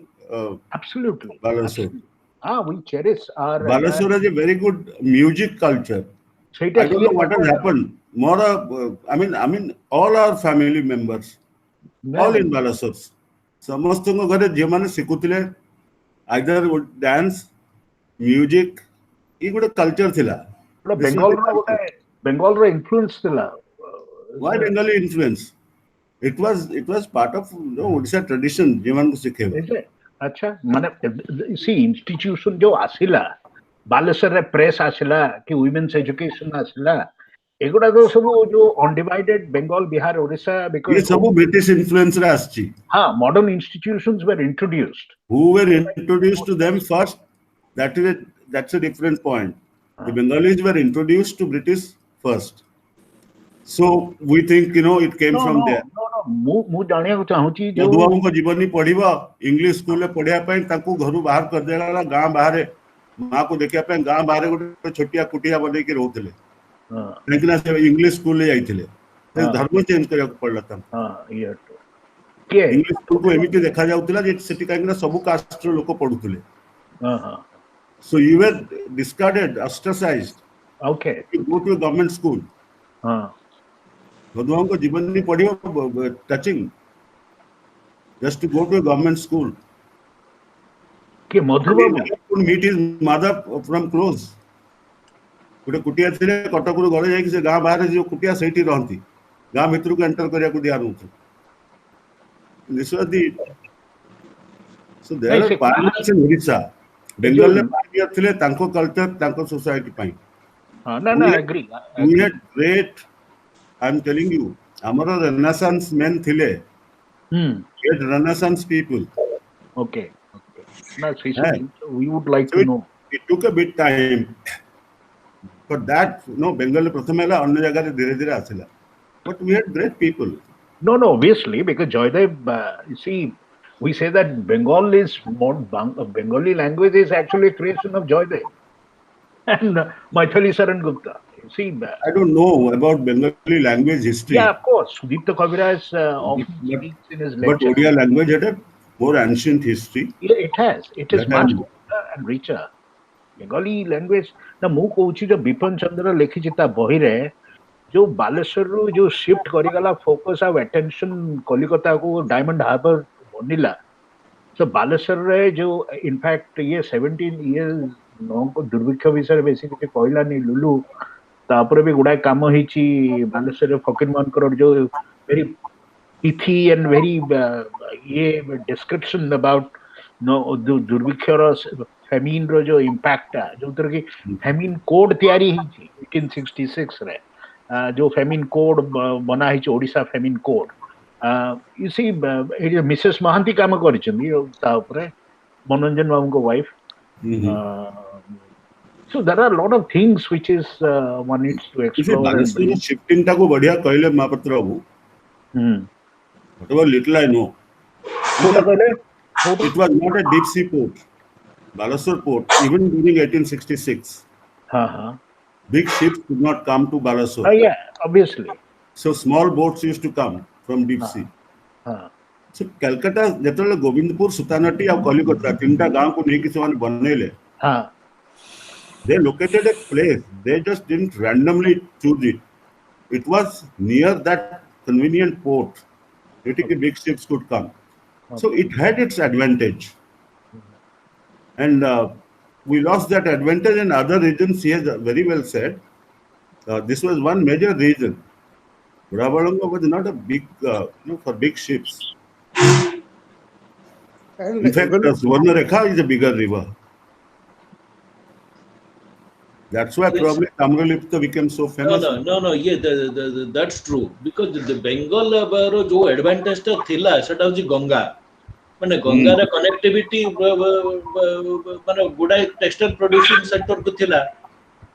Absolutely. Baleswar. We cherish our. Baleswar has a very good music culture. I don't know what has happened. More, I mean, all our family members, all in Baleswar. ସମସ୍ତଙ୍କ ଘରେ ଝିଅମାନେ ଶିଖୁଥିଲେ either dance, music, ଏ ଗୋଟେ culture ଥିଲା। ବେଙ୍ଗଲର influence ଥିଲା। Why Bengali influence? It was part of Odisha tradition ଯେମାନଙ୍କୁ ଶିଖେଇବା। ଆଚ୍ଛା, ମାନେ C institution ଯୋଉ ଆସିଲା, ବାଲେଶ୍ୱରରେ ପ୍ରେସ୍ ଆସିଲା କି ୱିମେନ୍ସ ଏଜୁକେସନ ଆସିଲା, ଏଗୁଡାକ ସବୁ ଯୋଉ ଅନଡିଭାଇଡେଡ ବେଙ୍ଗଲ, ବିହାର, ଓଡିଶା, ବିକଜ ସବୁ ବ୍ରିଟିଶ ଇନଫ୍ଲୁଏନ୍ସ ରେ ଆସିଛି। ହଁ, modern institutions were introduced. Who were introduced to them first? That's a different point. The Bengalis were introduced to British first. So we think it came from there. ମୁଁ ଜାଣିବାକୁ ଚାହୁଁଛି ଯେ ମଧୁବାବୁଙ୍କ ଜୀବନୀ ପଢିବ, ଇଂଲିଶ ସ୍କୁଲରେ ପଢିବା ପାଇଁ ତାଙ୍କୁ ଘରୁ ବାହାର କରିଦିଆଗଲା। ଗାଁ ବାହାରେ ମାଆକୁ ଦେଖିବା ପାଇଁ ଗାଁ ବାହାରେ ଗୋଟେ ଛୋଟିଆ କୁଟିଆ ବନେଇକି ରହୁଥିଲେ, କାହିଁକିନା ସେ ଇଂଲିଶ ସ୍କୁଲରେ ଯାଇଥିଲେ। ଧର୍ମ ଚେଞ୍ଜ କରିବାକୁ ପଡିଲା ତାଙ୍କୁ। ଇଂଲିଶ ସ୍କୁଲକୁ ଏମିତି ଦେଖାଯାଉଥିଲା ଯେ ସେଠି କାହିଁକିନା ସବୁ କାଷ୍ଟର ଲୋକ ପଢୁଥିଲେ। So you were discarded, ostracized. Okay. You go to a government school. ମଧୁବାବୁଙ୍କ ଜୀବନୀ ପଢିବ, touching. Just to go to a government school. Meet his mother from close. ଗୋଟେ କୁଟିଆ ଥିଲେ, କଟକରୁ ଗଲେ ଯାଇକି ସେ ଗାଁ ବାହାରେ ଯୋଉ କୁଟିଆ ସେଇଠି ରହନ୍ତି, ଗାଁ ଭିତରକୁ ଏଣ୍ଟର କରିବାକୁ ଦିଆ ନଉଥିଲେ। So there are pioneers in Odisha. ବେଙ୍ଗଲରେ pioneer ଥିଲେ ତାଙ୍କ କଲଚର, ତାଙ୍କ ସୋସାଇଟି ପାଇଁ। We had great, I'm telling you, ଆମର Renaissance men ଥିଲେ। Renaissance people. Okay. We would like to know. It took a bit time. For that, Bengal ପ୍ରଥମେ ହେଲା, ଅନ୍ୟ ଜାଗାରେ ଧୀରେ ଧୀରେ ଆସିଲା। But we had great people. No, obviously, because Joydev, you see, we say that Bengali language is actually a creation of Joydev and Maithili Saran Gupta. See, I don't know about Bengali language history. Yeah, of course. Sudipta Kaviraj often speaks in his lecture. But Odia language, more ancient history. Yeah, it has. It is That much I'm, older and richer. Bengali language ନା ମୁଁ କହୁଛି ଯୋଉ ବିପିନ ଚନ୍ଦ୍ର ଲେଖିଛି ତା ବହିରେ ଯୋଉ ବାଲେଶ୍ୱରରୁ ଯୋଉ ସିଫ୍ଟ କରିଗଲା ଫୋକସ ଆଉ ଆଟେନସନ କଲିକତାକୁ ଡାଇମଣ୍ଡ ହାର୍ବର ବନିଲା ତ ବାଲେଶ୍ୱରରେ ଯୋଉ ଇନଫ୍ୟାକ୍ଟ ଇଏ 17 ଇୟର୍ସ ନଙ୍କ ଦୁର୍ଭିକ୍ଷ ବିଷୟରେ ବେଶୀ କିଛି କହିଲାନି ଲୁଲୁ ତାପରେ ବି ଗୁଡାଏ କାମ ହେଇଛି ବାଲେଶ୍ୱରରେ ଫକୀର ମୋହନଙ୍କର ଯୋଉ ଭେରି pithy and very ये description about no दुर्भिक्षर famine रो जो impact है जो तरह की famine code तैयारी ही थी 1866 रे जो famine code बना ही Odisha famine code you see Mrs Mahanty काम करिसेंती ता ऊपर मनोरंजन बाबू को wife so there are a lot of things which is one needs to explore and bring. shifting टाको बढ़िया कहले महापात्र बाबू. Whatever little I know, it was not a deep sea port, Baleswar port, even during 1866. Big ships could not come to Baleswar. Yeah, obviously. So small boats used to come from deep sea. So Calcutta, जेतले Govindpur, सुतानाटी और कलिकता तीनटा गांव को नहीं किसी ने बनेले. They located a place. They just didn't randomly choose it. It was near that convenient port. Big ships could come. So it had its advantage. And we lost that advantage in other regions. He has very well said. This was one major reason. Budabalanga was not a big, for big ships. And in fact, Suvarnarekha is a bigger river. That's why probably Tamralipta became so famous. No. Yeah, that's true. Because the Bengal जो advantage था थिला, सेटा होची गंगा. माने गंगा रे connectivity माने गुडाई textile producing sector को थिला.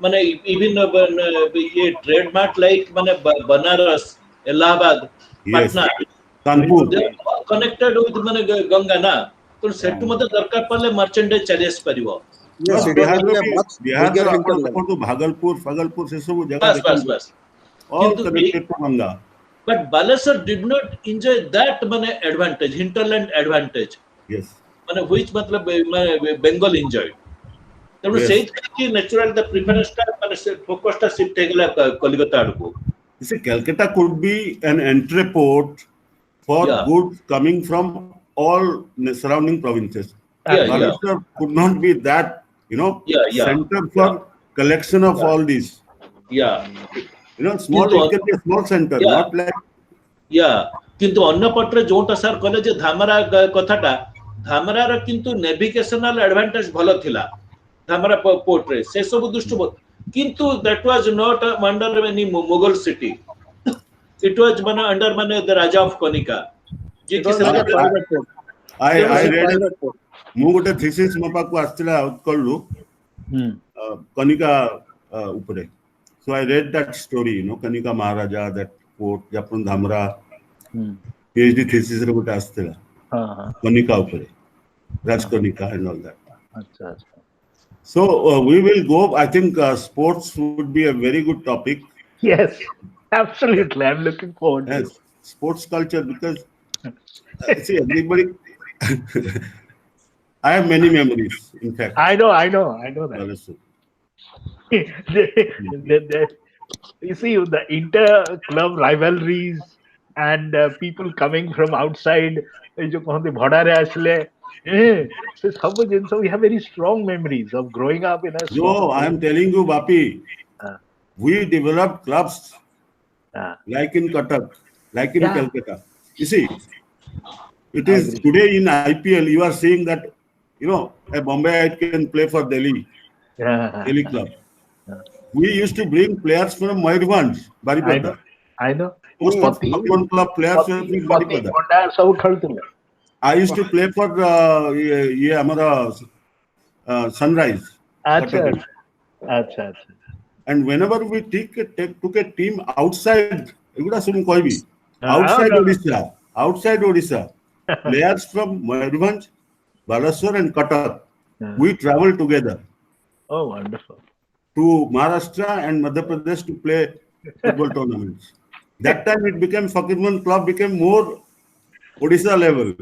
माने even ये trademark like माने बनारस, इलाहाबाद, पटना, कानपुर connected with माने गंगा ना. तो सेटु मते दरकार पड़ले merchandise चलेस परिवो. Yes, बिहार तो भागलपुर से सब जगह बस all connected to Ganga. But Baleswar did not enjoy that many advantage, hinterland advantage. Yes. Which मतलब Bengal enjoyed. तब से कि natural the preference टा focus टा shift हो गया Kolkata आड़को. You see, Calcutta could be an entry port for goods coming from all surrounding provinces. Baleswar could not be that, center for collection of all these. Small, it can be a small center, not like. किंतु अन्य पटरे जोटा sir कहले जे धामरा कथाटा धामरा रे किंतु navigational advantage भलो थिला Dhamra port रे से सब दृष्टि किंतु that was not under any Mughal city it was under the Raja of Kanika जे कि I read मु गोटे थीसिस मपा को आस्तिला उत्कलु कनिका ऊपरे. So I read that story, Kanika Maharaja, that port, Japan Dhamra, PhD thesis रे गोटे आस्तिला कनिका ऊपरे, Raj Kanika and all that. So we will go. I think sports would be a very good topic. Yes, absolutely. I'm looking forward to it. Sports culture, because see, everybody. I have many memories, in fact. I know that. You see, the inter-club rivalries and people coming from outside, we have very strong memories of growing up in a. No, I am telling you, Bapi, we developed clubs like in Cuttack, like in Calcutta. You see, it is today in IPL, you are seeing that, a Bombayite can play for Delhi club. We used to bring players from Mayurbhanj, Baripada. I know. One club players from Baripada. I used to play for Sunrise. And whenever we took a team outside, outside Odisha, players from Mayurbhanj, Baleswar and Cuttack, we traveled together. Oh, wonderful. To Maharashtra and Madhya Pradesh to play football tournaments. That time it became Fakirman club became more Odisha level.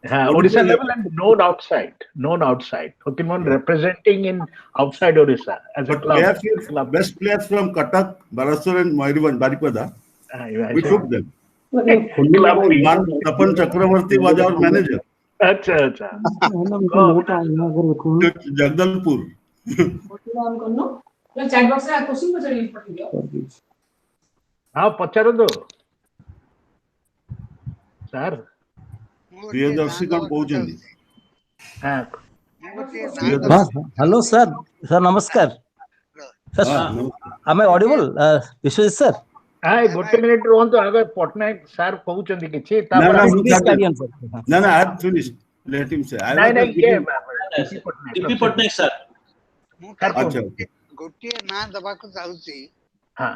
What is Odisha the level and known outside. Pokemon representing in outside Odisha as a but club. best players from Cuttack, Baleswar, and Mayurvanj, Baripada, we Imagine. took them. Club team. One Tapan Chakravarti was our manager. Acha. Jagdalpur. हाँ पचारନ୍ତୁ sir Priyadarshi କଣ କହୁଛନ୍ତି? Hello sir sir नमस्कार sir am I audible Vishwajit sir ଗୋଟେ minute ରୁହନ୍ତୁ ଆଗ Patnaik sir କହୁଛନ୍ତି କିଛି ନା I have finished. Let him say. ଟିପି ପଟ୍ଟନାୟକ ସାର୍ ଗୋଟିଏ ନାଁ ଦେବାକୁ ଚାହୁଁଛି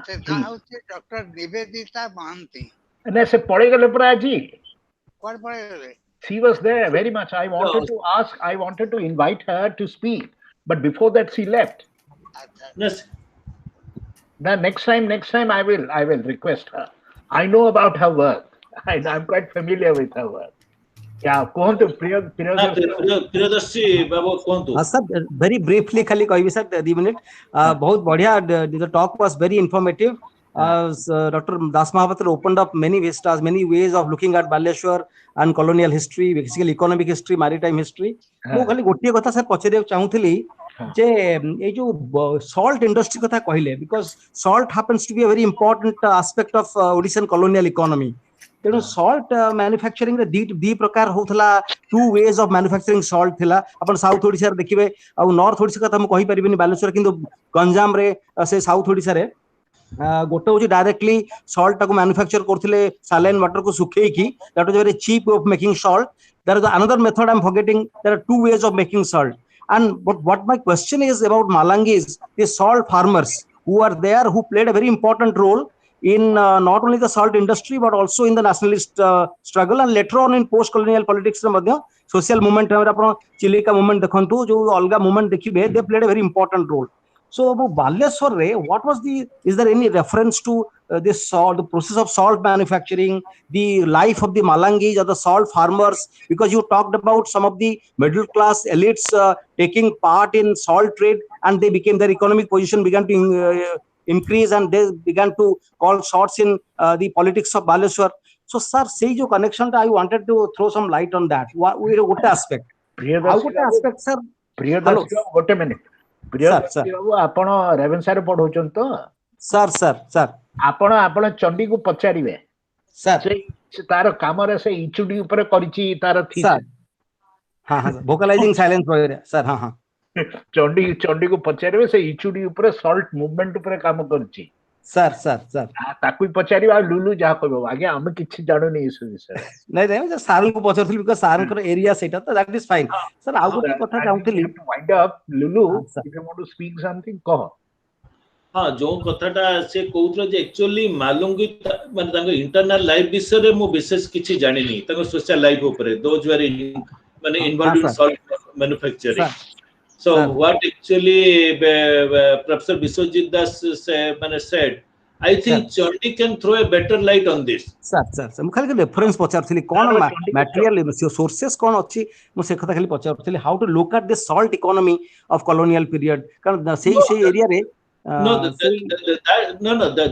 ସେ ନାଁ ହଉଛି ଡକ୍ଟର ନିବେଦିତା ମହାନ୍ତି। ନା ସେ ପଳେଇଗଲେ ପରା ଆଜି। କୁଆଡେ ପଳେଇଗଲେ? She was there very much. I wanted to invite her to speak, but before that she left. Yes. Now next time I will request her. I know about her work. I'm quite familiar with her work. Yeah, kuhantu Priyadarshi babu kuhantu. sir very briefly khali kahibi sir 2 minute bahut badhiya the talk was very informative. Dr. Das Mahapatra opened up many vistas, many ways of looking at Baleswar and colonial history, basically economic history, maritime history. ମୁଁ ଖାଲି ଗୋଟିଏ କଥା sir ପଚାରିବାକୁ ଚାହୁଁଥିଲି ଯେ ଏଇ ଯୋଉ salt industry କଥା କହିଲେ because salt happens to be a very important aspect of Odishan colonial economy. ତେଣୁ salt manufacturing ରେ ଦି ପ୍ରକାର ହଉଥିଲା, two ways of manufacturing salt ଥିଲା। ଆପଣ ସାଉଥ ଓଡିଶାରେ ଦେଖିବେ ଆଉ ନର୍ଥ ଓଡିଶା କଥା ମୁଁ କହିପାରିବିନି ବାଲେଶ୍ୱର କିନ୍ତୁ ଗଞ୍ଜାମରେ ସେ ସାଉଥ ଓଡିଶାରେ ଗୋଟେ ହଉଛି ଡାଇରେକ୍ଟଲି salt ଟାକୁ ମ୍ୟାନୁଫ୍ୟାକ୍ଚର କରୁଥିଲେ saline water କୁ ଶୁଖେଇକି, that was very cheap way of making salt. There is another method I'm forgetting. There are two ways of making salt. And what my question is about Malangis, the salt farmers who are there, who played a very important role in not only the salt industry but also in the nationalist struggle and later on in post colonial politics social movement Chilika movement dekhantu jo alga movement dekhibe, they played a very important role. So about Baleswar re, what was is there any reference to this salt, the process of salt manufacturing, the life of the Malangis or the salt farmers, because you talked about some of the middle class elites taking part in salt trade and they became, their economic position began to increase and they began to call shots in the politics of Baleswar. So sir, say jo connection I wanted to throw some light on that. What aspect? What aspect sir? Priyadarshi ଗୋଟେ minute. Priyadarshi ବାବୁ ଆପଣ ରେଭେନ୍ସାରେ ପଢଉଛନ୍ତି ତ? Sir ଆପଣ ଚଣ୍ଡୀକୁ ପଚାରିବେ ତାର କାମରେ ସେ ଇଚୁଡି ଉପରେ କରିଛି ତାର ଥିସିସ୍। ଭୋକାଲାଇଜିଂ ସାଇଲେନ୍ସ ବଗେରା ସାର୍ ଚଣ୍ଡୀକୁ ପଚାରିବେ, ସେ ଇଚୁଡି ଉପରେ ସଲ୍ଟ ମୁଭମେଣ୍ଟ ଉପରେ କାମ କରିଛି ସାର୍ ତାକୁ ପଚାରିବା। ଆଉ ଲୁଲୁ ଯାହା କହିବ ଆଜ୍ଞା ଆମେ କିଛି ଜାଣୁନି ଏସବୁ ବିଷୟରେ। ନାଇଁ ସାର୍ଙ୍କୁ ପଚାରୁଥିଲି ବିକଜ ସାର୍ଙ୍କର ଏରିଆ ସେଇଟା ତ that is fine. ସାର୍ ଆଉ ଗୋଟେ କଥା ଚାହୁଁଥିଲି Lulu if you want to speak something କହ। ହଁ ଯୋଉ କଥାଟା ସେ କହୁଥିଲେ ଯେ ଆକ୍ଚୁଆଲି ମାଲୁଙ୍ଗି ମାନେ ତାଙ୍କ ଇଣ୍ଟରନାଲ ଲାଇଫ ବିଷୟରେ ମୁଁ ବିଶେଷ କିଛି ଜାଣିନି, ତାଙ୍କ ସୋସିଆଲ ଲାଇଫ ଉପରେ those were ମାନେ involved in salt manufacturing. So what actually Professor Vishwajit Das said, I think Chandi can throw a better light on this. Sir ମୁଁ ଖାଲି ରେଫରେନ୍ସ ପଚାରୁଥିଲି କଣ ମ୍ୟାଟେରିଆଲ ସୋର୍ସେସ କଣ ଅଛି, ମୁଁ ସେ କଥା ଖାଲି ପଚାରୁଥିଲି how to look at this salt economy of colonial period, କାରଣ ସେଇ ଏରିଆରେ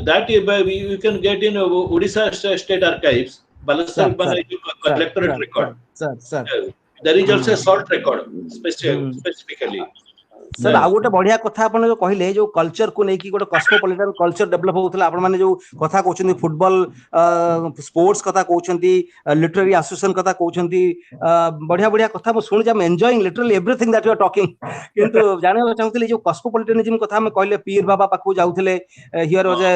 that you can get in Odisha State Archives, Baleswar collectorate record. There is also a salt record specifically. Sir आ गोटे बढ़िया कथा आपन जो कहले जो कल्चर को नेकी गोटे कॉस्मोपॉलिटन कल्चर डेवलप होतला, आपन माने जो कथा कहउछन्ती फुटबॉल स्पोर्ट्स कथा कहउछन्ती, लिटरेरी एसोसिएशन कथा कहउछन्ती, बढ़िया कथा मु सुनि जाम enjoying literally everything that you are talking. किंतु जाने चाहूतली जो कॉस्मोपॉलिटनिज्म कथा हम कहले पीर बाबा पाखु जाउथले, here was a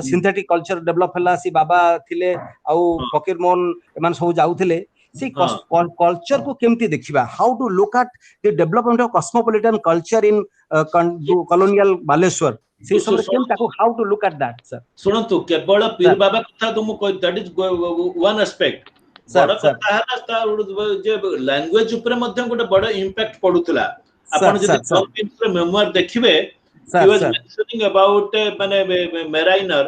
synthetic culture develop हला, सी बाबा थिले आउ फकीर मोहन एमान सब जाउथले, see culture को केमती देखिबा, how to look at the development of cosmopolitan culture in colonial Baleswar, see some केमता how to look at that sir। सुनंतु केवल पीर बाबा कथा तो मु that is one aspect, बड़ कथा हला तार जे लैंग्वेज ऊपर मध्ये गोटे बड़ इंपैक्ट पडुतला। आपण जदि जॉन मेमोयर देखिबे, he was mentioning about mariner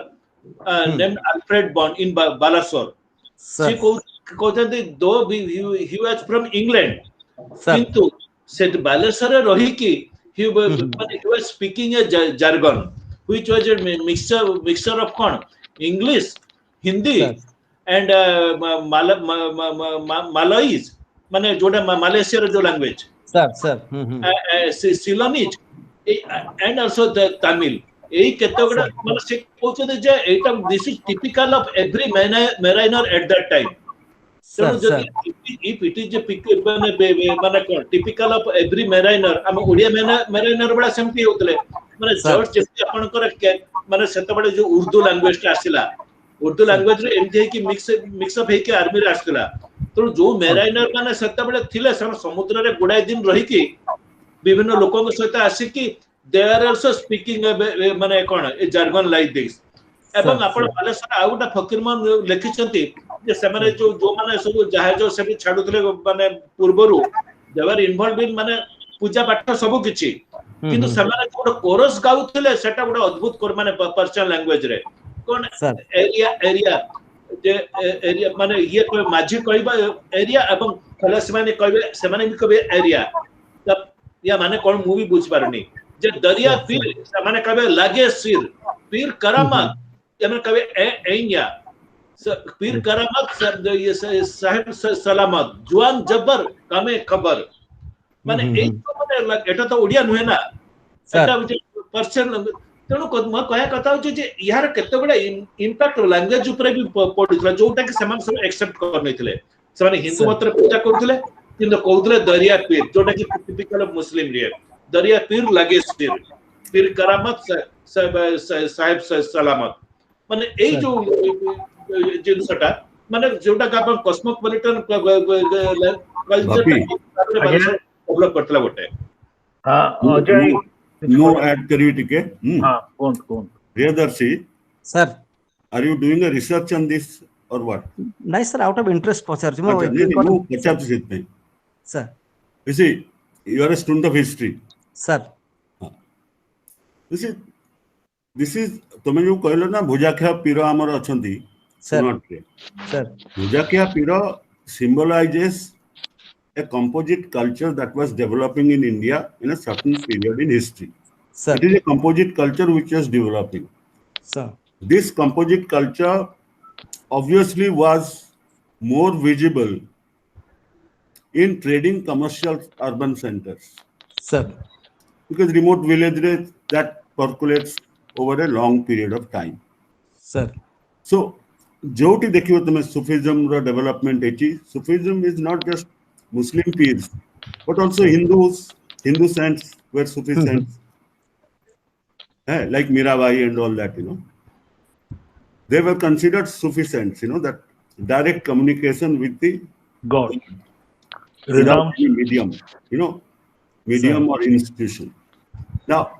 named Alfred Bond in Baleswar, सी कहते दो ही वाज फ्रॉम इंग्लैंड किंतु से बालेश्वर रही कि he was speaking a jargon which was a mixture of con English, Hindi and Malays माने जोटा Malaysia रो जो language Ceylonese and also the Tamil एई केतगडा माने से कहते जे एटा this is typical of every mariner at that time तेणु जदि if it is माने कोन typical of every mariner हम ओडिया mariner बडा सेमती होतले माने जर्ज जेती आपनकर माने सेतबडे जो उर्दू लैंग्वेज टा आसिला उर्दू लैंग्वेज रे एमती है कि मिक्स अप है कि आर्मी रे आसिला तो जो mariner माने सेतबडे थिले समुद्र रे गुडाय दिन रही कि विभिन्न लोकों के सहित आसी कि they are also speaking माने कोन ए jargon like this एवं आपण बालेश्वर आउटा फकीरमान लिखिसंती जे सेमाने जो माने सब जहाज से भी छाडुतले माने पूर्वरु they were involved in माने पूजा पाठ सब किछि किंतु सेमाने जो कोरस गाउतले सेटा गुड अद्भुत कर माने पर्शियन लैंग्वेज रे कोन एरिया जे एरिया माने ये कोई माझी कहबा एरिया एवं खलासी माने कहबे सेमाने भी कहबे एरिया तब या माने कोन मूवी बुझ पारनी जे दरिया पीर सेमाने कहबे लागे सिर पीर करामत या माने कहबे एइया पीर करामत ये साहिब सलामत जुआन जबर कामे खबर माने ए तो माने एटा तो ओडिया नुहे ना एटा पर्शियन तेणु म कहया कथा हो जे यार केते बडा इंपैक्ट लैंग्वेज ऊपर भी पडुतला जोटा कि समान सब एक्सेप्ट कर नैथिले समान हिंदू मत पूजा करथले किंतु कहउतले दरिया पीर जोटा कि टिपिकल ऑफ मुस्लिम रे दरिया पीर लागे सिर पीर करामत साहिब सलामत माने ए जो जिनसटा माने जोटा का अपन कॉस्मोपॉलिटन कल्चर डेवलप करतला गोटे अजय नो ऐड करियो टिके कौन Priyadarshi sir are you doing a research on this or what नहीं सर आउट ऑफ इंटरेस्ट पचार मो पचार से sir you see you are a student of history sir this is तमे जो कहलो ना भुजाख्या पीर हमर अछंती नॉट रे sir भुजाख्या Pir symbolizes a composite culture that was developing in India in a certain period in history. Sir. It is a composite culture which is developing. Sir. This composite culture obviously was more visible in trading commercial urban centers. Sir. Because remote villages that percolates over a long period of time. Sir. So, जोटी देखियो तमे Sufism रो development एची Sufism is not just Muslim peers, but also Hindu saints were Sufi saints, like Mirabai and all that, They were considered Sufi saints, that direct communication with the God. Without any medium, medium or institution. Now,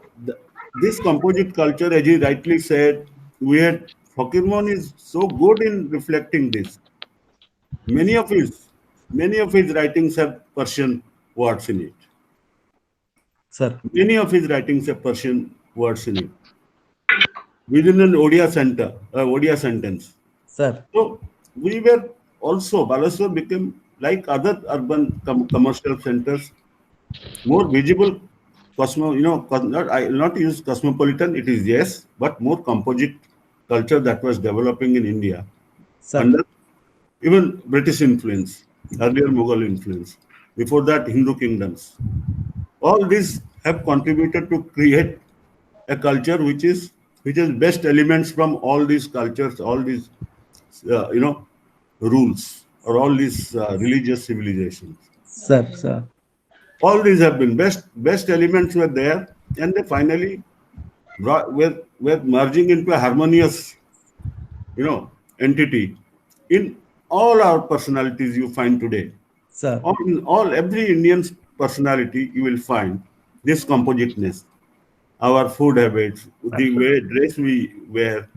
this composite culture, as you rightly said, Fakirmon is so good in reflecting this. Many of his writings have Persian words in it. Sir. Many of his writings have Persian words in it. Within an Odia sentence. Sir. So we were also, Baleswar became like other urban commercial centers, more visible, not use cosmopolitan, it is yes, but more composite culture that was developing in India. Sir. Under even British influence, earlier Mughal influence, before that Hindu kingdoms. All these have contributed to create a culture which is best elements from all these cultures, all these rules, or all these religious civilizations. Sir. All these have been best elements were there, and they finally were merging into a harmonious, entity in all our personalities you find today. Sir. Every Indian's personality you will find this compositeness. Our food habits, the way dress we wear,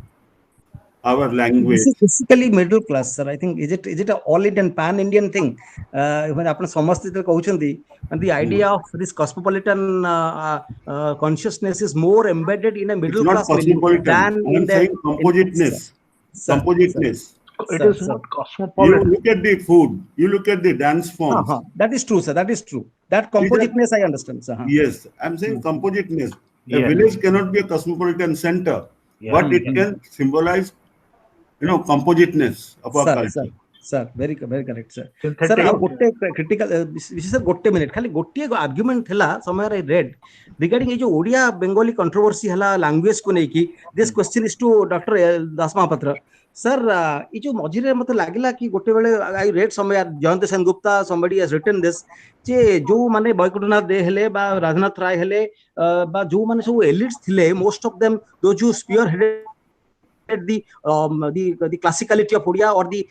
our language. This is basically middle class, sir. I think is it a all Indian pan-Indian thing? When आपण समस्ते कहउछंती, and the idea of this cosmopolitan consciousness is more embedded in a middle class It's not cosmopolitan. than I'm saying compositeness. Compositeness. It Sir, is sir. not You cosmopolitan. look at the food, you look at the dance forms. That is true, sir. That is true. That compositeness I understand, sir. Yes, I'm saying compositeness. A Yes. village cannot be a cosmopolitan center, Yeah. but it can symbolize, compositeness of our Sir, culture. sir, very correct, sir. Synthetic. Sir, gotte critical, this is a gotte minute. Khali gotte argument thela, somewhere I read regarding jo Odia Bengali controversy hala language ko neki. This question is to Dr. Das Mahapatra. Sir, ये जो मझिरे मते लागिला कि गोटे बेले I read somewhere Jayant Sengupta, somebody has written this जे जो माने बैकुंठनाथ दे हेले बा राजनाथ राय हेले बा जो माने सब elites थिले, most of them those who spearheaded the classicality of Odia, or the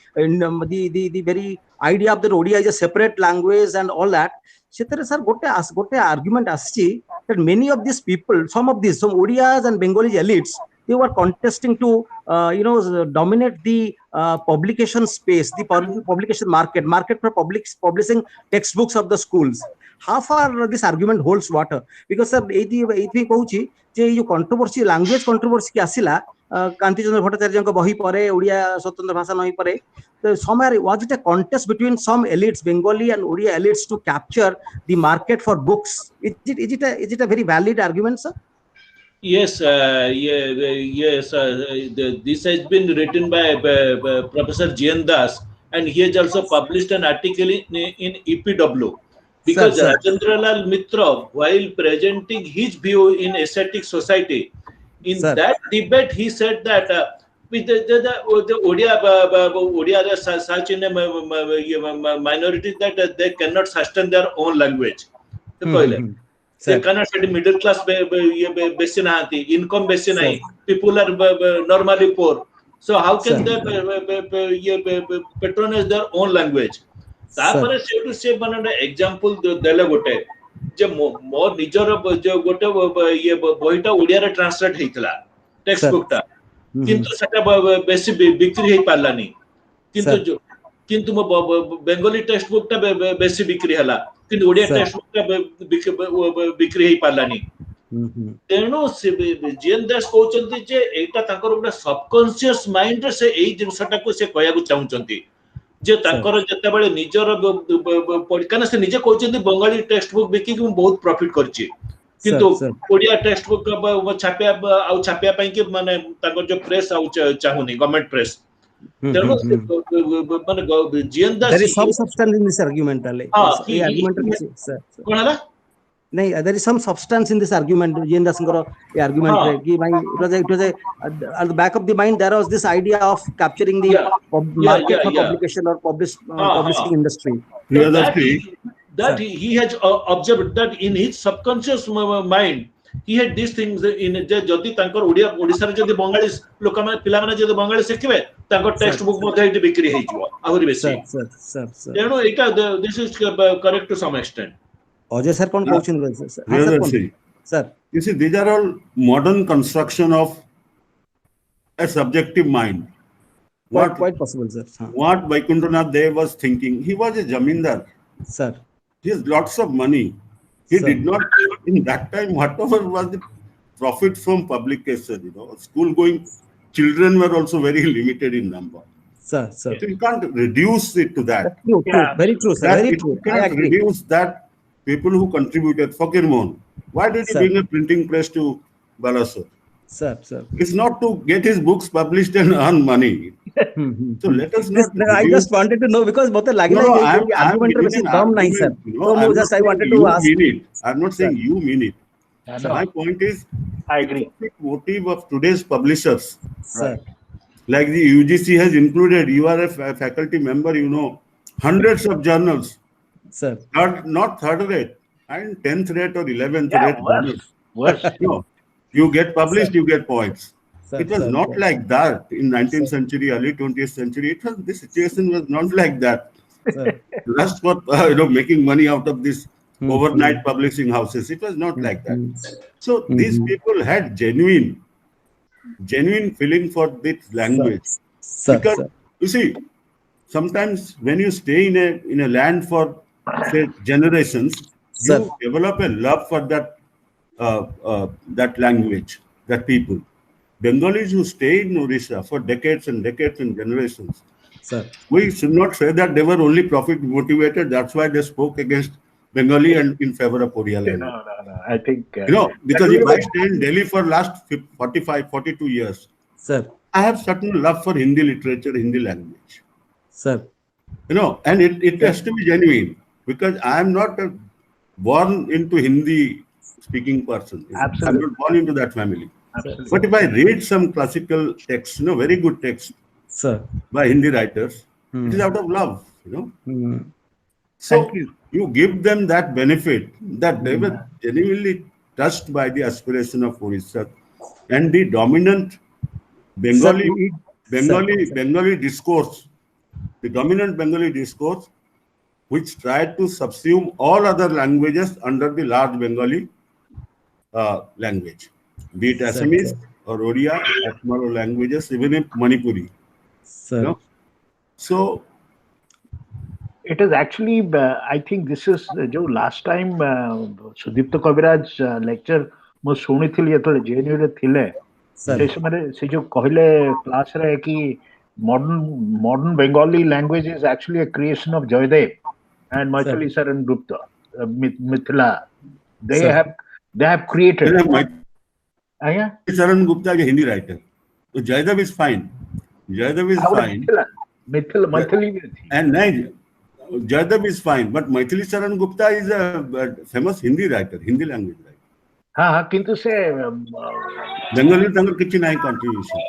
very idea of the Odia is a separate language and all that. Sir, gote argument aschi that many of these people, some Odias and Bengali elites, they were contesting to dominate the publication space, the publication market for publishing textbooks of the schools. How far this argument holds water? Because sir, एथि कहूची जे यो controversy, language controversy की आसिला कांतिचंद्र भट्टाचार्य बही परे ओडिया स्वतंत्र भाषा नहीं परे, so somewhere was it a contest between some elites, Bengali and Odia elites, to capture the market for books? Is it a very valid argument, sir? Yes, yes. This has been written by Professor Jian Das, and he has also published an article in EPW. Because Sir. Rajendra Lal Mitra, while presenting his view in Ascetic Society, in Sir. that debate, he said that with the Odia are such in a minority that they cannot sustain their own language. They cannot study middle class base income base nahi. People are normally poor. So how can they patronize their own language? तापर से माने example देले गोटे जे मोर निजर जो गोटे ये बहिटा ओडिया रे ट्रांसलेट हेतला टेक्स्ट बुक ता किंतु सेटा बेसी बिक्री हे पालानी किंतु मो बेंगली टेक्स्ट बुक ता बेसी बिक्री हला किंतु ओडिया टेक्स्ट बुक ता बिक्री हे पालानी तेणु जीएन दास कहउचंती जे एटा ताकर गोटे सबकॉन्शियस माइंड रे से एई जिंसटा को से कहया को चाहउचंती जे ताकर जते बेले निजर परीक्षा से निजे कहउचंती बंगाली टेक्स्ट बुक बिकी कि बहुत प्रॉफिट करची किंतु ओडिया टेक्स्ट बुक छापिया पई कि माने ताकर जो प्रेस चाहुनी गवर्नमेंट प्रेस तेणु माने G N Das there is some substance in this argument कोन हला नहीं, there is some substance in this argument. Jian Das argument कि भाई it was at the back of the mind there was this idea of capturing the market for publication or publishing industry. That he has observed that in his subconscious mind he had these things in जदि तांकर ओडिया ओडिसा रे जदि बंगाली लोक माने पिला माने जदि बंगाली शिखिबे तांकर टेक्स्ट बुक मध्ये एटी बिक्री हे जिवो आहुरी बेसी सर तेणु एटा this is correct to some extent. Ajay sir, कौन question sir? You see, these are all modern construction of a subjective mind. Quite possible, sir. What Vaikunthanath Dev was thinking, he was a jamindar. Sir, he has lots of money. He did not, in that time, whatever was the profit from publication, school-going children were also very limited in number. Sir. So you can't reduce it to that. True. Very true, sir. Very true. You can't reduce that. People who contributed, Fakir Mohan, why did he bring a printing press to Baleswar? Sir. It's not to get his books published and earn money. So let us not. I just wanted to know because both the argument is dumb, nahi sir. So just I wanted to ask. I'm not saying you mean it. My point is, I agree. The motive of today's publishers, sir, like the UGC has included. You are a faculty member, hundreds of journals. Sir, not third rate, and 10th rate or 11th rate. Worse. You get published, you get points. Sir, it was not like that in 19th century, early 20th century. The situation was not like that. Just for making money out of this overnight publishing houses. It was not like that. So these people had genuine feeling for this language. Because you see, sometimes when you stay in a land for say generations, you develop a love for that language, that people. Bengalis who stay in Orissa for decades and decades and generations, Sir. We should not say that they were only profit motivated. That's why they spoke against Bengali and in favor of Oriya language. No. I think because if I stay in Delhi for last 45, 42 years, sir, I have certain love for Hindi literature, Hindi language. Sir. And it has to be genuine, because I am not born into Hindi speaking person. Absolutely. I'm not born into that family. Absolutely. But if I read some classical texts, very good texts, sir, by Hindi writers, it is out of love, So you give them that benefit that they were genuinely touched by the aspiration of Orissa and the dominant Bengali discourse, the dominant Bengali discourse, which tried to subsume all other languages under the large Bengali language, be it Assamese or Oriya or smaller languages, even in Manipuri. So it is actually, I think this is jo last time Sudipta Kaviraj lecture mo shunithili etole JNU re thile se samare se jo kahile class re ki modern Bengali language is actually a creation of Joydev and Maithili Saran Gupta, Mithila. They have created. Saran Gupta is a Hindi writer, so Joydev is fine. Joydev is fine. Maithili and Joydev is fine, but Maithili Saran Gupta is a famous Hindi writer, Hindi language writer. Kintu se Bengali tangar kichi nahi contribution.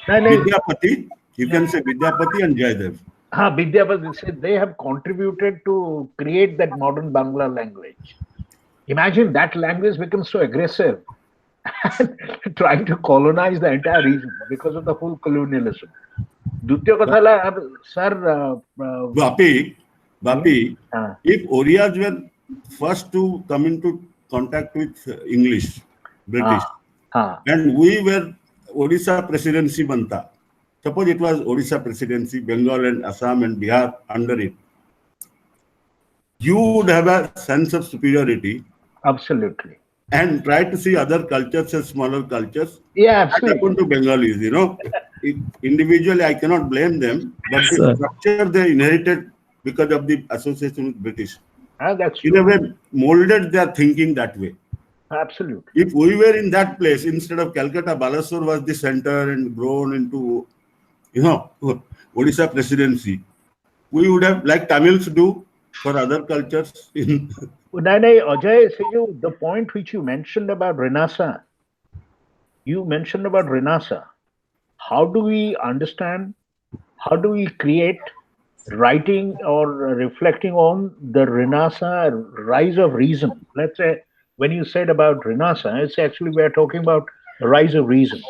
Vidyapati, you can say Vidyapati and Joydev. Vidyapati, they have contributed to create that modern Bangla language. Imagine that language becomes so aggressive and trying to colonize the entire region because of the whole colonialism. Dutya kathala, sir. Bapi, if Oriyas were first to come into contact with English, British, and we were Odisha presidency banta, suppose it was Odisha presidency, Bengal and Assam and Bihar under it, you would have a sense of superiority. Absolutely. And try to see other cultures as smaller cultures. Yeah, absolutely. That happened to Bengalis, Individually, I cannot blame them, but the structure they inherited because of the association with British, that's in a way molded their thinking that way. Absolutely. If we were in that place, instead of Calcutta, Baleswar was the center and grown into, Odisha presidency, we would have, like Tamils do for other cultures. Ajay, the point which you mentioned about Renaissance, how do we understand, how do we create writing or reflecting on the Renaissance rise of reason? Let's say, when you said about Renaissance, it's actually we are talking about the rise of reason.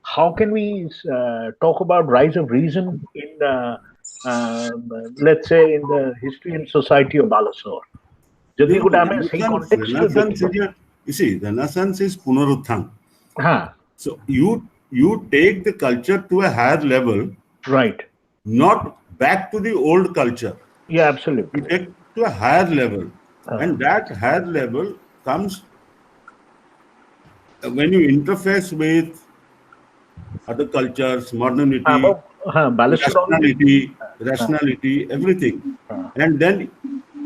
How can we talk about rise of reason in, let's say, in the history and society of Baleswar? Renaissance is Punarutthana. So you take the culture to a higher level, right? Not back to the old culture. Yeah, absolutely. You take to a higher level, and that higher level comes when you interface with other cultures, modernity, rationality, everything. And then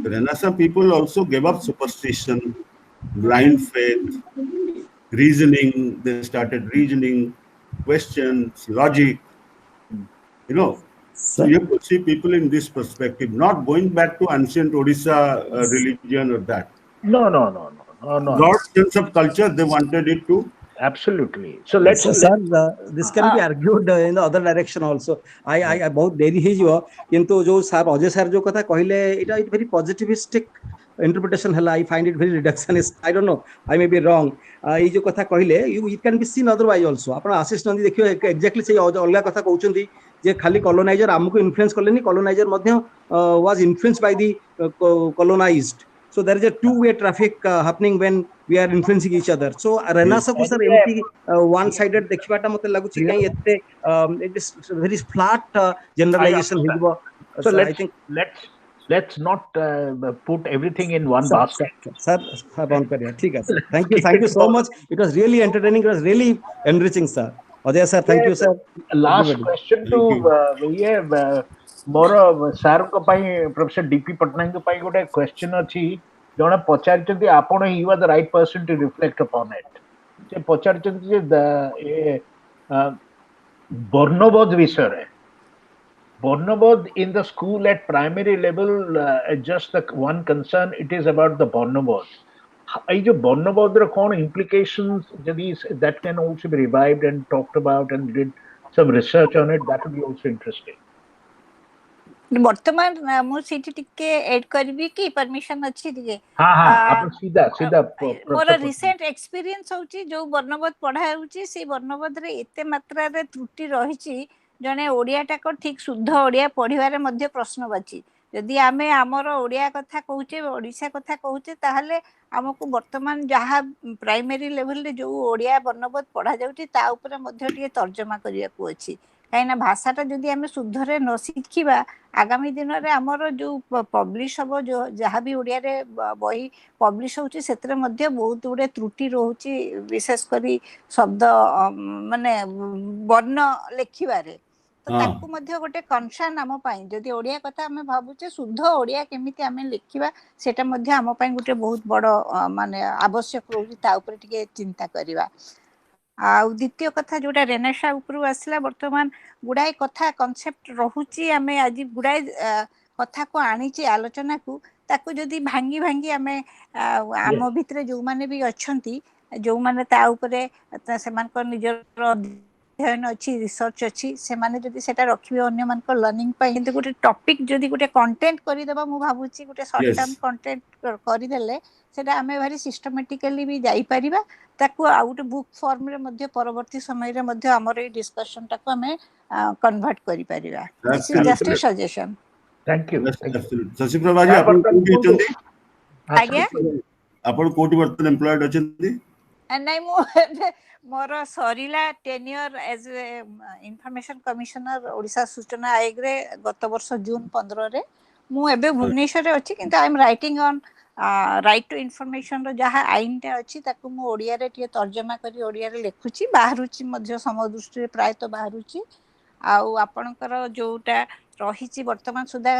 Renaissance people also gave up superstition, blind faith, reasoning. They started reasoning, questions, logic. So you have to see people in this perspective, not going back to ancient Odisha religion or that. No. Broad sense of culture, they wanted it to. Absolutely. So this can be argued in the other direction also. I बहुत देरी ही जो किंतु जो sir Ajay sir जो कथा कहले इटा very positivistic interpretation hela. I find it very reductionist. I don't know, I may be wrong. ये जो कथा कहले it can be seen otherwise also. आपण आशीष नंदी देखियो exactly से अलगा कथा कहउचंदी जे खाली colonizer हमको influence करलेनी, colonizer Madhya was influenced by the colonized. So there is a two-way traffic happening when we are influencing each other. So Renaissance को sir MT one-sided देखिबाटा मते लागुची काई एते it is very flat generalization हेबो. So I think let's not put everything in one basket. Sir, on kariya. ठीक है sir. Thank you so much. It was really entertaining. It was really enriching, sir. Ajay sir, thank you, sir. Last question to मोर सार को professor DP Patnaik को गोटे question अच्छी जड़े पचार आपण you are the right person to reflect upon it से पचार वर्णबोध विषय Barnabodha in the school at primary level just the one concern it is about the Barnabodha ये जो वर्णबोध कौन implications जदि that can also be revived and talked about and did some research on it that would be also interesting. ବର୍ତ୍ତମାନ ମୁଁ ସେଇଠି ଟିକେ aid କରିବି କି ପରମିଶନ ଅଛି ଟିକେ हाँ हाँ आप सीधा सीधा ମୋର ରିସେଣ୍ଟ ଏକ୍ସପିରିଏନ୍ସ ହଉଛି ଯୋଉ ବର୍ଣ୍ଣବୋଧ ପଢା ହଉଛି ସେଇ ବର୍ଣ୍ଣବୋଧରେ ଏତେ ମାତ୍ରାରେ ତ୍ରୁଟି ରହିଛି ଜଣେ ଓଡିଆଟାକୁ ଠିକ ଶୁଦ୍ଧ ଓଡିଆ ପଢିବାରେ ମଧ୍ୟ ପ୍ରଶ୍ନବାଚୀ ଯଦି ଆମେ ଆମର ଓଡିଆ କଥା କହୁଛେ ଓଡିଶା କଥା କହୁଛେ ତାହେଲେ ଆମକୁ ବର୍ତ୍ତମାନ ଯାହା ପ୍ରାଇମେରୀ ଲେଭେଲରେ ଯୋଉ ଓଡିଆ ବର୍ଣ୍ଣବୋଧ ପଢା ଯାଉଛି ତା ଉପରେ ମଧ୍ୟ ଟିକେ ତର୍ଜମା କରିବାକୁ ଅଛି କାହିଁକିନା ଭାଷାଟା ଯଦି ଆମେ ଶୁଦ୍ଧରେ ନ ଶିଖିବା ଆଗାମୀ ଦିନରେ ଆମର ଯୋଉ ପବ୍ଲିଶ ହବ ଯାହା ବି ଓଡିଆରେ ବହି ପବ୍ଲିଶ ହଉଛି ସେଥିରେ ମଧ୍ୟ ବହୁତ ଗୁଡେ ତ୍ରୁଟି ରହୁଛି ବିଶେଷ କରି ଶବ୍ଦ ମାନେ ବର୍ଣ୍ଣ ଲେଖିବାରେ ତ ତାକୁ ମଧ୍ୟ ଗୋଟେ କନସର୍ନ ଆମ ପାଇଁ ଯଦି ଓଡିଆ କଥା ଆମେ ଭାବୁଛେ ଶୁଦ୍ଧ ଓଡିଆ କେମିତି ଆମେ ଲେଖିବା ସେଟା ମଧ୍ୟ ଆମ ପାଇଁ ଗୋଟେ ବହୁତ ବଡ ମାନେ ଆବଶ୍ୟକ ରହୁଛି ତା ଉପରେ ଟିକେ ଚିନ୍ତା କରିବା ଆଉ ଦ୍ୱିତୀୟ କଥା ଯୋଉଟା ରେନେସା ଉପରୁ ଆସିଲା ବର୍ତ୍ତମାନ ଗୁଡାଏ କଥା କନସେପ୍ଟ ରହୁଛି ଆମେ ଆଜି ଗୁଡାଏ କଥାକୁ ଆଣିଛି ଆଲୋଚନାକୁ ତାକୁ ଯଦି ଭାଙ୍ଗି ଭାଙ୍ଗି ଆମେ ଆମ ଭିତରେ ଯୋଉମାନେ ବି ଅଛନ୍ତି ଯୋଉମାନେ ତା ଉପରେ ସେମାନଙ୍କର ନିଜର ଅଧ୍ୟୟନ ଅଛି ରିସର୍ଚ୍ଚ ଅଛି ସେମାନେ ଯଦି ସେଟା ରଖିବେ ଅନ୍ୟମାନଙ୍କ ଲର୍ଣ୍ଣିଂ ପାଇଁ କିନ୍ତୁ ଗୋଟେ ଟପିକ ଯଦି ଗୋଟେ କଣ୍ଟେଣ୍ଟ କରିଦେବା ମୁଁ ଭାବୁଛି ଗୋଟେ ସର୍ଟ ଟର୍ମ କଣ୍ଟେଣ୍ଟ କରିଦେଲେ ସେଟା ଆମେ ଭାରି ସିଷ୍ଟମେଟିକାଲି ବି ଯାଇପାରିବା ତାକୁ ଆଉ ଗୋଟେ ବୁକ୍ ଫର୍ମରେ ମଧ୍ୟ ପରବର୍ତ୍ତୀ ସମୟରେ ମଧ୍ୟ ଆମର ଏଇ ଡିସ୍କସନଟାକୁ ଆମେ କନଭର୍ଟ କରିପାରିବା this is just a suggestion thank you Shashiprabha ji ଆପଣ କୋଉଠି ଅଛନ୍ତି ଆଜ୍ଞା ଆପଣ କୋଉଠି ବର୍ତ୍ତମାନ ଏମ୍ପ୍ଲଏଡ୍ ଅଛନ୍ତି ନାଇଁ ମୁଁ ଏବେ ମୋର ସରିଲା ଟେନ୍ୟୁର ଏଜ ଇନଫର୍ମେସନ କମିଶନର ଓଡ଼ିଶା ସୂଚନା ଆୟୋଗରେ ଗତ ବର୍ଷ ଜୁନ 15ରେ ମୁଁ ଏବେ ଭୁବନେଶ୍ୱରରେ ଅଛି କିନ୍ତୁ I am writing on right to ଇନଫର୍ମେସନର ଯାହା ଆଇନଟା ଅଛି ତାକୁ ମୁଁ ଓଡ଼ିଆରେ ଟିକେ ତର୍ଜମା କରି ଓଡ଼ିଆରେ ଲେଖୁଛି ବାହାରୁଛି ମଧ୍ୟ ସମଦୃଷ୍ଟିରେ ପ୍ରାୟତଃ ବାହାରୁଛି ଆଉ ଆପଣଙ୍କର ଯୋଉଟା ରହିଛି ବର୍ତ୍ତମାନ ସୁଦ୍ଧା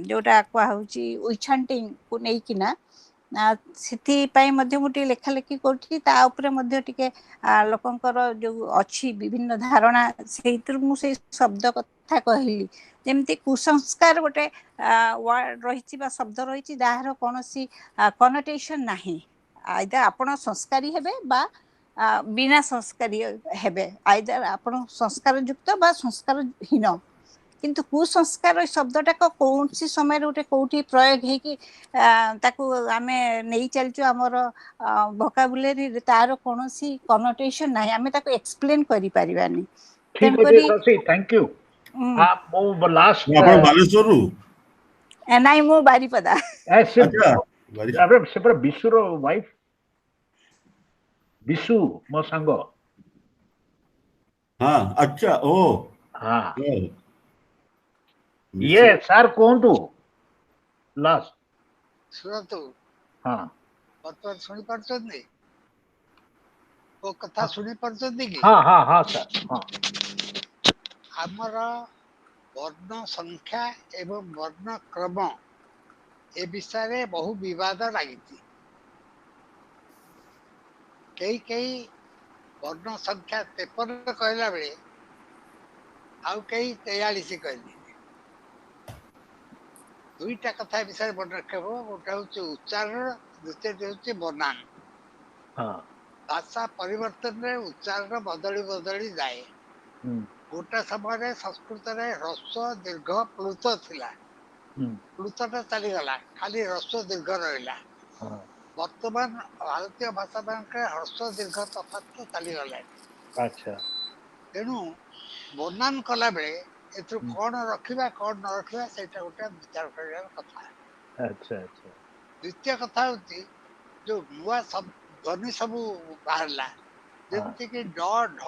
ଯୋଉଟା କୁହାହଉଛି ୱିଛାଣ୍ଟିଂକୁ ନେଇକିନା ସେଥିପାଇଁ ମଧ୍ୟ ମୁଁ ଟିକେ ଲେଖା ଲେଖି କରୁଛି ତା ଉପରେ ମଧ୍ୟ ଟିକେ ଲୋକଙ୍କର ଯୋଉ ଅଛି ବିଭିନ୍ନ ଧାରଣା ସେଇଥିରୁ ମୁଁ ସେଇ ଶବ୍ଦ କଥା କହିଲି ଯେମିତି କୁସଂସ୍କାର ଗୋଟେ ୱାର୍ଡ ରହିଛି ବା ଶବ୍ଦ ରହିଛି ଯାହାର କୌଣସି କନୋଟେସନ ନାହିଁ ଆଇଦର ଆପଣ ସଂସ୍କାରୀ ହେବେ ବା ବିନା ସଂସ୍କାରୀ ହେବେ ଆଇଦର ଆପଣ ସଂସ୍କାର ଯୁକ୍ତ ବା ସଂସ୍କାରହୀନ କିନ୍ତୁ କୁସଂସ୍କାର ଶବ୍ଦଟା କୌଣସି ସମୟରେ ଗୋଟେ କୋଉଠି ପ୍ରୟୋଗ ହେଇକି ତାକୁ ଆମେ ନେଇ ଚାଲିଛୁ ଆମର ଭୋକାବୁଲାରୀରେ ତାର କୌଣସି କନୋଟେସନ ନାହିଁ ଆମେ ତାକୁ ଏକ୍ସପ୍ଲେନ କରିପାରିବାନି ठीक ଅଛି ଶଶି थैंक यू ମୁଁ ଲାଷ୍ଟ ଆପଣ ବାଲେଶ୍ୱରରୁ ନାଇଁ ମୁଁ ବାରିପଦା ସେ ପୁରା ବିଶୁର ୱାଇଫ ବିଶୁ ମୋ ସାଙ୍ଗ हाँ अच्छा ओ हाँ ये ସାର୍ କୁହନ୍ତୁ ଲାଷ୍ଟ ଶୁଣନ୍ତୁ ହଁ ବର୍ତ୍ତମାନ ଶୁଣିପାରୁଛନ୍ତି ମୋ କଥା ଶୁଣିପାରୁଛନ୍ତି କି ହଁ ହଁ ହଁ ସାର୍ ହଁ ଆମର ବର୍ଣ୍ଣ ସଂଖ୍ୟା ଏବଂ ବର୍ଣ୍ଣ କ୍ରମ ଏ ବିଷୟରେ ବହୁ ବିବାଦ ଲାଗିଛି କେହି ବର୍ଣ୍ଣ ସଂଖ୍ୟା 53 କହିଲା ବେଳେ ଆଉ କେହି 43 କହିଲେ ଦୁଇଟା କଥା ବିଷୟରେ ମନେ ରଖିବ ଗୋଟେ ହଉଛି ଉଚ୍ଚାରଣ ଦ୍ୱିତୀୟଟି ହଉଛି ବନାନ ଭାଷା ପରିବର୍ତ୍ତନରେ ଉଚ୍ଚାରଣ ବଦଳି ବଦଳି ଯାଏ ଗୋଟେ ସମୟରେ ସଂସ୍କୃତରେ ହ୍ରସ୍ୱ ଦୀର୍ଘ ପ୍ଲୁତ ଥିଲା ପ୍ଲୁତଟା ଚାଲିଗଲା ଖାଲି ହ୍ରସ୍ୱ ଦୀର୍ଘ ରହିଲା ବର୍ତ୍ତମାନ ଭାରତୀୟ ଭାଷା ମାନଙ୍କରେ ହ୍ରସ୍ୱ ଦୀର୍ଘ ତଫାତ ଚାଲିଗଲାଣି ତେଣୁ ବନାନ କଲାବେଳେ ଏଥିରୁ କଣ ରଖିବା କଣ ନ ରଖିବା ସେଇଟା ଗୋଟେ ବିଚାର କରିବାର କଥା ଦ୍ୱିତୀୟ କଥା ହଉଛି ଯୋଉ ନୂଆ ଧ୍ୱନି ସବୁ ବାହାରିଲା ଯେମିତିକି ଡ ଢ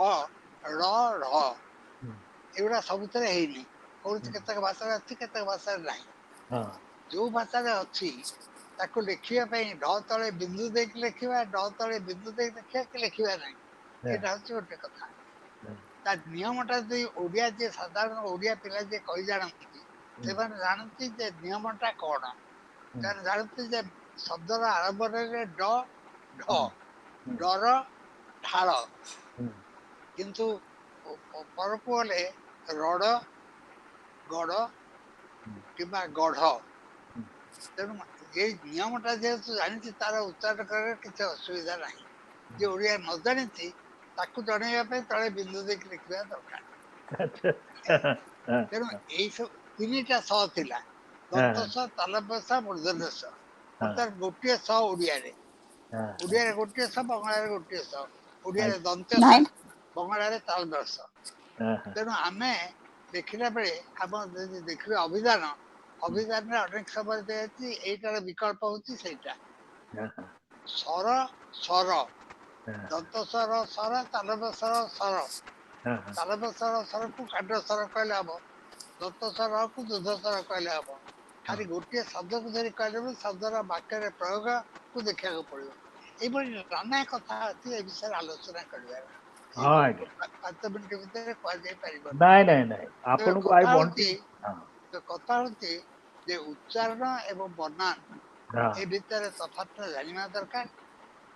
ଳ ଢ ଏଗୁଡା ସବୁଥିରେ ହେଇନି କୌଣସି କେତେକ ଭାଷାରେ ଅଛି କେତେକ ଭାଷାରେ ନାହିଁ ଯୋଉ ଭାଷାରେ ଅଛି ତାକୁ ଲେଖିବା ପାଇଁ ଢ ତଳେ ବିନ୍ଦୁ ଦେଇକି ଲେଖିବା ଢ ତଳେ ବିନ୍ଦୁ ଦେଇକି ଲେଖିବା କି ଲେଖିବା ନାହିଁ ଏଇଟା ହଉଛି ଗୋଟେ କଥା ତା ନିୟମଟା ଯଦି ଓଡ଼ିଆ ଯିଏ ସାଧାରଣ ଓଡ଼ିଆ ପିଲା ଯିଏ କହି ଜାଣନ୍ତି ସେମାନେ ଜାଣନ୍ତି ଯେ ନିୟମଟା କ'ଣ। ସେମାନେ ଜାଣନ୍ତି ଯେ ଶବ୍ଦର ଆରମ୍ଭରେ ଡ ଢ ଡର ଢାଳ, କିନ୍ତୁ ପରକୁ ଗଲେ ରଡ଼ ଗଡ଼ କିମ୍ବା ଗଢ଼। ତେଣୁ ଏଇ ନିୟମଟା ଯେହେତୁ ଜାଣିଛି ତାର ଉଚ୍ଚାରଣ କରିବାରେ କିଛି ଅସୁବିଧା ନାହିଁ। ଯିଏ ଓଡ଼ିଆ ନ ଜାଣିଛି ତାକୁ ଜଣେଇବା ପାଇଁ ତଳେ ବିନ୍ଦୁ ଦେଇକି ଲେଖିବା ଦରକାର। ତେଣୁ ଏଇ ସବୁ 3ଟା ସ ଥିଲା, ଦନ୍ତ ସ, ତାଲବ ସ, ମୂର୍ଧନ୍ୟ ସ। ଅର୍ଥାତ୍ ଗୋଟିଏ ସ ଓଡ଼ିଆରେ, ଓଡ଼ିଆରେ ଗୋଟିଏ ସ, ବଙ୍ଗଳାରେ ଗୋଟିଏ ସ। ଓଡ଼ିଆରେ ଦନ୍ତ ସ, ବଙ୍ଗଳାରେ ତାଲବ ସ। ତେଣୁ ଆମେ ଦେଖିଲା ବେଳେ ଆପଣ ଯଦି ଦେଖିବେ ଅଭିଧାନରେ ଅନେକ ସମୟ ଦିଆଯାଇଛି ଏଇଟାର ବିକଳ୍ପ ହଉଛି ସେଇଟା। ସ୍ୱର ସ୍ୱର, ଦନ୍ତ ସ୍ୱର ସ୍ୱର, ତାଲବ ସ୍ୱର ସ୍ୱର। ତାଲବ ସ୍ୱର ସ୍ୱରକୁ କାଣ୍ଡ ସ୍ୱର କହିଲେ ହବ, ଦନ୍ତ ସ୍ୱରକୁ ଦୁଧ ସ୍ୱର କହିଲେ ହବ। ଖାଲି ଗୋଟିଏ ଶବ୍ଦକୁ ଧରି କହିଲେ ବି ଶବ୍ଦର ବାକ୍ୟରେ ପ୍ରୟୋଗକୁ ଦେଖିବାକୁ ପଡିବ। ଏଇଭଳି ନାନା କଥା ଅଛି ଏ ବିଷୟରେ ଆଲୋଚନା କରିବାର। 5 ମିନିଟ ଭିତରେ କୁହାଯାଇ ପାରିବନି। କଥା ହଉଛି ଯେ ଉଚ୍ଚାରଣ ଏବଂ ବନାନ ଏ ଭିତରେ ତଫାତଟା ଜାଣିବା ଦରକାର,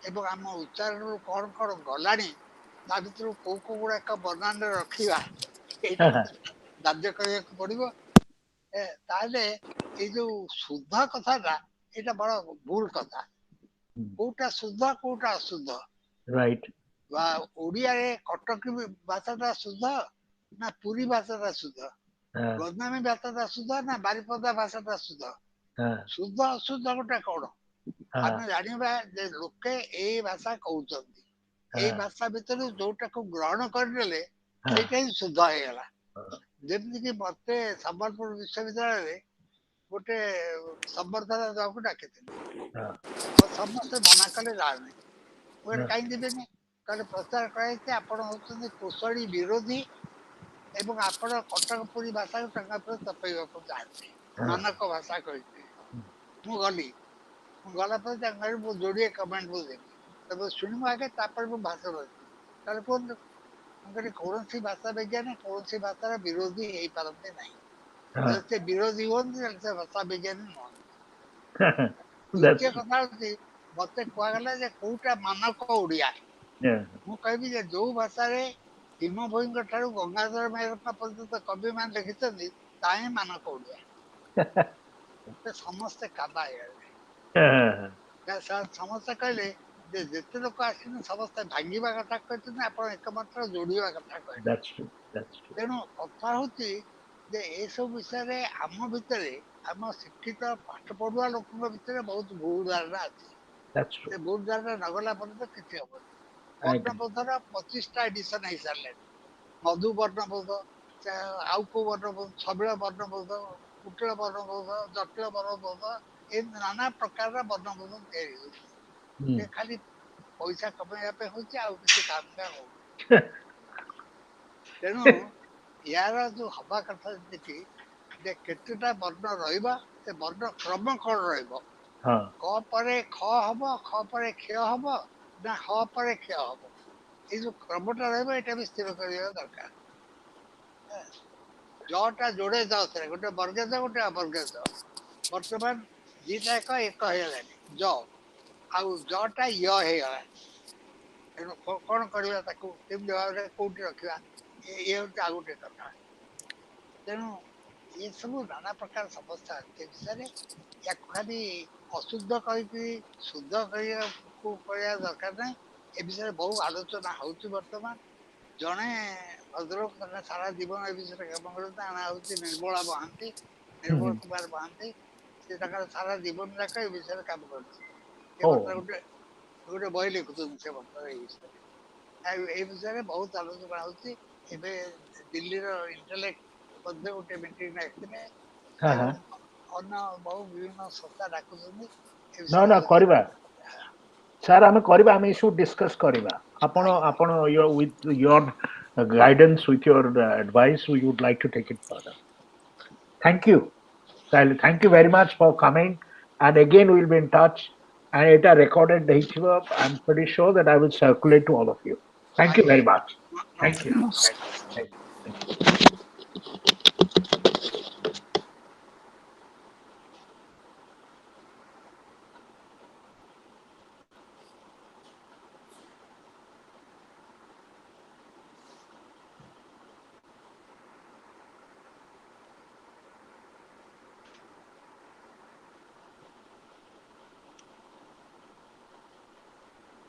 ଏବଂ ଆମ ଉଚ୍ଚାରଣରୁ କ'ଣ କ'ଣ ଗଲାଣି ତା ଭିତରୁ କୋଉ କୋଉ ଗୁଡାକ ବନାନରେ ରଖିବା ଏଇଟା ଧାର୍ଯ୍ୟ କରିବାକୁ ପଡିବ। ତାହେଲେ ଏଇ ଯୋଉ ଶୁଦ୍ଧ କଥାଟା ଏଇଟା ବଡ ଭୁଲ କଥା। କୋଉଟା ଶୁଦ୍ଧ କୋଉଟା ଅଶୁଦ୍ଧ? ବା ଓଡ଼ିଆରେ କଟକୀ ଭାଷାଟା ଶୁଦ୍ଧ ନା ପୁରୀ ଭାଷାଟା ଶୁଦ୍ଧ? ଗଞ୍ଜାମୀ ଭାଷାଟା ଶୁଦ୍ଧ ନା ବାରିପଦା ଭାଷାଟା ଶୁଦ୍ଧ? ଶୁଦ୍ଧ ଅଶୁଦ୍ଧ ଗୋଟେ କ'ଣ? ଆମେ ଜାଣିବା ଯେ ଲୋକେ ଏଇ ଭାଷା କହୁଛନ୍ତି, ଏଇ ଭାଷା ଭିତରୁ ଯୋଉଟାକୁ ଗ୍ରହଣ କରିନେଲେ ସେଇଟା ହିଁ ଶୁଦ୍ଧ ହେଇଗଲା। ଯେମିତିକି ମତେ ସମ୍ବଲପୁର ବିଶ୍ୱବିଦ୍ୟାଳୟରେ ଗୋଟେ ସମ୍ବର୍ଦ୍ଧନା ଦେବାକୁ ଡାକିଥିଲି, ସମସ୍ତେ ମନା କଲେ ଯାଉନି। ମୁଁ କାହିଁକି ଯିବେନି? କହିଲେ ପ୍ରଚାର କରାଯାଇଛି ଆପଣ ହଉଛନ୍ତି କୋଶଳୀ ବିରୋଧୀ ଏବଂ ଆପଣ କଟକ ପୁରୀ ଭାଷାକୁ ଟଙ୍କା ଉପରେ ଚପେଇବାକୁ ଚାହାନ୍ତି, ମାନକ ଭାଷା କହିଛି। ମୁଁ ଗଲି, ମୁଁ ଗଲା ପରେ ତାଙ୍କ ମୁଁ ଯୋଡ଼ିଏ କମେଣ୍ଟ ମୁଁ ଦେଲି, ତେବେ ଶୁଣିବୁ ଆଗେ ତାପରେ ମୁଁ ଭାଷଣ ଦେବି। ତାହେଲେ କୁହନ୍ତୁ, ମୁଁ କହିଲି କୌଣସି ଭାଷା ବିଜ୍ଞାନ କୌଣସି ଭାଷାର ବିରୋଧୀ ହେଇପାରନ୍ତି ନାହିଁ। ଯଦି ସେ ବିରୋଧୀ ହୁଅନ୍ତି ତାହେଲେ ସେ ଭାଷା ବିଜ୍ଞାନୀ ନୁହନ୍ତି। ଦ୍ୱିତୀୟ କଥା ହଉଛି ମତେ କୁହାଗଲା ଯେ କୋଉଟା ମାନକ ଓଡ଼ିଆ। ମୁଁ କହିବି ଯେ ଯୋଉ ଭାଷାରେ ଭୀମ ଭୋଇଙ୍କ ଠାରୁ ଗଙ୍ଗାଧର ମେହେରଙ୍କ ପର୍ଯ୍ୟନ୍ତ କବିମାନେ ଲେଖିଛନ୍ତି ତାହା ହିଁ ମାନକ ଓଡ଼ିଆ। ସମସ୍ତେ କାବା ହେଇଗଲେ। ସମସ୍ତେ କହିଲେ ଯେ ଯେତେ ଲୋକ ଆସିଛନ୍ତି ସମସ୍ତେ ଭାଙ୍ଗିବା କଥା କହିଛନ୍ତି, ଆପଣ ଏକମାତ୍ର ଯୋଡ଼ିବା କଥା କହିଲେ। ତେଣୁ କଥା ହଉଛି ଯେ ଏସବୁ ବିଷୟରେ ଆମ ଭିତରେ, ଆମ ଶିକ୍ଷିତ ପାଠ ପଢୁଆ ଲୋକଙ୍କ ଭିତରେ ବହୁତ ଭୁଲ ଧାରଣା ଅଛି। ସେ ଭୁଲ ଧାରଣା ନଗଲା ପର୍ଯ୍ୟନ୍ତ କିଛି ହବନି। ବର୍ଣ୍ଣବୋଧର 25ଟା ଏଡିସନ ହେଇସାରିଲାଣି। ମଧୁ ବର୍ଣ୍ଣବୋଧ, ଆଉ କୋଉ ବର୍ଣ୍ଣବୋଧ, ଛବିଳ ବର୍ଣ୍ଣବୋଧ, କୁଟିଳ ବର୍ଣ୍ଣବୋଧ, ଜଟିଳ ବର୍ଣ୍ଣବୋଧ, ଏମିତି ନାନା ପ୍ରକାରର ବର୍ଣ୍ଣବୋଧ ତିଆରି ହଉଛି। ସେ ଖାଲି ପଇସା କମେଇବା ପାଇଁ ହଉଛି, ଆଉ କିଛି କାମ ହଉନି। ତେଣୁ ୟାର ଯୋଉ ହବା କଥା ଯେତିକି ଯେ କେତେଟା ବର୍ଣ୍ଣ ରହିବ, ସେ ବର୍ଣ୍ଣ କ୍ରମ କ'ଣ ରହିବ? କ ପରେ ଖ ହବ, ଖ ପରେ କ୍ଷୟ ହବ ନା ହ ପରେ କ୍ଷୟ ହବ? ଏଇ ଯୋଉ କ୍ରମଟା ରହିବ ଏଇଟା ବି ସ୍ଥିର କରିବା ଦରକାର। ଜଟା ଯୋଡେ ଜ ଥିଲା, ଗୋଟେ ବର୍ଗେ ଜ ଗୋଟେ ଅବର୍ଗେ ଜ। ବର୍ତ୍ତମାନ ଦିଟା ଏକ ହେଇଗଲାଣି ଜ, ଆଉ ଜଟା ୟ ହେଇଗଲା। ତେଣୁ କ'ଣ କରିବା, ତାକୁ କେମିତି ଭାବରେ କୋଉଠି ରଖିବା, ଇଏ ହଉଛି ଆଉ ଗୋଟେ କଥା। ତେଣୁ ଏସବୁ ନାନା ପ୍ରକାର ସମସ୍ୟା ଅଛି ଏ ବିଷୟରେ। ୟାକୁ ଖାଲି ଅଶୁଦ୍ଧ କହିକି ଶୁଦ୍ଧ କରିବାକୁ କରିବା ଦରକାର ନାହିଁ। ଏ ବିଷୟରେ ବହୁ ଆଲୋଚନା ହଉଛି ବର୍ତ୍ତମାନ। ଜଣେ ଭଦ୍ରଲୋକ ସାରା ଜୀବନ ଏ ବିଷୟରେ କାମ କରନ୍ତି, ତା ନାଁ ହଉଛି ନିର୍ମଳା ମହାନ୍ତି, ନିର୍ମଳ କୁମାର ମହାନ୍ତି। ସେ ତାଙ୍କର ସାରା ଜୀବନ ଯାକ ଏ ବିଷୟରେ କାମ କରୁଛି। ସେ ବର୍ତ୍ତମାନ ଗୋଟେ ବହି ଲେଖୁଛନ୍ତି ସେ ବର୍ତ୍ତମାନ ଏଇ ବିଷୟରେ। ଏଇ ବିଷୟରେ ବହୁତ ଆଲୋଚନା ହଉଛି। ଏବେ ଦିଲ୍ଲୀର ଇଣ୍ଟେଲେକ୍ଟ ମଧ୍ୟ ଗୋଟେ ମିଟିଂ ଡାକିଥିଲେ ଏବଂ ଅନ୍ୟ ବହୁ ବିଭିନ୍ନ ସଂସ୍ଥା ଡାକୁଛନ୍ତି। କରିବା ସାର୍, ଆମେ କରିବା, ଆମେ ଏସବୁ ଡିସ୍କସ୍ କରିବା। ଆପଣ with your guidance, with your advice, we would like to take it further. Thank you. Thank you very much for coming, and again we'll be in touch. And it is recorded. I'm pretty sure that I will circulate to all of you. Thank you very much. Thank you. Thank you.